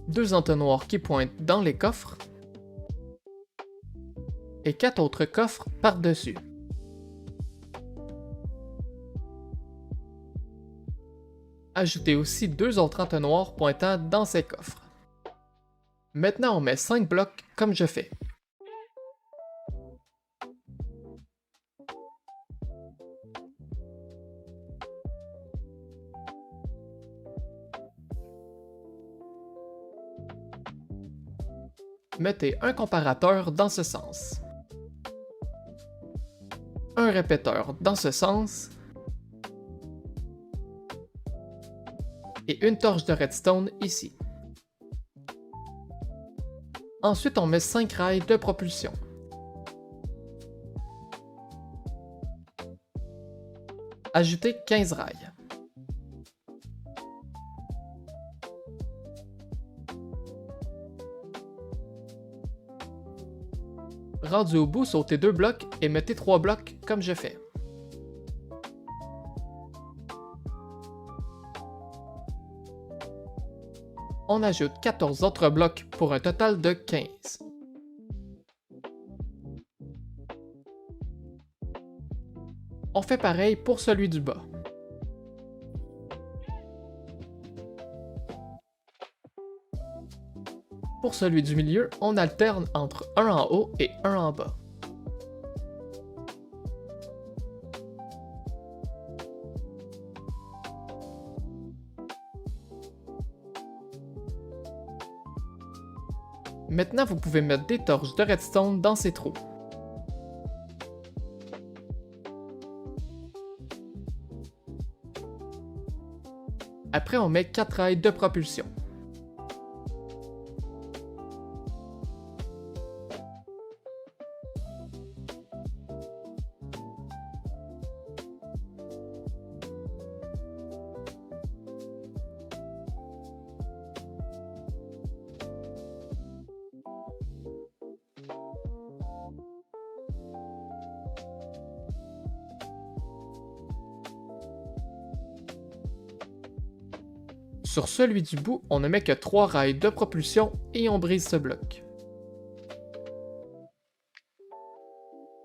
2 entonnoirs qui pointent dans les coffres et 4 autres coffres par-dessus. Ajoutez aussi 2 autres entonnoirs pointant dans ces coffres. Maintenant, on met 5 blocs comme je fais. Mettez un comparateur dans ce sens. Un répéteur dans ce sens. Et une torche de redstone ici. Ensuite, on met 5 rails de propulsion. Ajoutez 15 rails. Rendu au bout, sautez 2 blocs et mettez 3 blocs comme je fais. On ajoute 14 autres blocs pour un total de 15. On fait pareil pour celui du bas. Pour celui du milieu, on alterne entre un en haut et un en bas. Maintenant, vous pouvez mettre des torches de redstone dans ces trous. Après, on met 4 rails de propulsion. Sur celui du bout, on ne met que 3 rails de propulsion et on brise ce bloc.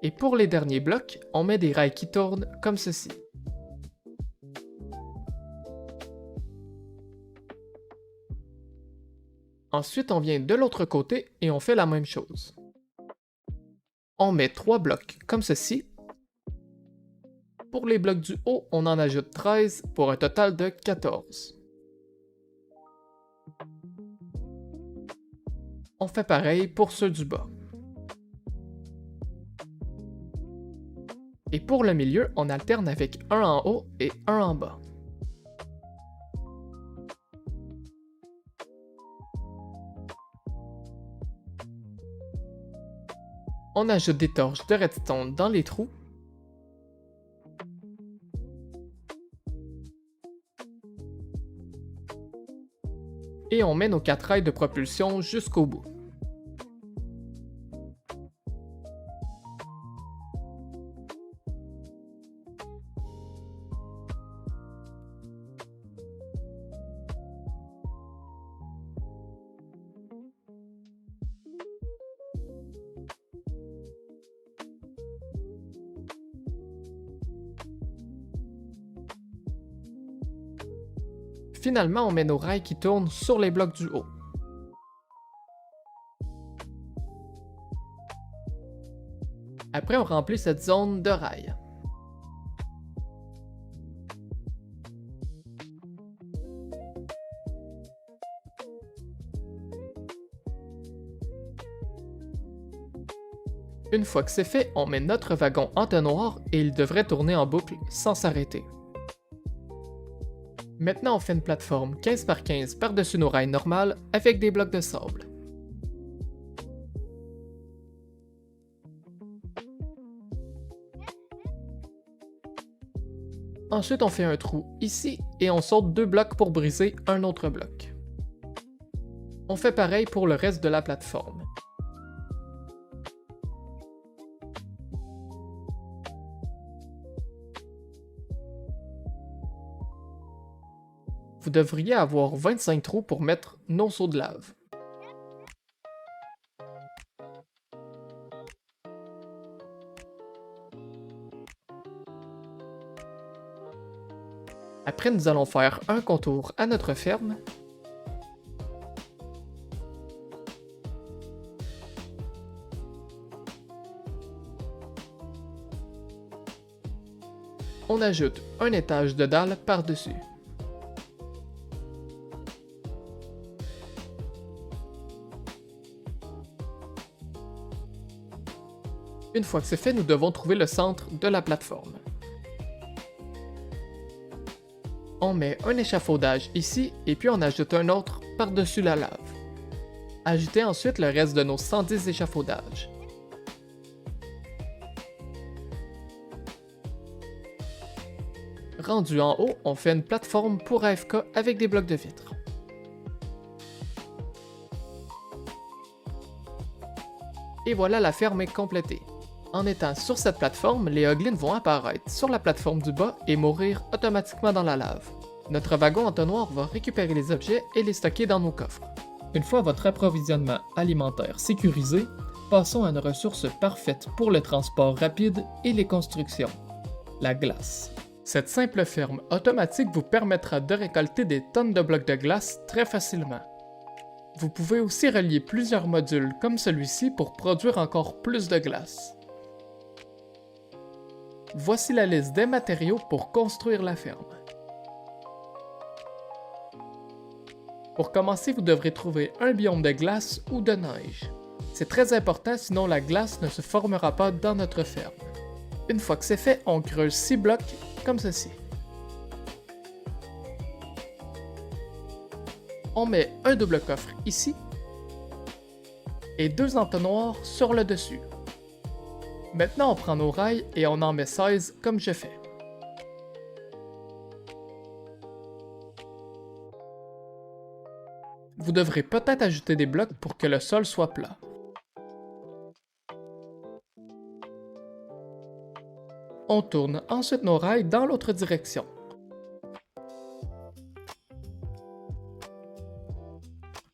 Et pour les derniers blocs, on met des rails qui tournent comme ceci. Ensuite, on vient de l'autre côté et on fait la même chose. On met 3 blocs comme ceci. Pour les blocs du haut, on en ajoute 13 pour un total de 14. On fait pareil pour ceux du bas. Et pour le milieu, on alterne avec un en haut et un en bas. On ajoute des torches de redstone dans les trous. Et on met nos 4 rails de propulsion jusqu'au bout. Finalement, on met nos rails qui tournent sur les blocs du haut. Après, on remplit cette zone de rails. Une fois que c'est fait, on met notre wagon entonnoir et il devrait tourner en boucle sans s'arrêter. Maintenant, on fait une plateforme 15 par 15 par-dessus nos rails normales avec des blocs de sable. Ensuite, on fait un trou ici et on saute 2 blocs pour briser un autre bloc. On fait pareil pour le reste de la plateforme. Vous devriez avoir 25 trous pour mettre nos seaux de lave. Après, nous allons faire un contour à notre ferme. On ajoute un étage de dalles par-dessus. Une fois que c'est fait, nous devons trouver le centre de la plateforme. On met un échafaudage ici et puis on ajoute un autre par-dessus la lave. Ajoutez ensuite le reste de nos 110 échafaudages. Rendu en haut, on fait une plateforme pour AFK avec des blocs de vitre. Et voilà, la ferme est complétée. En étant sur cette plateforme, les hoglins vont apparaître sur la plateforme du bas et mourir automatiquement dans la lave. Notre wagon entonnoir va récupérer les objets et les stocker dans nos coffres. Une fois votre approvisionnement alimentaire sécurisé, passons à une ressource parfaite pour le transport rapide et les constructions, la glace. Cette simple ferme automatique vous permettra de récolter des tonnes de blocs de glace très facilement. Vous pouvez aussi relier plusieurs modules comme celui-ci pour produire encore plus de glace. Voici la liste des matériaux pour construire la ferme. Pour commencer, vous devrez trouver un biome de glace ou de neige. C'est très important, sinon la glace ne se formera pas dans notre ferme. Une fois que c'est fait, on creuse 6 blocs comme ceci. On met un double coffre ici et 2 entonnoirs sur le dessus. Maintenant, on prend nos rails et on en met 16 comme je fais. Vous devrez peut-être ajouter des blocs pour que le sol soit plat. On tourne ensuite nos rails dans l'autre direction.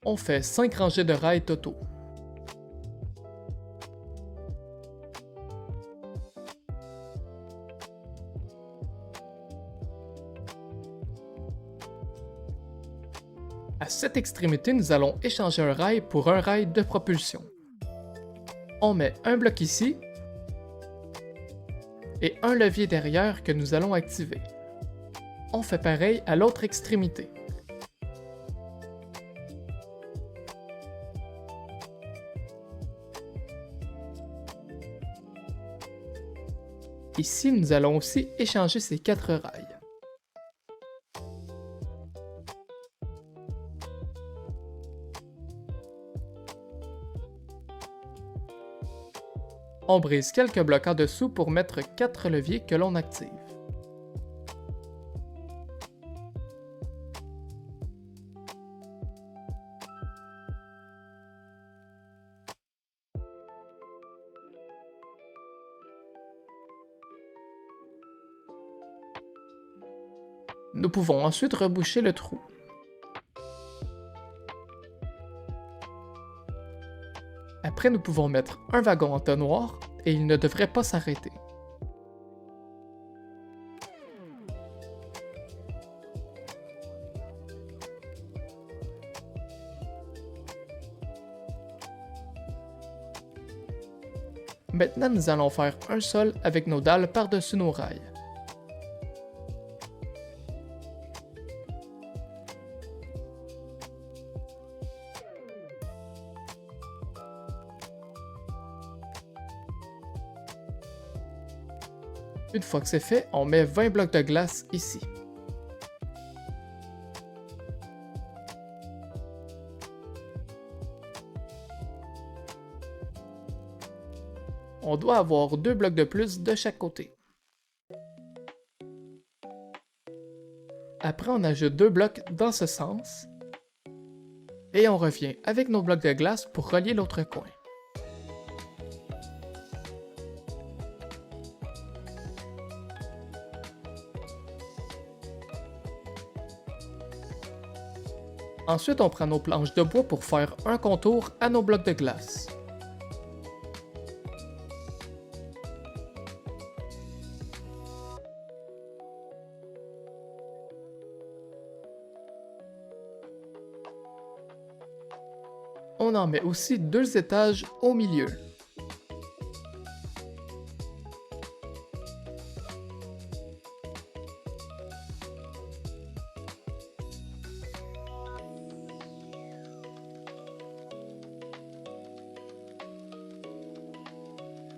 On fait 5 rangées de rails totaux. À cette extrémité, nous allons échanger un rail pour un rail de propulsion. On met un bloc ici et un levier derrière que nous allons activer. On fait pareil à l'autre extrémité. Ici, nous allons aussi échanger ces 4 rails. On brise quelques blocs en dessous pour mettre 4 leviers que l'on active. Nous pouvons ensuite reboucher le trou. Après, nous pouvons mettre un wagon entonnoir et il ne devrait pas s'arrêter. Maintenant, nous allons faire un sol avec nos dalles par-dessus nos rails. Une fois que c'est fait, on met 20 blocs de glace ici. On doit avoir 2 blocs de plus de chaque côté. Après, on ajoute 2 blocs dans ce sens. Et on revient avec nos blocs de glace pour relier l'autre coin. Ensuite, on prend nos planches de bois pour faire un contour à nos blocs de glace. On en met aussi 2 étages au milieu.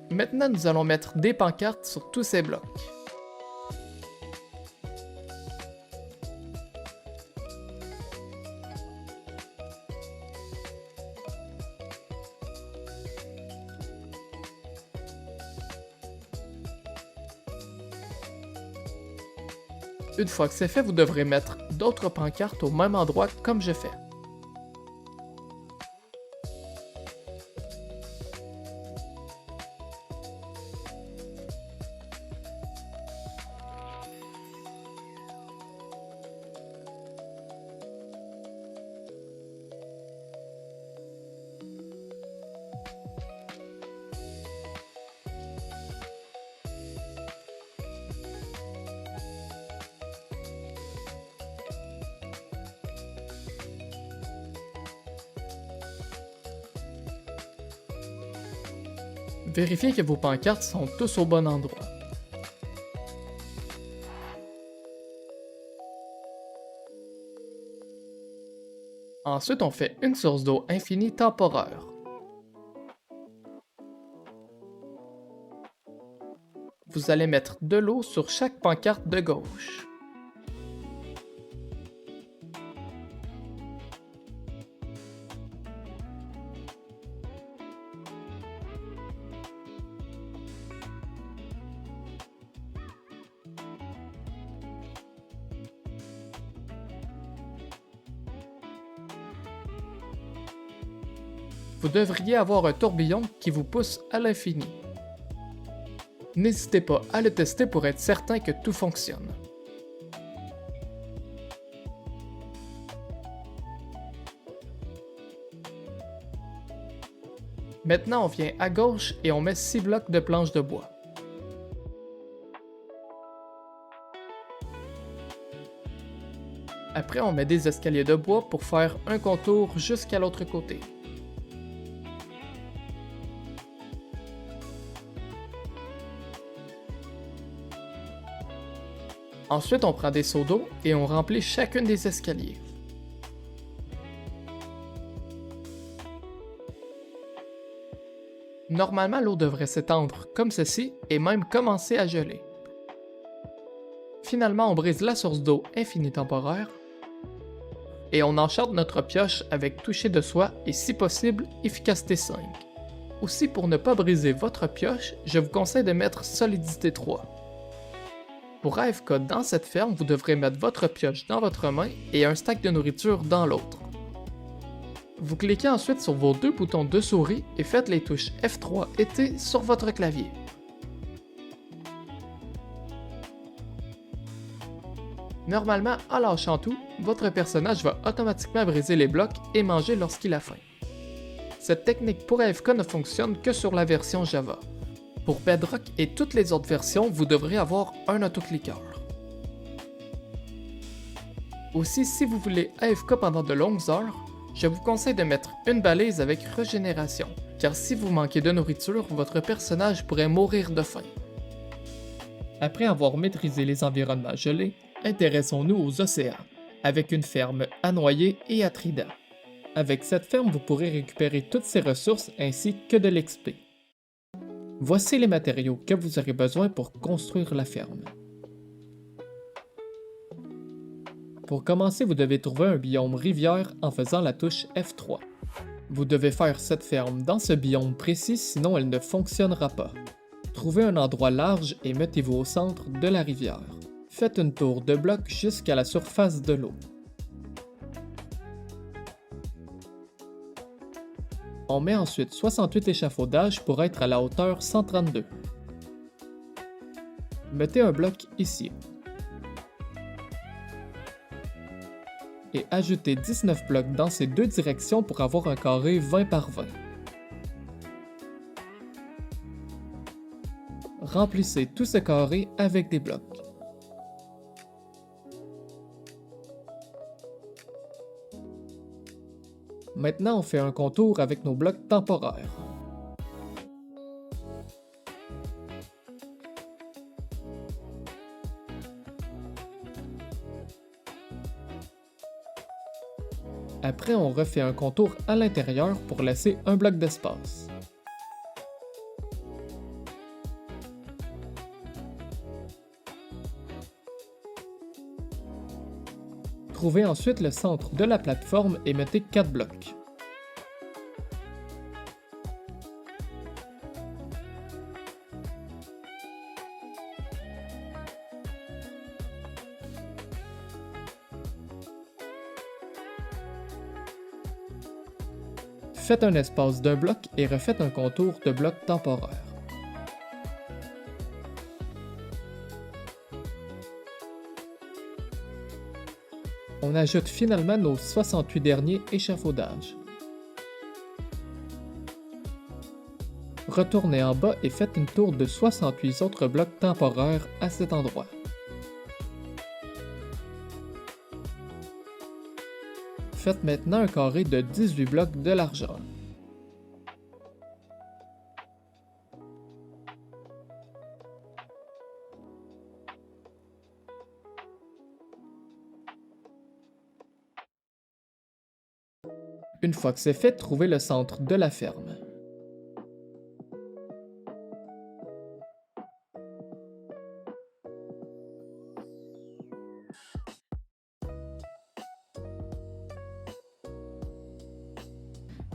Maintenant, nous allons mettre des pancartes sur tous ces blocs. Une fois que c'est fait, vous devrez mettre d'autres pancartes au même endroit comme je fais. Vérifiez que vos pancartes sont tous au bon endroit. Ensuite, on fait une source d'eau infinie temporaire. Vous allez mettre de l'eau sur chaque pancarte de gauche. Vous devriez avoir un tourbillon qui vous pousse à l'infini. N'hésitez pas à le tester pour être certain que tout fonctionne. Maintenant, on vient à gauche et on met 6 blocs de planches de bois. Après, on met des escaliers de bois pour faire un contour jusqu'à l'autre côté. Ensuite, on prend des seaux d'eau et on remplit chacune des escaliers. Normalement, l'eau devrait s'étendre comme ceci et même commencer à geler. Finalement, on brise la source d'eau infinie temporaire et on enchante notre pioche avec toucher de soie et si possible, efficacité 5. Aussi, pour ne pas briser votre pioche, je vous conseille de mettre solidité 3. Pour AFK dans cette ferme, vous devrez mettre votre pioche dans votre main et un stack de nourriture dans l'autre. Vous cliquez ensuite sur vos deux boutons de souris et faites les touches F3 et T sur votre clavier. Normalement, en lâchant tout, votre personnage va automatiquement briser les blocs et manger lorsqu'il a faim. Cette technique pour AFK ne fonctionne que sur la version Java. Pour Bedrock et toutes les autres versions, vous devrez avoir un autocliqueur. Aussi, si vous voulez AFK pendant de longues heures, je vous conseille de mettre une balise avec régénération, car si vous manquez de nourriture, votre personnage pourrait mourir de faim. Après avoir maîtrisé les environnements gelés, intéressons-nous aux océans, avec une ferme à noyer et à trident. Avec cette ferme, vous pourrez récupérer toutes ces ressources ainsi que de l'XP. Voici les matériaux que vous aurez besoin pour construire la ferme. Pour commencer, vous devez trouver un biome rivière en faisant la touche F3. Vous devez faire cette ferme dans ce biome précis, sinon elle ne fonctionnera pas. Trouvez un endroit large et mettez-vous au centre de la rivière. Faites une tour de blocs jusqu'à la surface de l'eau. On met ensuite 68 échafaudages pour être à la hauteur 132. Mettez un bloc ici. Et ajoutez 19 blocs dans ces deux directions pour avoir un carré 20 par 20. Remplissez tout ce carré avec des blocs. Maintenant, on fait un contour avec nos blocs temporaires. Après, on refait un contour à l'intérieur pour laisser un bloc d'espace. Trouvez ensuite le centre de la plateforme et mettez 4 blocs. Faites un espace d'un bloc et refaites un contour de bloc temporaire. On ajoute finalement nos 68 derniers échafaudages. Retournez en bas et faites une tour de 68 autres blocs temporaires à cet endroit. Faites maintenant un carré de 18 blocs de largeur. Une fois que c'est fait, trouvez le centre de la ferme.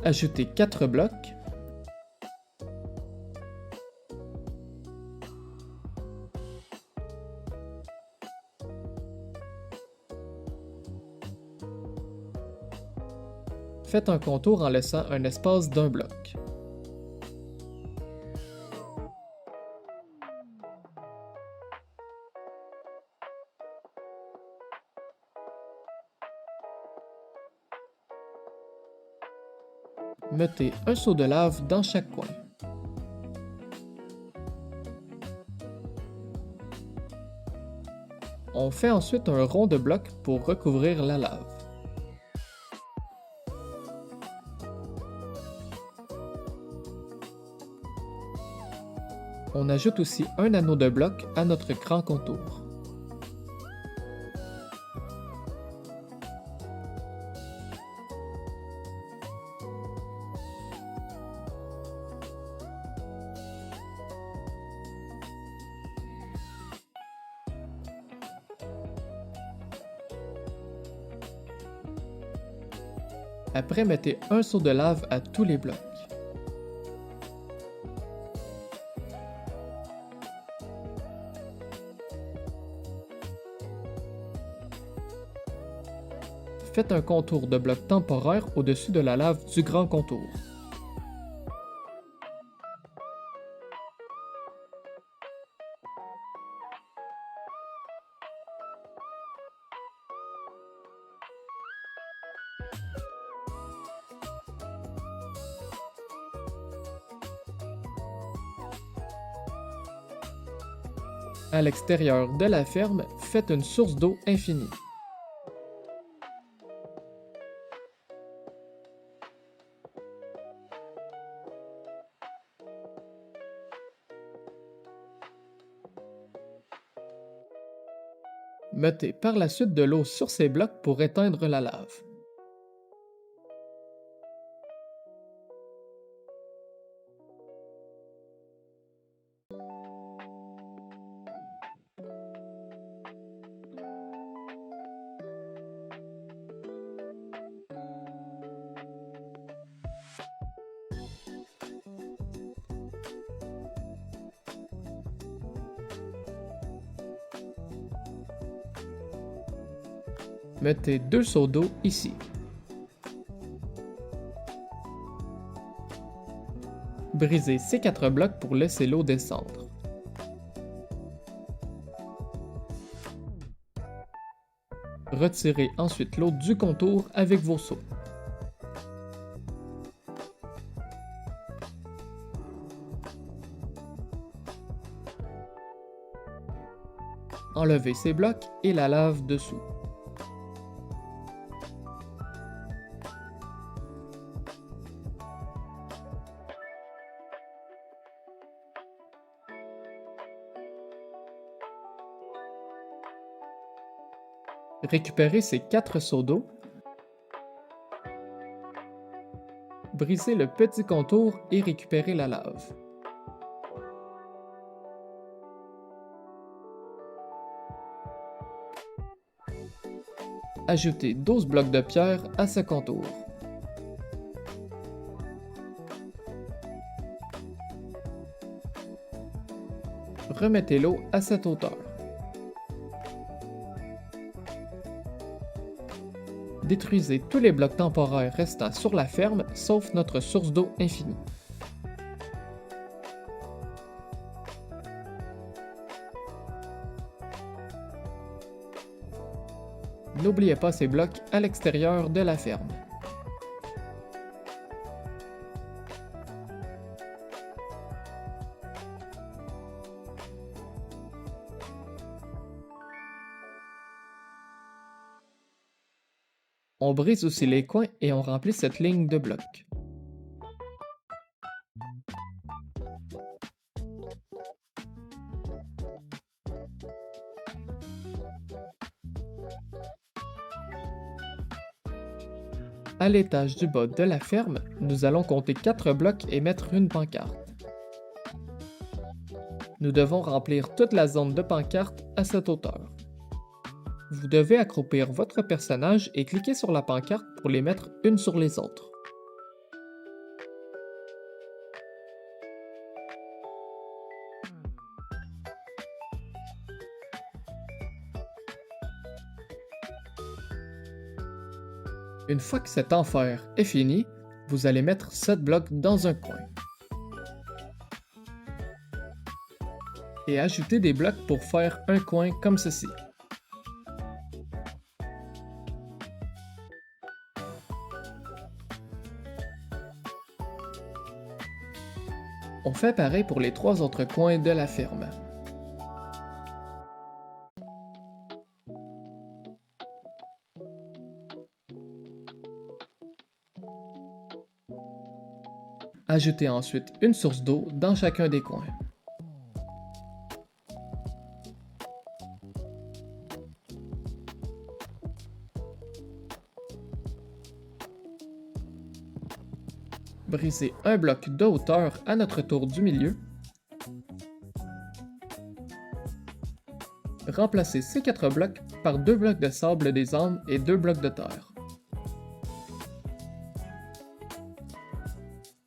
Ajoutez 4 blocs. Faites un contour en laissant un espace d'1 bloc. Mettez un seau de lave dans chaque coin. On fait ensuite un rond de bloc pour recouvrir la lave. On ajoute aussi un anneau de bloc à notre grand contour. Après, mettez un seau de lave à tous les blocs. Faites un contour de bloc temporaire au-dessus de la lave du grand contour. À l'extérieur de la ferme, faites une source d'eau infinie. Mettez par la suite de l'eau sur ces blocs pour éteindre la lave. Mettez 2 seaux d'eau ici. Brisez ces 4 blocs pour laisser l'eau descendre. Retirez ensuite l'eau du contour avec vos seaux. Enlevez ces blocs et la lave dessous. Récupérez ces 4 seaux d'eau. Brisez le petit contour et récupérez la lave. Ajoutez 12 blocs de pierre à ce contour. Remettez l'eau à cette hauteur. Détruisez tous les blocs temporaires restants sur la ferme, sauf notre source d'eau infinie. N'oubliez pas ces blocs à l'extérieur de la ferme. On brise aussi les coins et on remplit cette ligne de blocs. À l'étage du bas de la ferme, nous allons compter 4 blocs et mettre une pancarte. Nous devons remplir toute la zone de pancarte à cette hauteur. Vous devez accroupir votre personnage et cliquer sur la pancarte pour les mettre une sur les autres. Une fois que cet enfer est fini, vous allez mettre 7 blocs dans un coin. Et ajouter des blocs pour faire un coin comme ceci. On fait pareil pour les 3 autres coins de la ferme. Ajoutez ensuite une source d'eau dans chacun des coins. Brisez un bloc de hauteur à notre tour du milieu. Remplacez ces 4 blocs par 2 blocs de sable des Andes et 2 blocs de terre.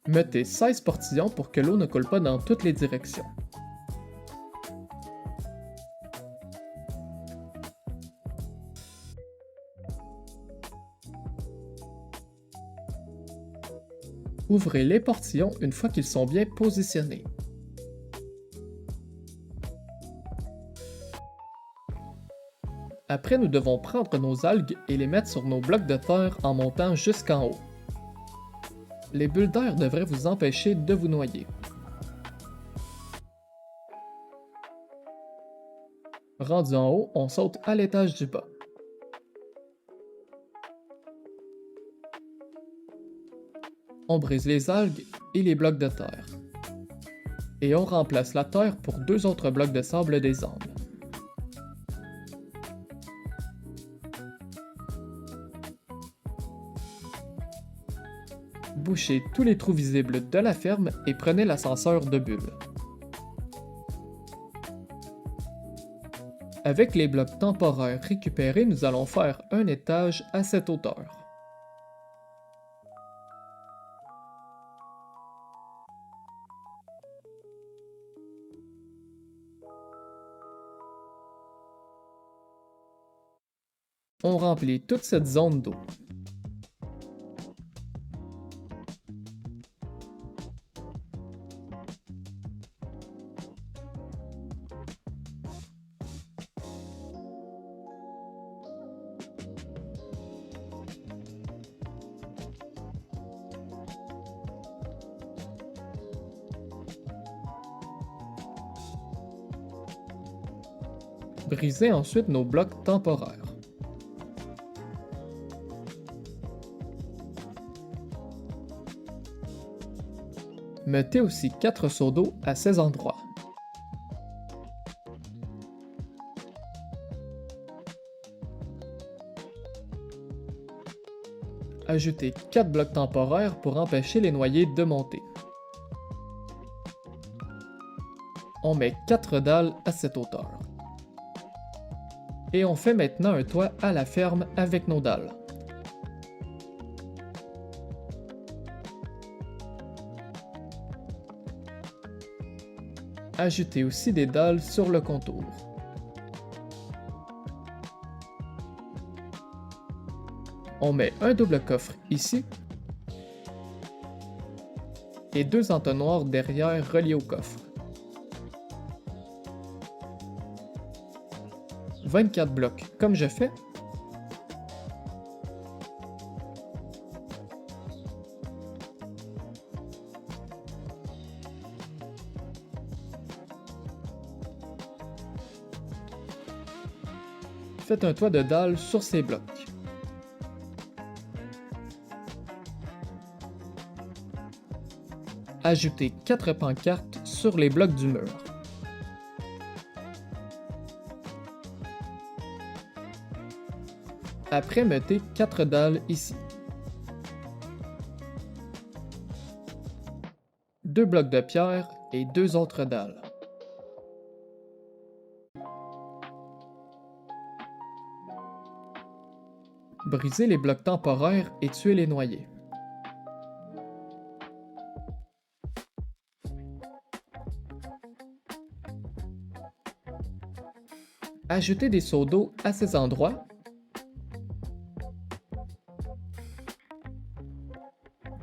Mettez 16 portillons pour que l'eau ne coule pas dans toutes les directions. Ouvrez les portillons une fois qu'ils sont bien positionnés. Après, nous devons prendre nos algues et les mettre sur nos blocs de terre en montant jusqu'en haut. Les bulles d'air devraient vous empêcher de vous noyer. Rendu en haut, on saute à l'étage du bas. On brise les algues et les blocs de terre. Et on remplace la terre pour 2 autres blocs de sable des Andes. Bouchez tous les trous visibles de la ferme et prenez l'ascenseur de bulles. Avec les blocs temporaires récupérés, nous allons faire un étage à cette hauteur. On remplit toute cette zone d'eau. Brisez ensuite nos blocs temporaires. Mettez aussi 4 seaux d'eau à ces endroits. Ajoutez 4 blocs temporaires pour empêcher les noyés de monter. On met 4 dalles à cette hauteur. Et on fait maintenant un toit à la ferme avec nos dalles. Ajoutez aussi des dalles sur le contour. On met un double coffre ici et 2 entonnoirs derrière reliés au coffre. 24 blocs comme je fais. Faites un toit de dalles sur ces blocs. Ajoutez 4 pancartes sur les blocs du mur. Après, mettez 4 dalles ici. 2 blocs de pierre et 2 autres dalles. Brisez les blocs temporaires et tuez les noyés. Ajoutez des seaux d'eau à ces endroits.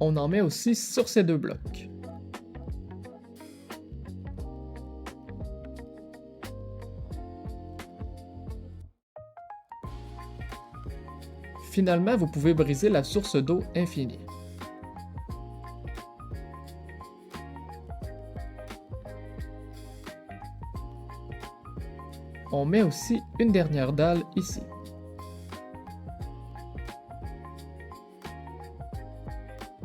On en met aussi sur ces 2 blocs. Finalement, vous pouvez briser la source d'eau infinie. On met aussi une dernière dalle ici.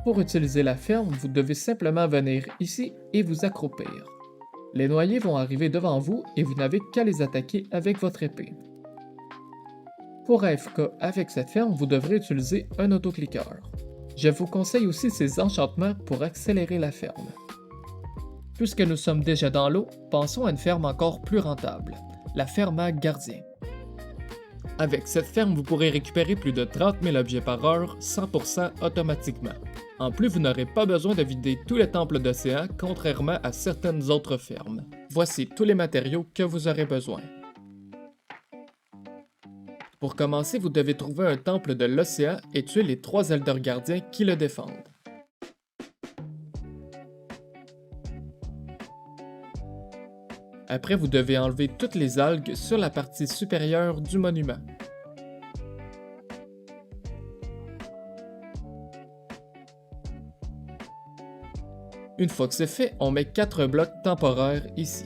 Pour utiliser la ferme, vous devez simplement venir ici et vous accroupir. Les noyés vont arriver devant vous et vous n'avez qu'à les attaquer avec votre épée. Pour AFK avec cette ferme, vous devrez utiliser un autocliqueur. Je vous conseille aussi ces enchantements pour accélérer la ferme. Puisque nous sommes déjà dans l'eau, pensons à une ferme encore plus rentable, la ferme à gardien. Avec cette ferme, vous pourrez récupérer plus de 30 000 objets par heure, 100% automatiquement. En plus, vous n'aurez pas besoin de vider tous les temples d'océan, contrairement à certaines autres fermes. Voici tous les matériaux que vous aurez besoin. Pour commencer, vous devez trouver un temple de l'océan et tuer les 3 Elder gardiens qui le défendent. Après, vous devez enlever toutes les algues sur la partie supérieure du monument. Une fois que c'est fait, on met 4 blocs temporaires ici.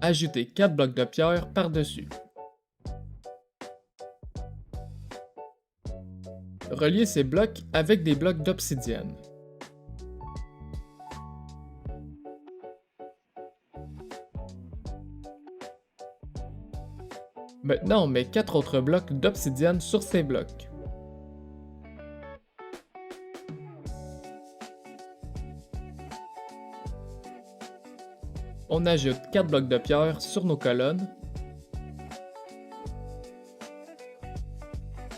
Ajoutez 4 blocs de pierre par-dessus. Reliez ces blocs avec des blocs d'obsidienne. Maintenant, on met 4 autres blocs d'obsidienne sur ces blocs. On ajoute 4 blocs de pierre sur nos colonnes.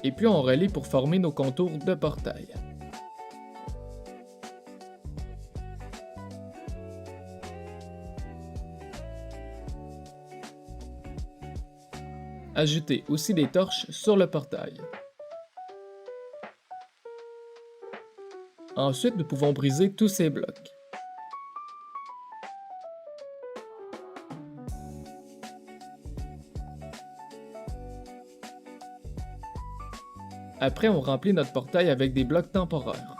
Et puis on relie pour former nos contours de portail. Ajoutez aussi des torches sur le portail. Ensuite, nous pouvons briser tous ces blocs. Après, on remplit notre portail avec des blocs temporaires.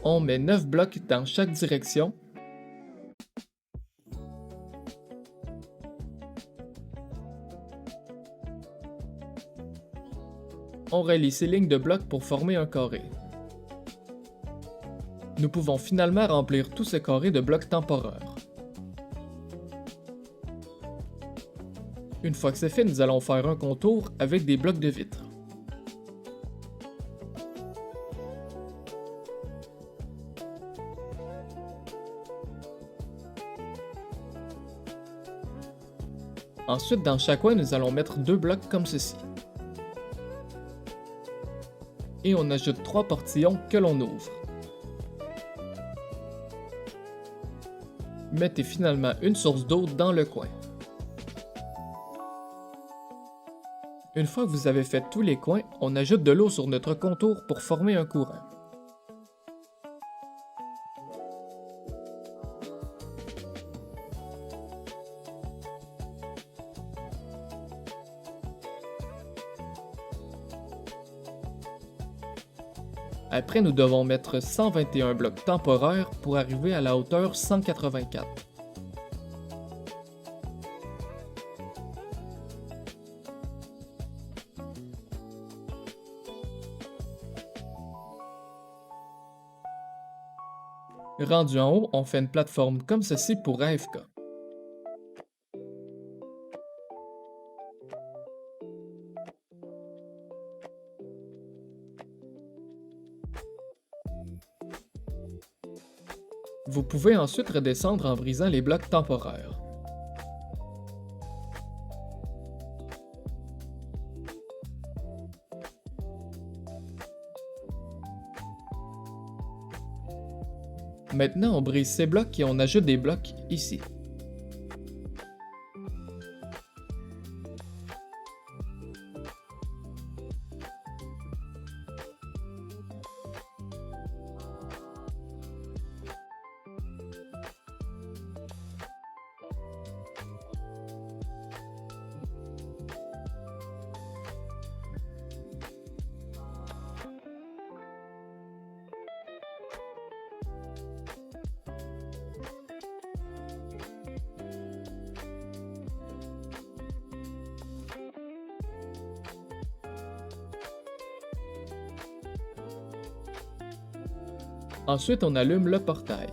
On met 9 blocs dans chaque direction. On relie ces lignes de blocs pour former un carré. Nous pouvons finalement remplir tout ce carré de blocs temporaires. Une fois que c'est fait, nous allons faire un contour avec des blocs de vitre. Ensuite, dans chaque coin, nous allons mettre 2 blocs comme ceci. Et on ajoute 3 portillons que l'on ouvre. Mettez finalement une source d'eau dans le coin. Une fois que vous avez fait tous les coins, on ajoute de l'eau sur notre contour pour former un courant. Après, nous devons mettre 121 blocs temporaires pour arriver à la hauteur 184. Rendu en haut, on fait une plateforme comme ceci pour AFK. Vous pouvez ensuite redescendre en brisant les blocs temporaires. Maintenant, on brise ces blocs et on ajoute des blocs ici. Ensuite, on allume le portail.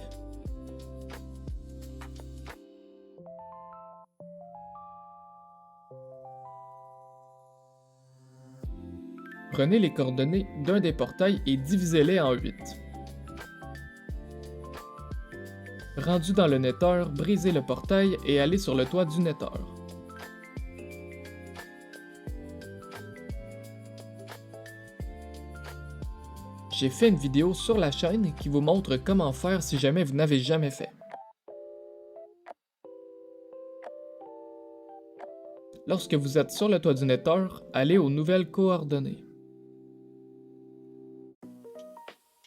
Prenez les coordonnées d'un des portails et divisez-les en 8. Rendu dans le Nether, brisez le portail et allez sur le toit du Nether. J'ai fait une vidéo sur la chaîne qui vous montre comment faire si jamais vous n'avez jamais fait. Lorsque vous êtes sur le toit du Nether, allez aux nouvelles coordonnées.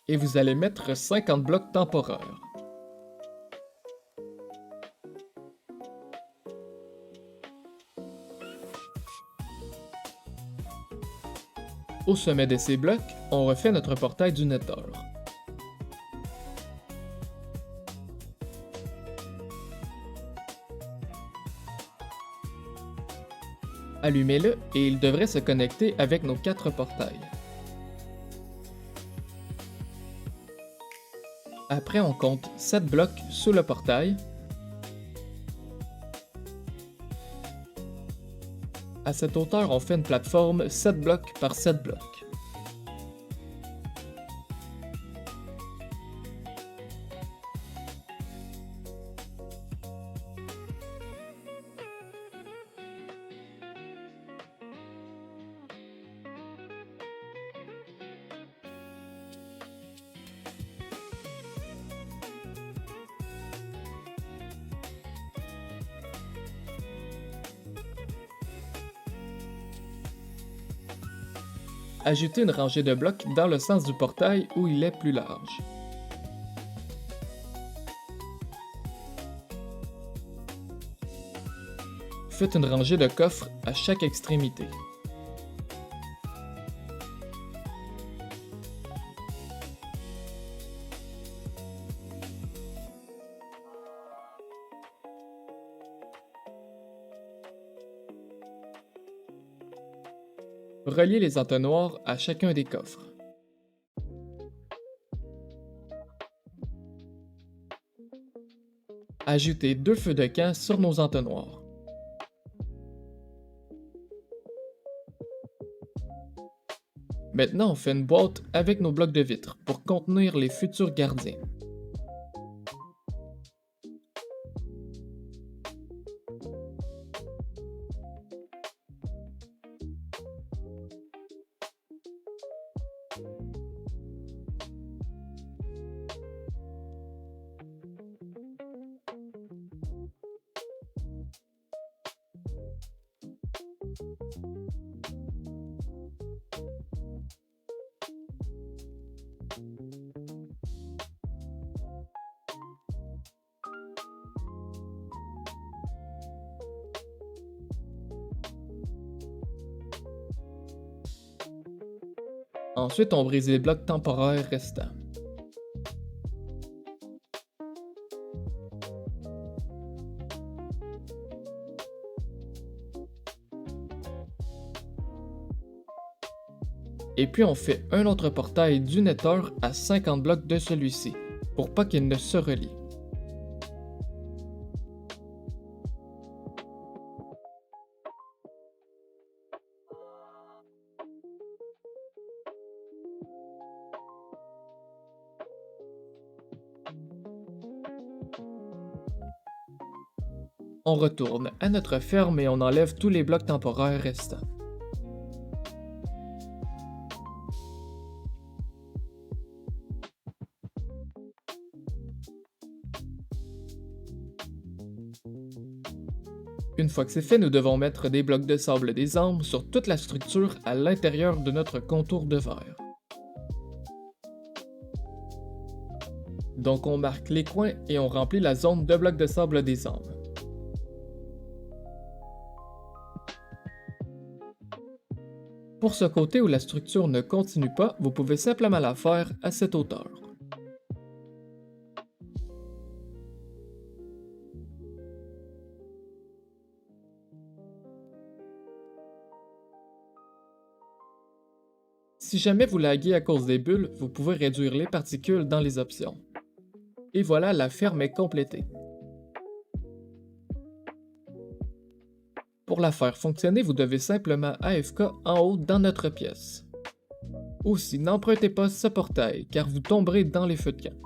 Et vous allez mettre 50 blocs temporaires. Au sommet de ces blocs, on refait notre portail du Nether. Allumez-le et il devrait se connecter avec nos 4 portails. Après, on compte 7 blocs sous le portail. À cette hauteur, on fait une plateforme 7 blocs par 7 blocs. Ajoutez une rangée de blocs dans le sens du portail où il est plus large. Faites une rangée de coffres à chaque extrémité. Reliez les entonnoirs à chacun des coffres. Ajoutez 2 feux de camp sur nos entonnoirs. Maintenant, on fait une boîte avec nos blocs de vitre pour contenir les futurs gardiens. Ensuite, on brise les blocs temporaires restants. Et puis on fait un autre portail du Nether à 50 blocs de celui-ci. pour pas qu'ils ne se relient. On retourne à notre ferme et on enlève tous les blocs temporaires restants. Une fois que c'est fait, nous devons mettre des blocs de sable des arbres sur toute la structure à l'intérieur de notre contour de verre. Donc on marque les coins et on remplit la zone de blocs de sable des arbres. Pour ce côté où la structure ne continue pas, vous pouvez simplement la faire à cette hauteur. Si jamais vous laguez à cause des bulles, vous pouvez réduire les particules dans les options. Et voilà, la ferme est complétée. Pour la faire fonctionner, vous devez simplement AFK en haut dans notre pièce. Aussi, n'empruntez pas ce portail, car vous tomberez dans les feux de camp.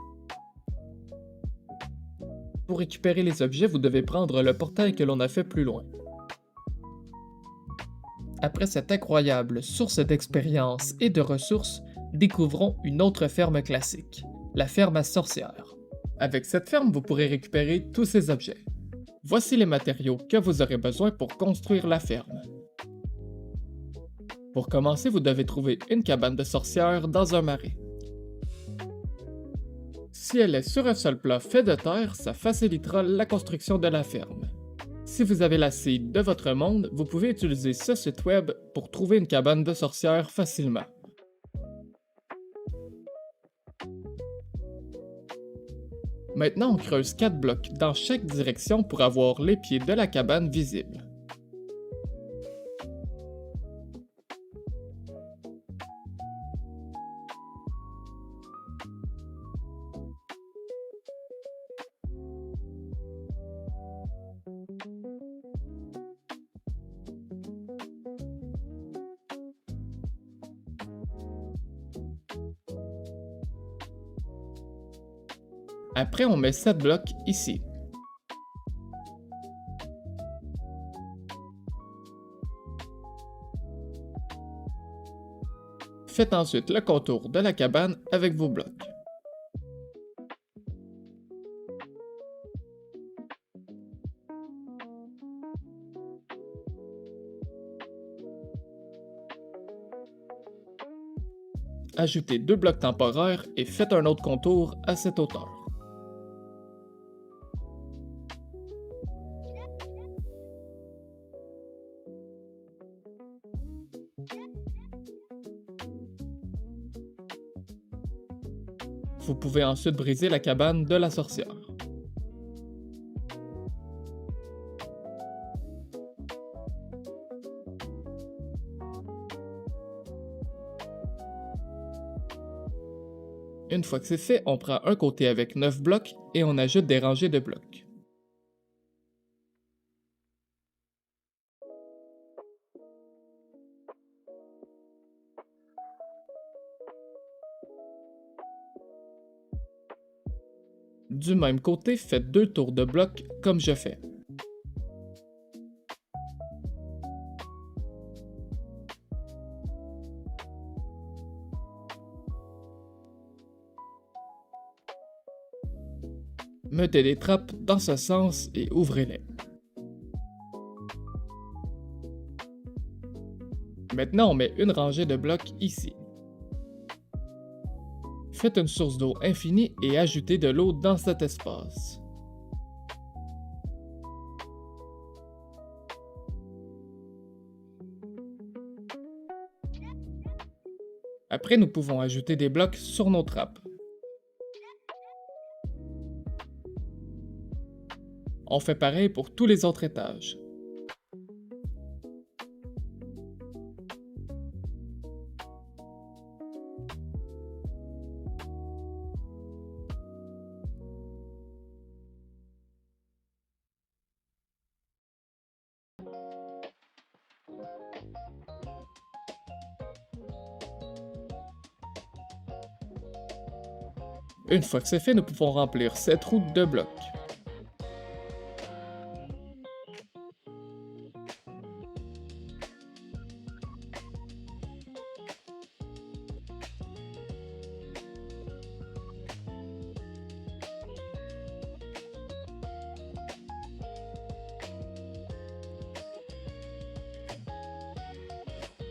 Pour récupérer les objets, vous devez prendre le portail que l'on a fait plus loin. Après cette incroyable source d'expérience et de ressources, découvrons une autre ferme classique, la ferme à sorcières. Avec cette ferme, vous pourrez récupérer tous ces objets. Voici les matériaux que vous aurez besoin pour construire la ferme. Pour commencer, vous devez trouver une cabane de sorcières dans un marais. Si elle est sur un sol plat fait de terre, ça facilitera la construction de la ferme. Si vous avez la seed de votre monde, vous pouvez utiliser ce site web pour trouver une cabane de sorcières facilement. Maintenant, on creuse 4 blocs dans chaque direction pour avoir les pieds de la cabane visibles. Après, on met 7 blocs ici. Faites ensuite le contour de la cabane avec vos blocs. Ajoutez 2 blocs temporaires et faites un autre contour à cette hauteur. Vous pouvez ensuite briser la cabane de la sorcière. Une fois que c'est fait, on prend un côté avec 9 blocs et on ajoute des rangées de blocs. Du même côté, faites 2 tours de blocs comme je fais. Mettez des trappes dans ce sens et ouvrez-les. Maintenant, on met une rangée de blocs ici. Faites une source d'eau infinie et ajoutez de l'eau dans cet espace. Après, nous pouvons ajouter des blocs sur nos trappes. On fait pareil pour tous les autres étages. Une fois que c'est fait, nous pouvons remplir cette roue de blocs.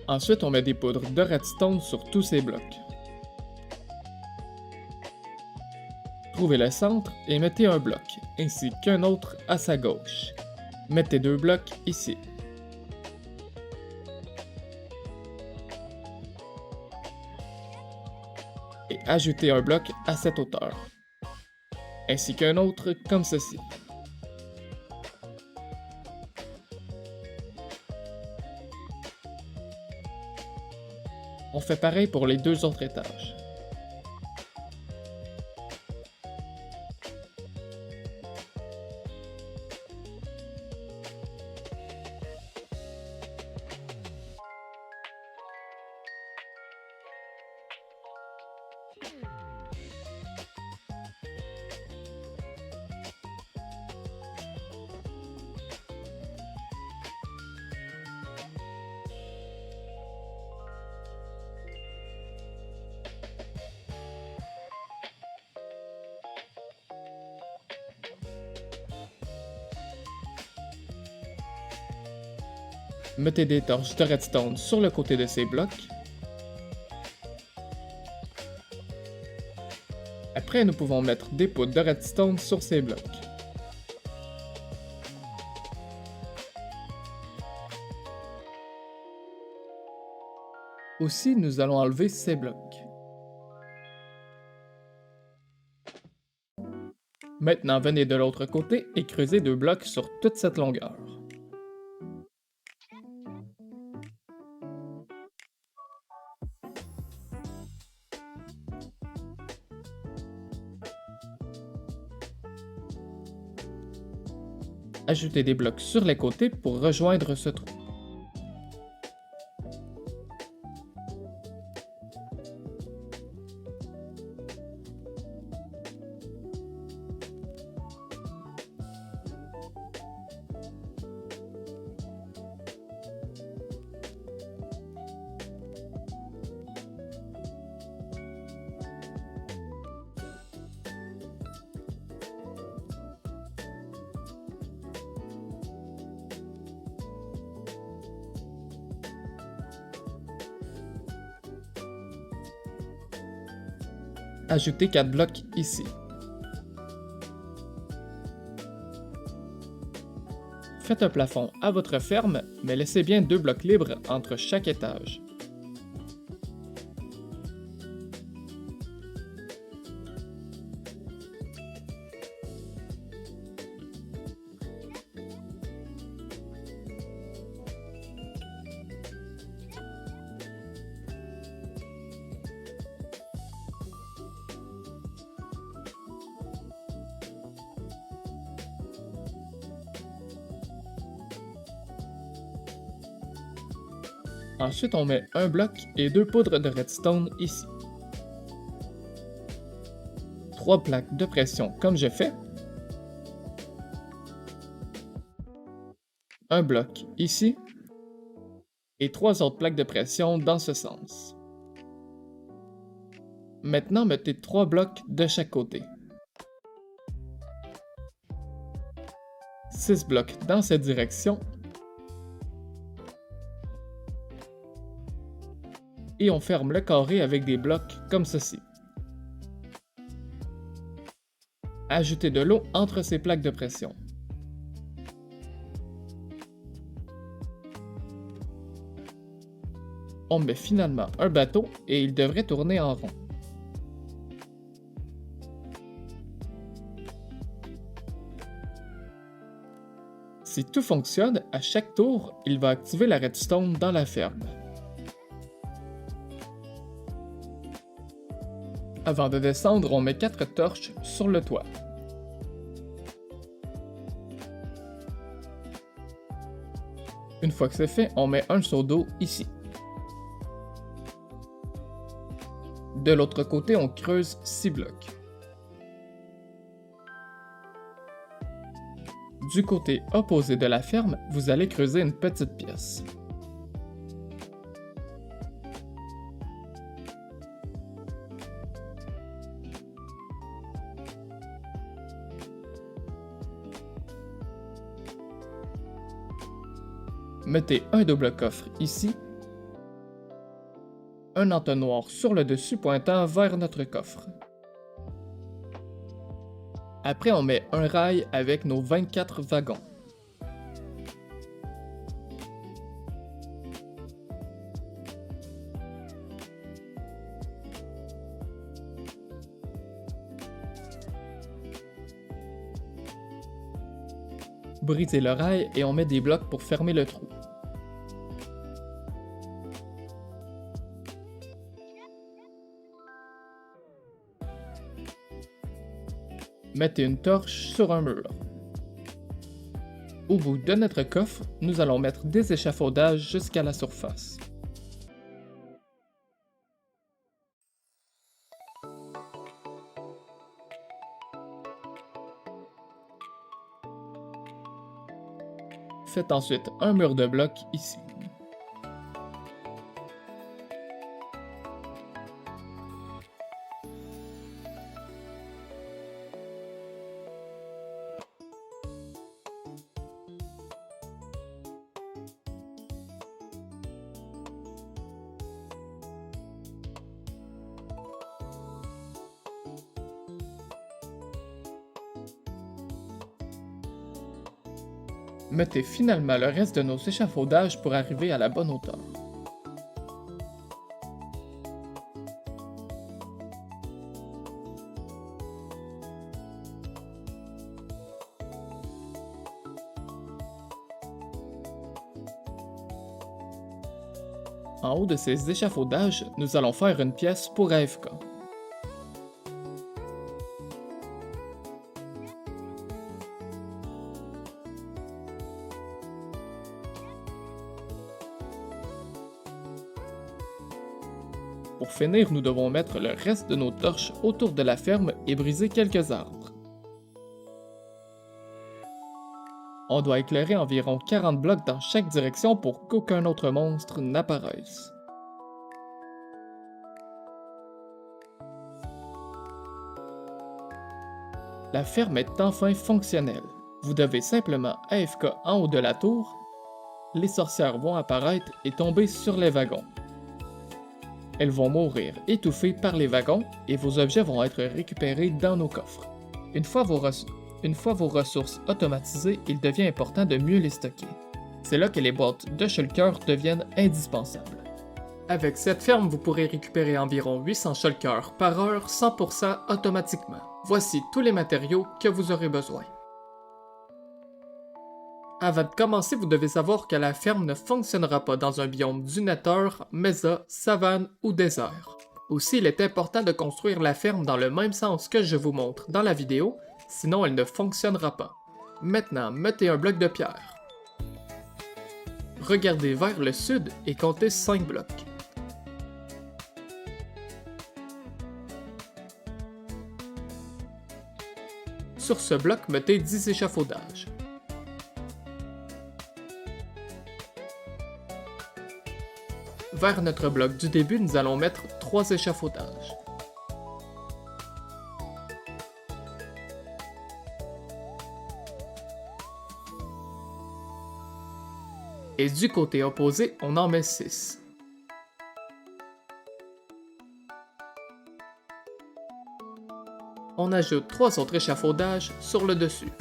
Ensuite, on met des poudres de redstone sur tous ces blocs. Trouvez le centre et mettez un bloc, ainsi qu'un autre à sa gauche. Mettez 2 blocs ici. Et ajoutez un bloc à cette hauteur, ainsi qu'un autre comme ceci. On fait pareil pour les 2 autres étages. Mettez des torches de redstone sur le côté de ces blocs. Après, nous pouvons mettre des poudres de redstone sur ces blocs. Aussi, nous allons enlever ces blocs. Maintenant, venez de l'autre côté et creusez 2 blocs sur toute cette longueur. Ajoutez des blocs sur les côtés pour rejoindre ce trou. Ajoutez 4 blocs ici. Faites un plafond à votre ferme, mais laissez bien 2 blocs libres entre chaque étage. Ensuite, on met un bloc et 2 poudres de redstone ici. 3 plaques de pression comme j'ai fait. Un bloc ici. Et 3 autres plaques de pression dans ce sens. Maintenant, mettez 3 blocs de chaque côté. 6 blocs dans cette direction. Et on ferme le carré avec des blocs comme ceci. Ajoutez de l'eau entre ces plaques de pression. On met finalement un bateau et il devrait tourner en rond. Si tout fonctionne, à chaque tour, il va activer la redstone dans la ferme. Avant de descendre, on met 4 torches sur le toit. Une fois que c'est fait, on met un seau d'eau ici. De l'autre côté, on creuse 6 blocs. Du côté opposé de la ferme, vous allez creuser une petite pièce. Mettez un double coffre ici, un entonnoir sur le dessus pointant vers notre coffre. Après, on met un rail avec nos 24 wagons. Brisez le rail et on met des blocs pour fermer le trou. Mettez une torche sur un mur. Au bout de notre coffre, nous allons mettre des échafaudages jusqu'à la surface. Faites ensuite un mur de blocs ici. Mettez finalement le reste de nos échafaudages pour arriver à la bonne hauteur. En haut de ces échafaudages, nous allons faire une pièce pour AFK. Pour finir, nous devons mettre le reste de nos torches autour de la ferme et briser quelques arbres. On doit éclairer environ 40 blocs dans chaque direction pour qu'aucun autre monstre n'apparaisse. La ferme est enfin fonctionnelle. Vous devez simplement AFK en haut de la tour. Les sorcières vont apparaître et tomber sur les wagons. Elles vont mourir étouffées par les wagons et vos objets vont être récupérés dans nos coffres. Une fois vos ressources automatisées, il devient important de mieux les stocker. C'est là que les boîtes de shulkers deviennent indispensables. Avec cette ferme, vous pourrez récupérer environ 800 shulkers par heure 100% automatiquement. Voici tous les matériaux que vous aurez besoin. Avant de commencer, vous devez savoir que la ferme ne fonctionnera pas dans un biome dunateur, mesa, savane ou désert. Aussi, il est important de construire la ferme dans le même sens que je vous montre dans la vidéo, sinon elle ne fonctionnera pas. Maintenant, mettez un bloc de pierre. Regardez vers le sud et comptez 5 blocs. Sur ce bloc, mettez 10 échafaudages. Vers notre bloc du début, nous allons mettre 3 échafaudages. Et du côté opposé, on en met 6. On ajoute 3 autres échafaudages sur le dessus.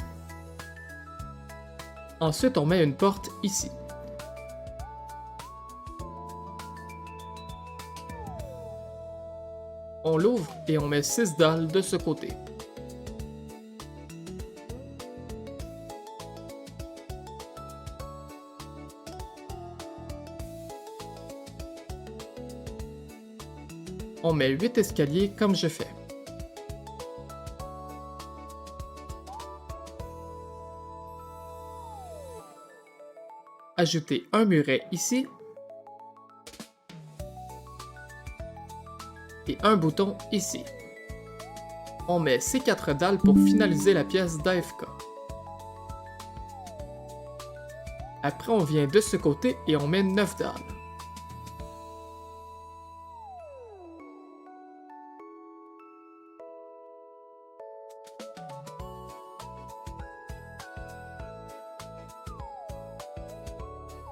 Ensuite, on met une porte ici. On l'ouvre et on met 6 dalles de ce côté. On met 8 escaliers comme je fais. Ajoutez un muret ici. Et un bouton ici. On met ces 4 dalles pour finaliser la pièce d'AFK. Après, on vient de ce côté et on met 9 dalles.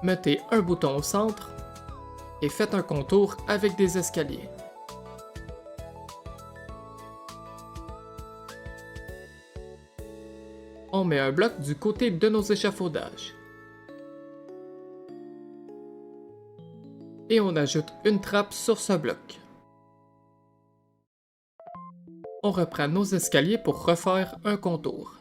Mettez un bouton au centre et faites un contour avec des escaliers. On met un bloc du côté de nos échafaudages. Et on ajoute une trappe sur ce bloc. On reprend nos escaliers pour refaire un contour.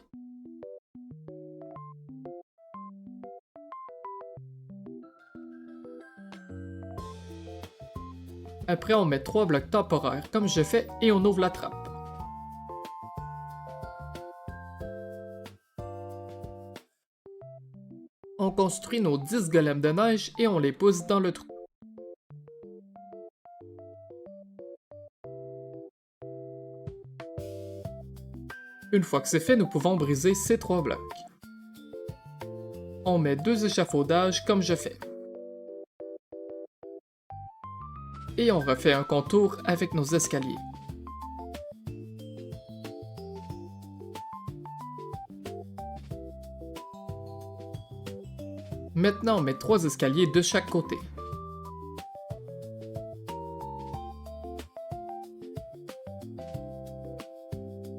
Après, on met 3 blocs temporaires comme je fais et on ouvre la trappe. On construit nos 10 golems de neige et on les pousse dans le trou. Une fois que c'est fait, nous pouvons briser ces 3 blocs. On met 2 échafaudages comme je fais. Et on refait un contour avec nos escaliers. Maintenant, on met 3 escaliers de chaque côté.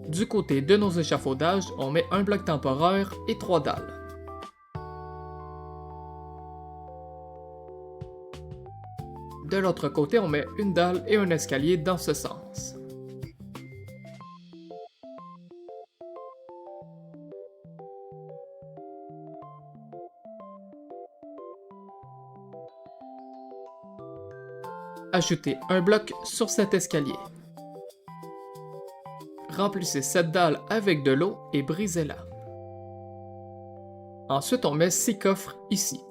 Du côté de nos échafaudages, on met un bloc temporaire et 3 dalles. De l'autre côté, on met une dalle et un escalier dans ce sens. Ajoutez un bloc sur cet escalier. Remplissez cette dalle avec de l'eau et brisez-la. Ensuite, on met 6 coffres ici.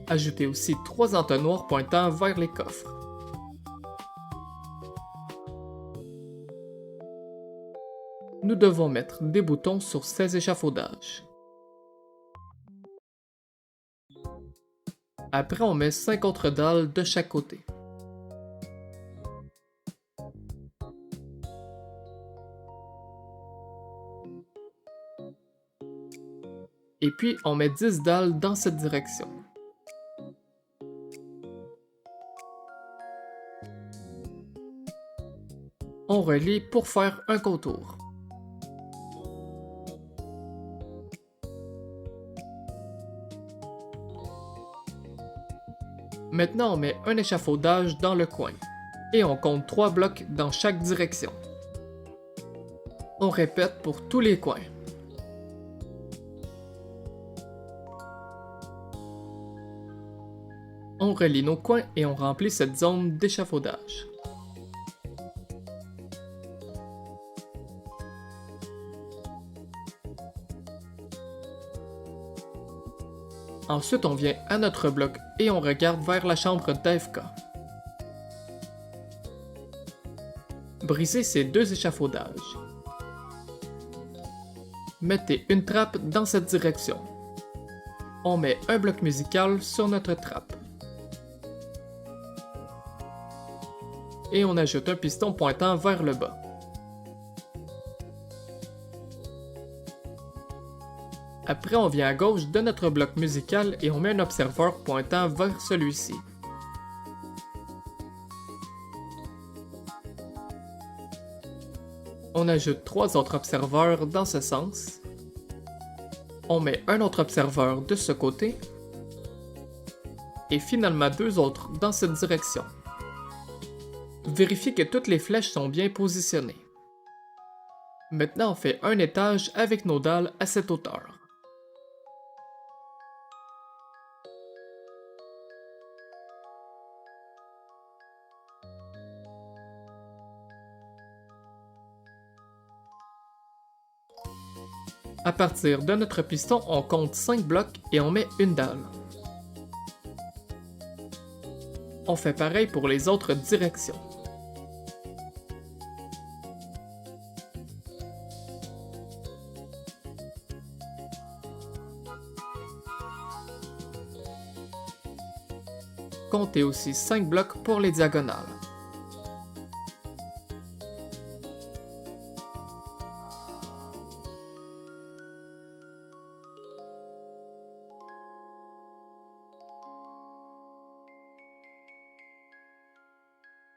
Ajoutez aussi 3 entonnoirs pointant vers les coffres. Nous devons mettre des boutons sur ces échafaudages. Après, on met 5 autres dalles de chaque côté. Et puis, on met 10 dalles dans cette direction. On relie pour faire un contour. Maintenant, on met un échafaudage dans le coin. Et on compte 3 blocs dans chaque direction. On répète pour tous les coins. On relie nos coins et on remplit cette zone d'échafaudage. Ensuite, on vient à notre bloc et on regarde vers la chambre d'AFK. Brisez ces 2 échafaudages. Mettez une trappe dans cette direction. On met un bloc musical sur notre trappe. Et on ajoute un piston pointant vers le bas. Après, on vient à gauche de notre bloc musical et on met un observeur pointant vers celui-ci. On ajoute 3 autres observeurs dans ce sens. On met un autre observeur de ce côté. Et finalement 2 autres dans cette direction. Vérifiez que toutes les flèches sont bien positionnées. Maintenant, on fait un étage avec nos dalles à cette hauteur. À partir de notre piston, on compte 5 blocs et on met une dalle. On fait pareil pour les autres directions. Comptez aussi 5 blocs pour les diagonales.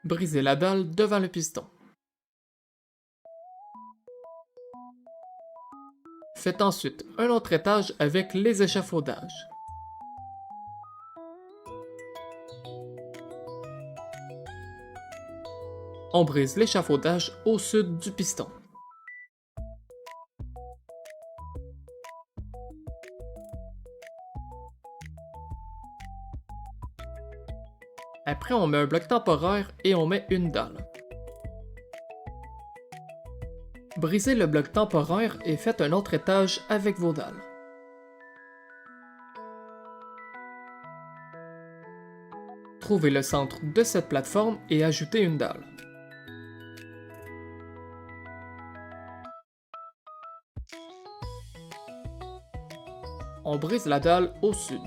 Brisez la dalle devant le piston. Faites ensuite un autre étage avec les échafaudages. On brise l'échafaudage au sud du piston. Après, on met un bloc temporaire et on met une dalle. Brisez le bloc temporaire et faites un autre étage avec vos dalles. Trouvez le centre de cette plateforme et ajoutez une dalle. On brise la dalle au sud.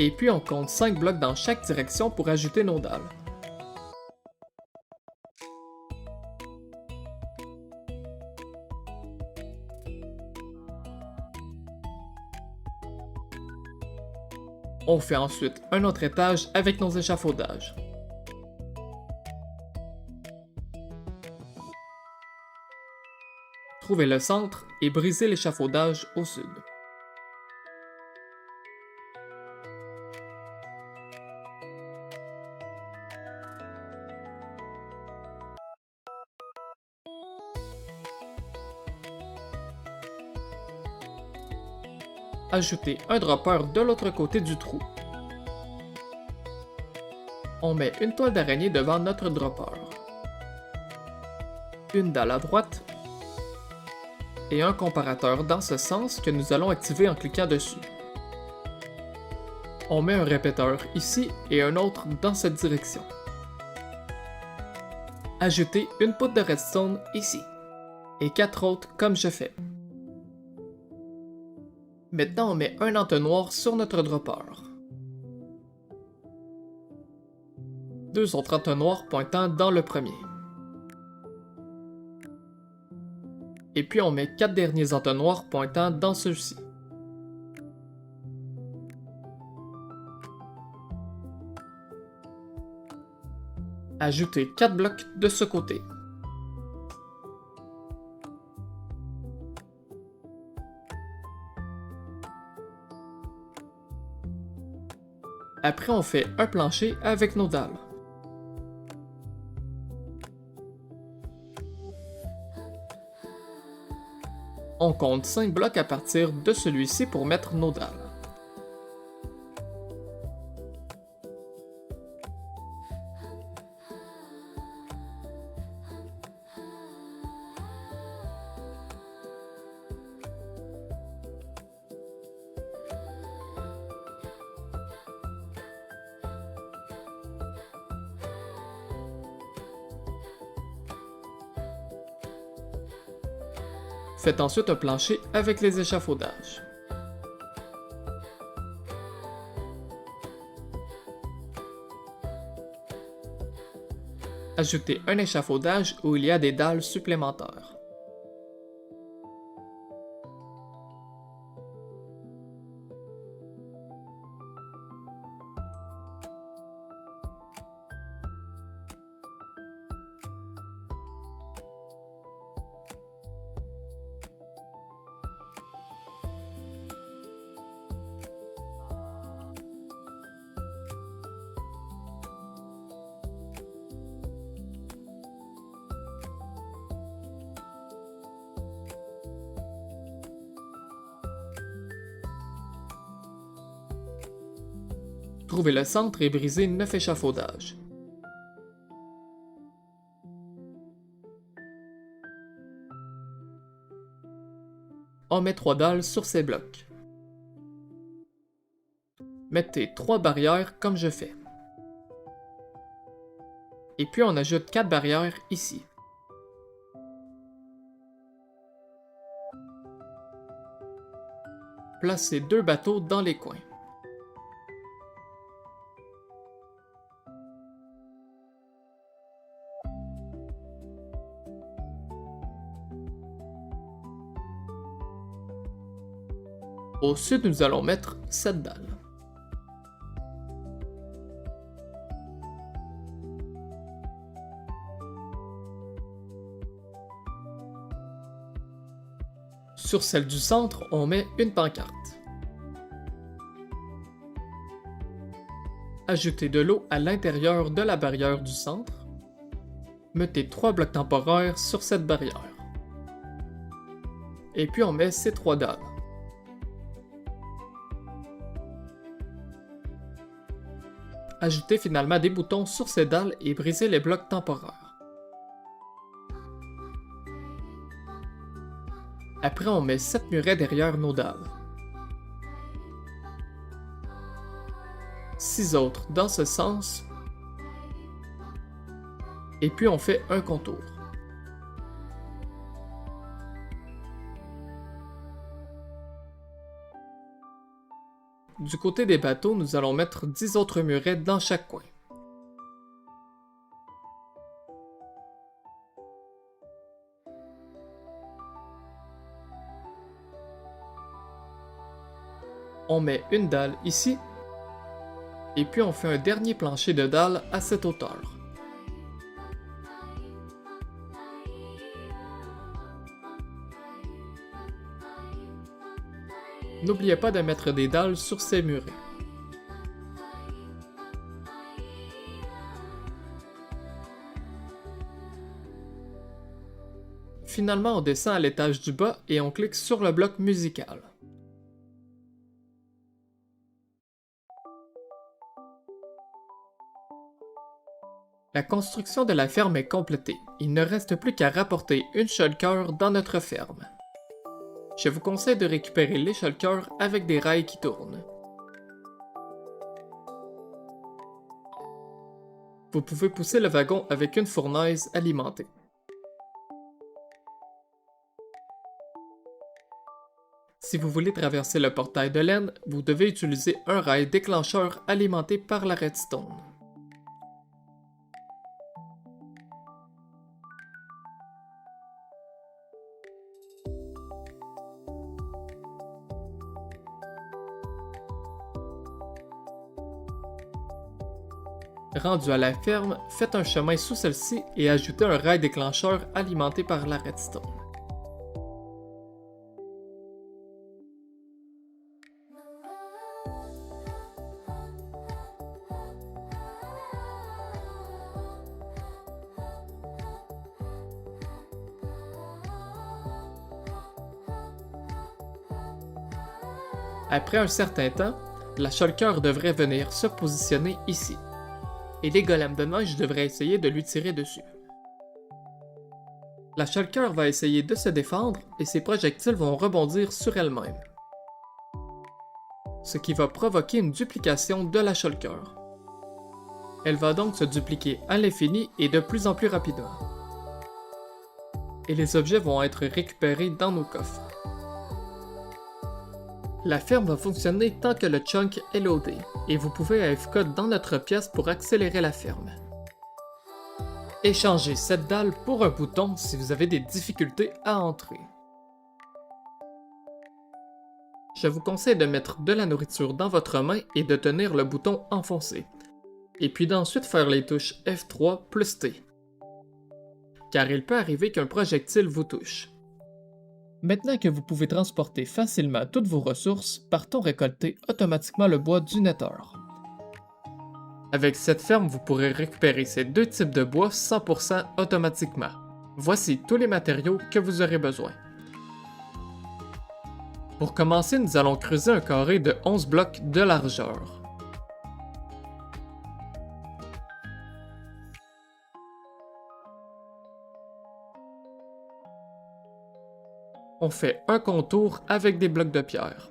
Et puis on compte 5 blocs dans chaque direction pour ajouter nos dalles. On fait ensuite un autre étage avec nos échafaudages. Trouvez le centre et brisez l'échafaudage au sud. Ajoutez un dropper de l'autre côté du trou. On met une toile d'araignée devant notre dropper. Une dalle à droite et un comparateur dans ce sens que nous allons activer en cliquant dessus. On met un répéteur ici et un autre dans cette direction. Ajoutez une poutre de redstone ici et 4 autres comme je fais. Maintenant, on met un entonnoir sur notre dropper. 2 autres entonnoirs pointant dans le premier. Et puis on met 4 derniers entonnoirs pointant dans celui-ci. Ajoutez 4 blocs de ce côté. Après, on fait un plancher avec nos dalles. On compte 5 blocs à partir de celui-ci pour mettre nos dalles. Faites ensuite un plancher avec les échafaudages. Ajoutez un échafaudage où il y a des dalles supplémentaires. Trouvez le centre et brisez 9 échafaudages. on met 3 dalles sur ces blocs. Mettez 3 barrières comme je fais. Et puis on ajoute 4 barrières ici. Placez 2 bateaux dans les coins. Au sud, nous allons mettre 7 dalles. Sur celle du centre, on met une pancarte. Ajoutez de l'eau à l'intérieur de la barrière du centre. Mettez 3 blocs temporaires sur cette barrière. Et puis on met ces 3 dalles. Ajoutez finalement des boutons sur ces dalles et brisez les blocs temporaires. Après, on met 7 murets derrière nos dalles. 6 autres dans ce sens. Et puis on fait un contour. Du côté des bateaux, nous allons mettre 10 autres murets dans chaque coin. On met une dalle ici, et puis on fait un dernier plancher de dalles à cette hauteur. N'oubliez pas de mettre des dalles sur ces murets. Finalement, on descend à l'étage du bas et on clique sur le bloc musical. La construction de la ferme est complétée. Il ne reste plus qu'à rapporter une shulker dans notre ferme. Je vous conseille de récupérer les shulkers avec des rails qui tournent. Vous pouvez pousser le wagon avec une fournaise alimentée. Si vous voulez traverser le portail de laine, vous devez utiliser un rail déclencheur alimenté par la redstone. Rendu à la ferme, faites un chemin sous celle-ci et ajoutez un rail déclencheur alimenté par la redstone. Après un certain temps, la shulker devrait venir se positionner ici. Et les golems de neige devraient essayer de lui tirer dessus. La shulker va essayer de se défendre et ses projectiles vont rebondir sur elle-même. Ce qui va provoquer une duplication de la shulker. Elle va donc se dupliquer à l'infini et de plus en plus rapidement. Et les objets vont être récupérés dans nos coffres. La ferme va fonctionner tant que le chunk est loadé, et vous pouvez AF-code dans notre pièce pour accélérer la ferme. Échangez cette dalle pour un bouton si vous avez des difficultés à entrer. Je vous conseille de mettre de la nourriture dans votre main et de tenir le bouton enfoncé, et puis d'ensuite faire les touches F3 plus T, car il peut arriver qu'un projectile vous touche. Maintenant que vous pouvez transporter facilement toutes vos ressources, partons récolter automatiquement le bois du Nether. Avec cette ferme, vous pourrez récupérer ces deux types de bois 100% automatiquement. Voici tous les matériaux que vous aurez besoin. Pour commencer, nous allons creuser un carré de 11 blocs de largeur. On on fait un contour avec des blocs de pierre.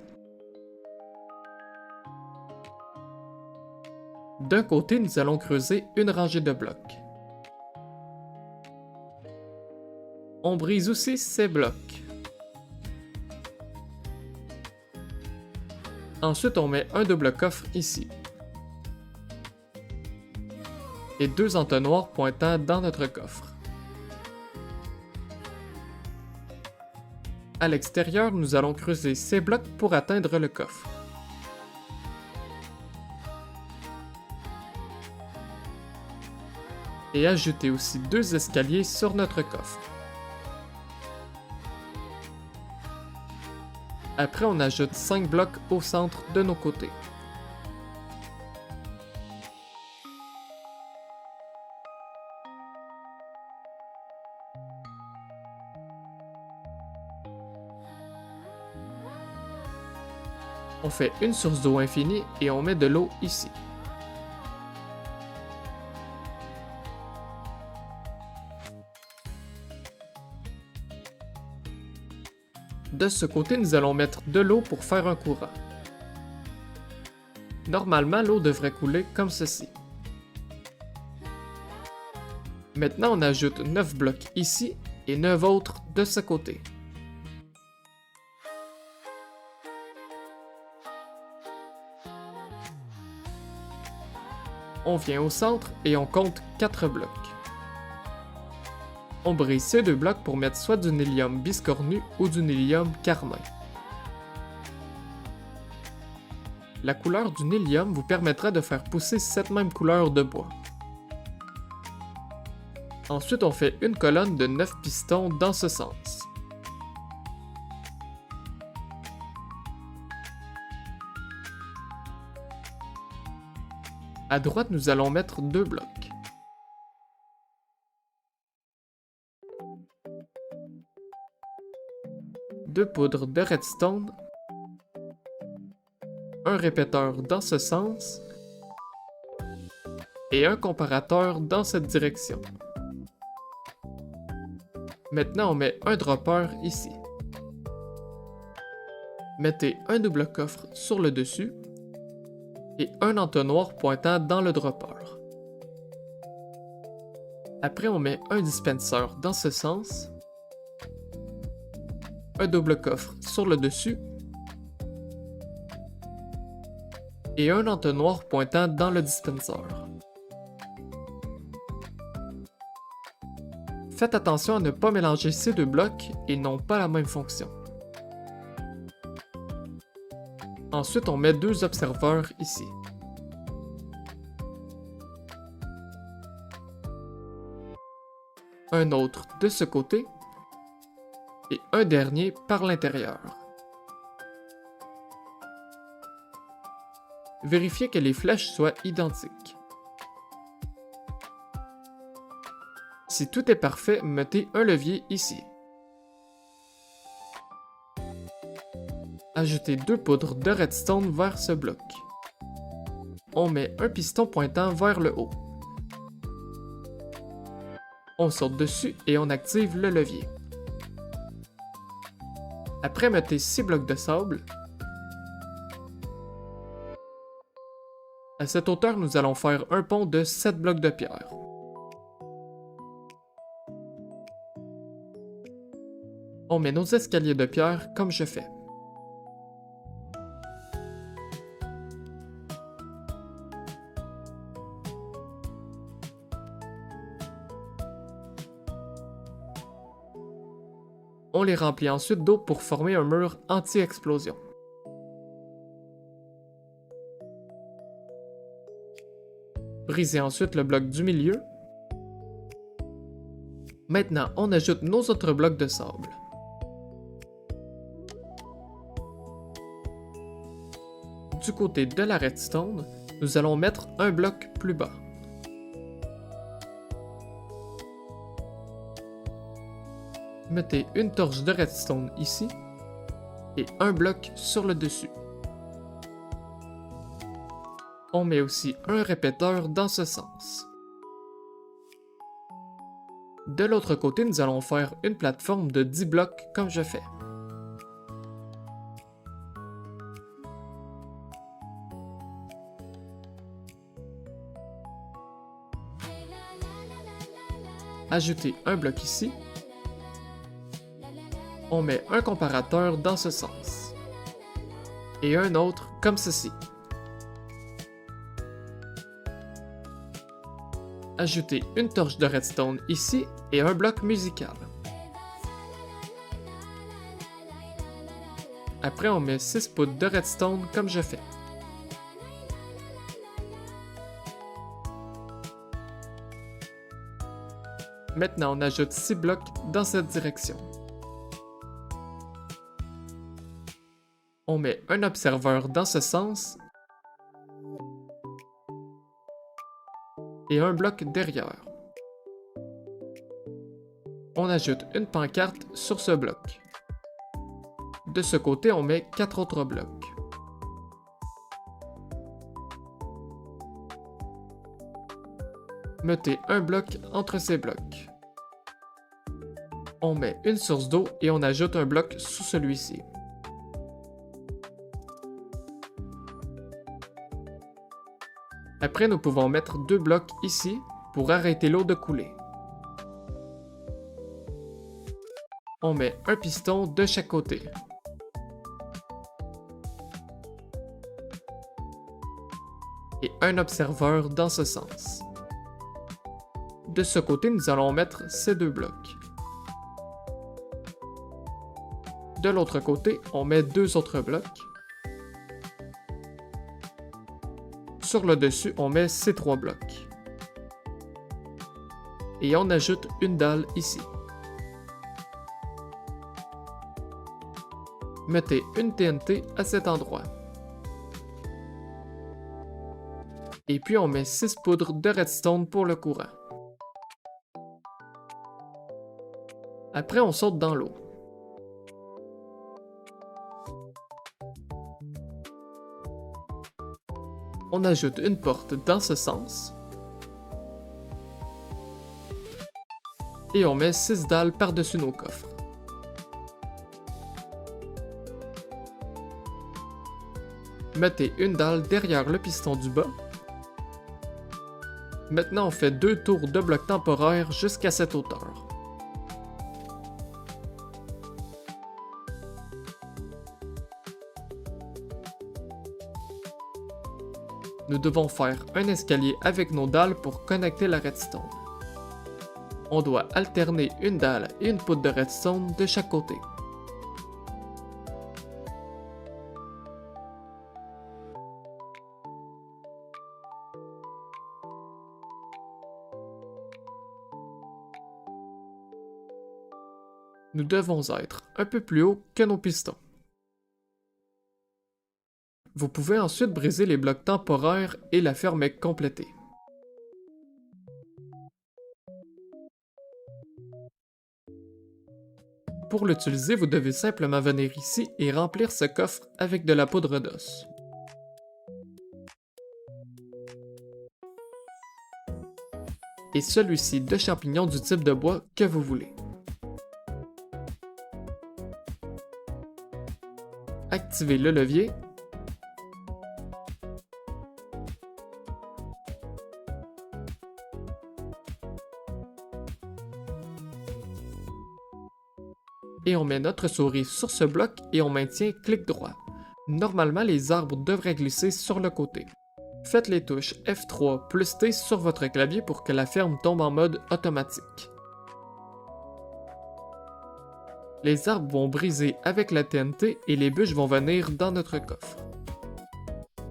D'un côté, nous allons creuser une rangée de blocs. On brise aussi ces blocs. Ensuite, on met un double coffre ici. Et 2 entonnoirs pointant dans notre coffre. À l'extérieur, nous allons creuser ces blocs pour atteindre le coffre. Et ajouter aussi 2 escaliers sur notre coffre. Après, on ajoute 5 blocs au centre de nos côtés. On fait une source d'eau infinie et on met de l'eau ici. De ce côté, nous allons mettre de l'eau pour faire un courant. Normalement, l'eau devrait couler comme ceci. Maintenant, on ajoute 9 blocs ici et 9 autres de ce côté. On vient au centre et on compte 4 blocs. On brise ces 2 blocs pour mettre soit du nyllium biscornu ou du nyllium carmin. La couleur du nyllium vous permettra de faire pousser cette même couleur de bois. Ensuite, on fait une colonne de 9 pistons dans ce sens. À droite, nous allons mettre 2 blocs. Deux poudres de redstone, un répéteur dans ce sens et un comparateur dans cette direction. Maintenant, on met un dropper ici. Mettez un double coffre sur le dessus et un entonnoir pointant dans le dropper. Après, on met un dispenser dans ce sens, un double coffre sur le dessus et un entonnoir pointant dans le dispenser. Faites attention à ne pas mélanger ces 2 blocs, ils n'ont pas la même fonction. Ensuite, on met 2 observeurs ici. Un autre de ce côté et un dernier par l'intérieur. Vérifiez que les flèches soient identiques. Si tout est parfait, mettez un levier ici. Ajoutez 2 poudres de redstone vers ce bloc. On met un piston pointant vers le haut. On saute dessus et on active le levier. Après, mettez 6 blocs de sable. À cette hauteur, nous allons faire un pont de 7 blocs de pierre. On met nos escaliers de pierre comme je fais. On les remplit ensuite d'eau pour former un mur anti-explosion. Brisez ensuite le bloc du milieu. Maintenant, on ajoute nos autres blocs de sable. Du côté de la redstone, nous allons mettre un bloc plus bas. Mettez une torche de redstone ici et un bloc sur le dessus. On met aussi un répéteur dans ce sens. De l'autre côté, nous allons faire une plateforme de 10 blocs comme je fais. ajouter un bloc ici. On met un comparateur dans ce sens. Et un autre comme ceci. Ajouter une torche de redstone ici et un bloc musical. Après, on met 6 poudres de redstone comme je fais. Maintenant, on ajoute 6 blocs dans cette direction. On met un observeur dans ce sens et un bloc derrière. On ajoute une pancarte sur ce bloc. De ce côté, on met 4 autres blocs. Mettez un bloc entre ces blocs. On met une source d'eau et on ajoute un bloc sous celui-ci. Après, nous pouvons mettre 2 blocs ici pour arrêter l'eau de couler. On met un piston de chaque côté. Et un observeur dans ce sens. De ce côté, nous allons mettre ces 2 blocs. De l'autre côté, on met 2 autres blocs. Sur le dessus, on met ces 3 blocs. Et on ajoute une dalle ici. Mettez une TNT à cet endroit. Et puis on met 6 poudres de redstone pour le courant. Après, on saute dans l'eau. On ajoute une porte dans ce sens. Et on met 6 dalles par-dessus nos coffres. Mettez une dalle derrière le piston du bas. Maintenant, on fait 2 tours de blocs temporaires jusqu'à cette hauteur. Nous devons faire un escalier avec nos dalles pour connecter la redstone. On doit alterner une dalle et une poudre de redstone de chaque côté. Nous devons être un peu plus haut que nos pistons. Vous pouvez ensuite briser les blocs temporaires et la ferme est complétée. Pour l'utiliser, vous devez simplement venir ici et remplir ce coffre avec de la poudre d'os. Et celui-ci de champignons du type de bois que vous voulez. Activez le levier. Et on met notre souris sur ce bloc et on maintient clic droit. Normalement, les arbres devraient glisser sur le côté. Faites les touches F3 plus T sur votre clavier pour que la ferme tombe en mode automatique. Les arbres vont briser avec la TNT et les bûches vont venir dans notre coffre.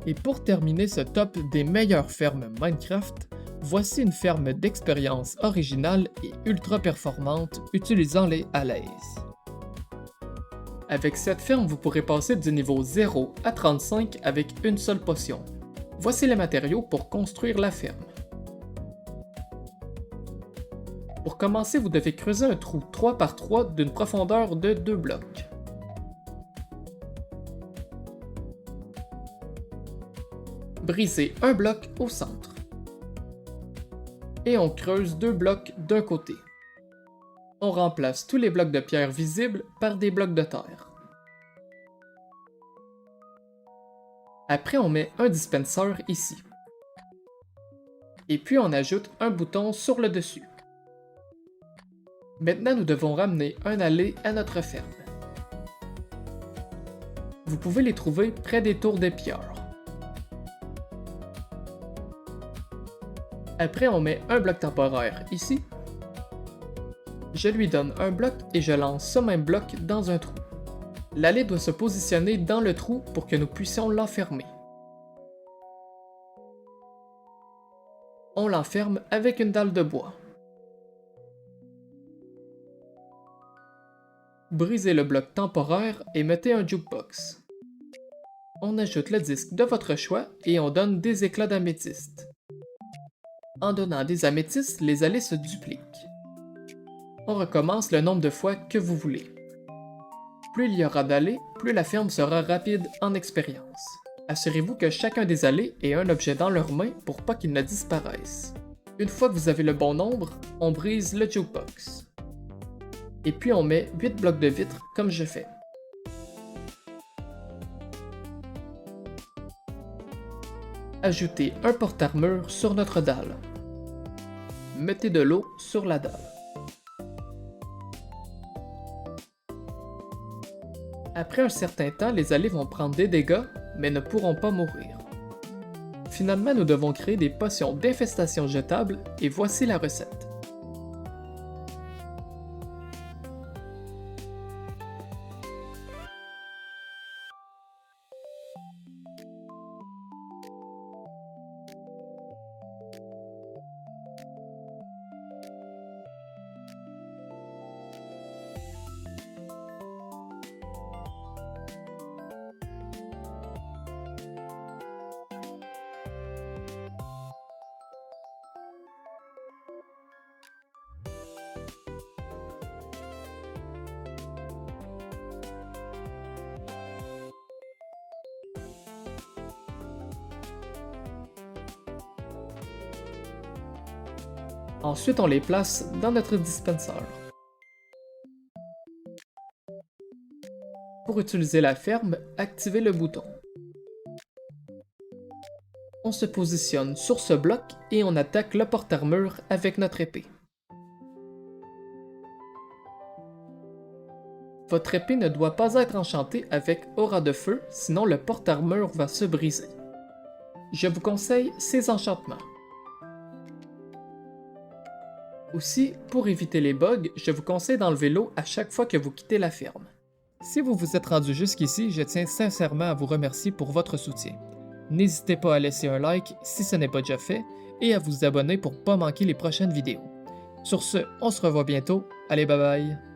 Et pour terminer ce top des meilleures fermes Minecraft, voici une ferme d'expérience originale et ultra performante utilisant les alaises. Avec cette ferme, vous pourrez passer du niveau 0 à 35 avec une seule potion. Voici les matériaux pour construire la ferme. Pour commencer, vous devez creuser un trou 3 par 3 d'une profondeur de 2 blocs. Brisez un bloc au centre. Et on creuse 2 blocs d'un côté. On remplace tous les blocs de pierre visibles par des blocs de terre. Après, on met un dispenseur ici. Et puis on ajoute un bouton sur le dessus. Maintenant, nous devons ramener un allée à notre ferme. Vous pouvez les trouver près des tours d'épieurs. Après, on met un bloc temporaire ici. Je lui donne un bloc et je lance ce même bloc dans un trou. L'allée doit se positionner dans le trou pour que nous puissions l'enfermer. On l'enferme avec une dalle de bois. Brisez le bloc temporaire et mettez un jukebox. On ajoute le disque de votre choix et on donne des éclats d'améthyste. En donnant des améthystes, les allées se dupliquent. On recommence le nombre de fois que vous voulez. Plus il y aura d'allées, plus la ferme sera rapide en expérience. Assurez-vous que chacun des allées ait un objet dans leurs mains pour pas qu'ils ne disparaissent. Une fois que vous avez le bon nombre, on brise le jukebox. Et puis on met 8 blocs de vitre comme je fais. Ajoutez un porte-armure sur notre dalle. Mettez de l'eau sur la dalle. Après un certain temps, les allées vont prendre des dégâts, mais ne pourront pas mourir. Finalement, nous devons créer des potions d'infestation jetables, et voici la recette. Ensuite, on les place dans notre dispenseur. Pour utiliser la ferme, activez le bouton. On se positionne sur ce bloc et on attaque le porte-armure avec notre épée. Votre épée ne doit pas être enchantée avec aura de feu, sinon le porte-armure va se briser. Je vous conseille ces enchantements. Aussi, pour éviter les bugs, je vous conseille d'enlever l'eau à chaque fois que vous quittez la ferme. Si vous vous êtes rendu jusqu'ici, je tiens sincèrement à vous remercier pour votre soutien. N'hésitez pas à laisser un like si ce n'est pas déjà fait et à vous abonner pour ne pas manquer les prochaines vidéos. Sur ce, on se revoit bientôt. Allez, bye bye!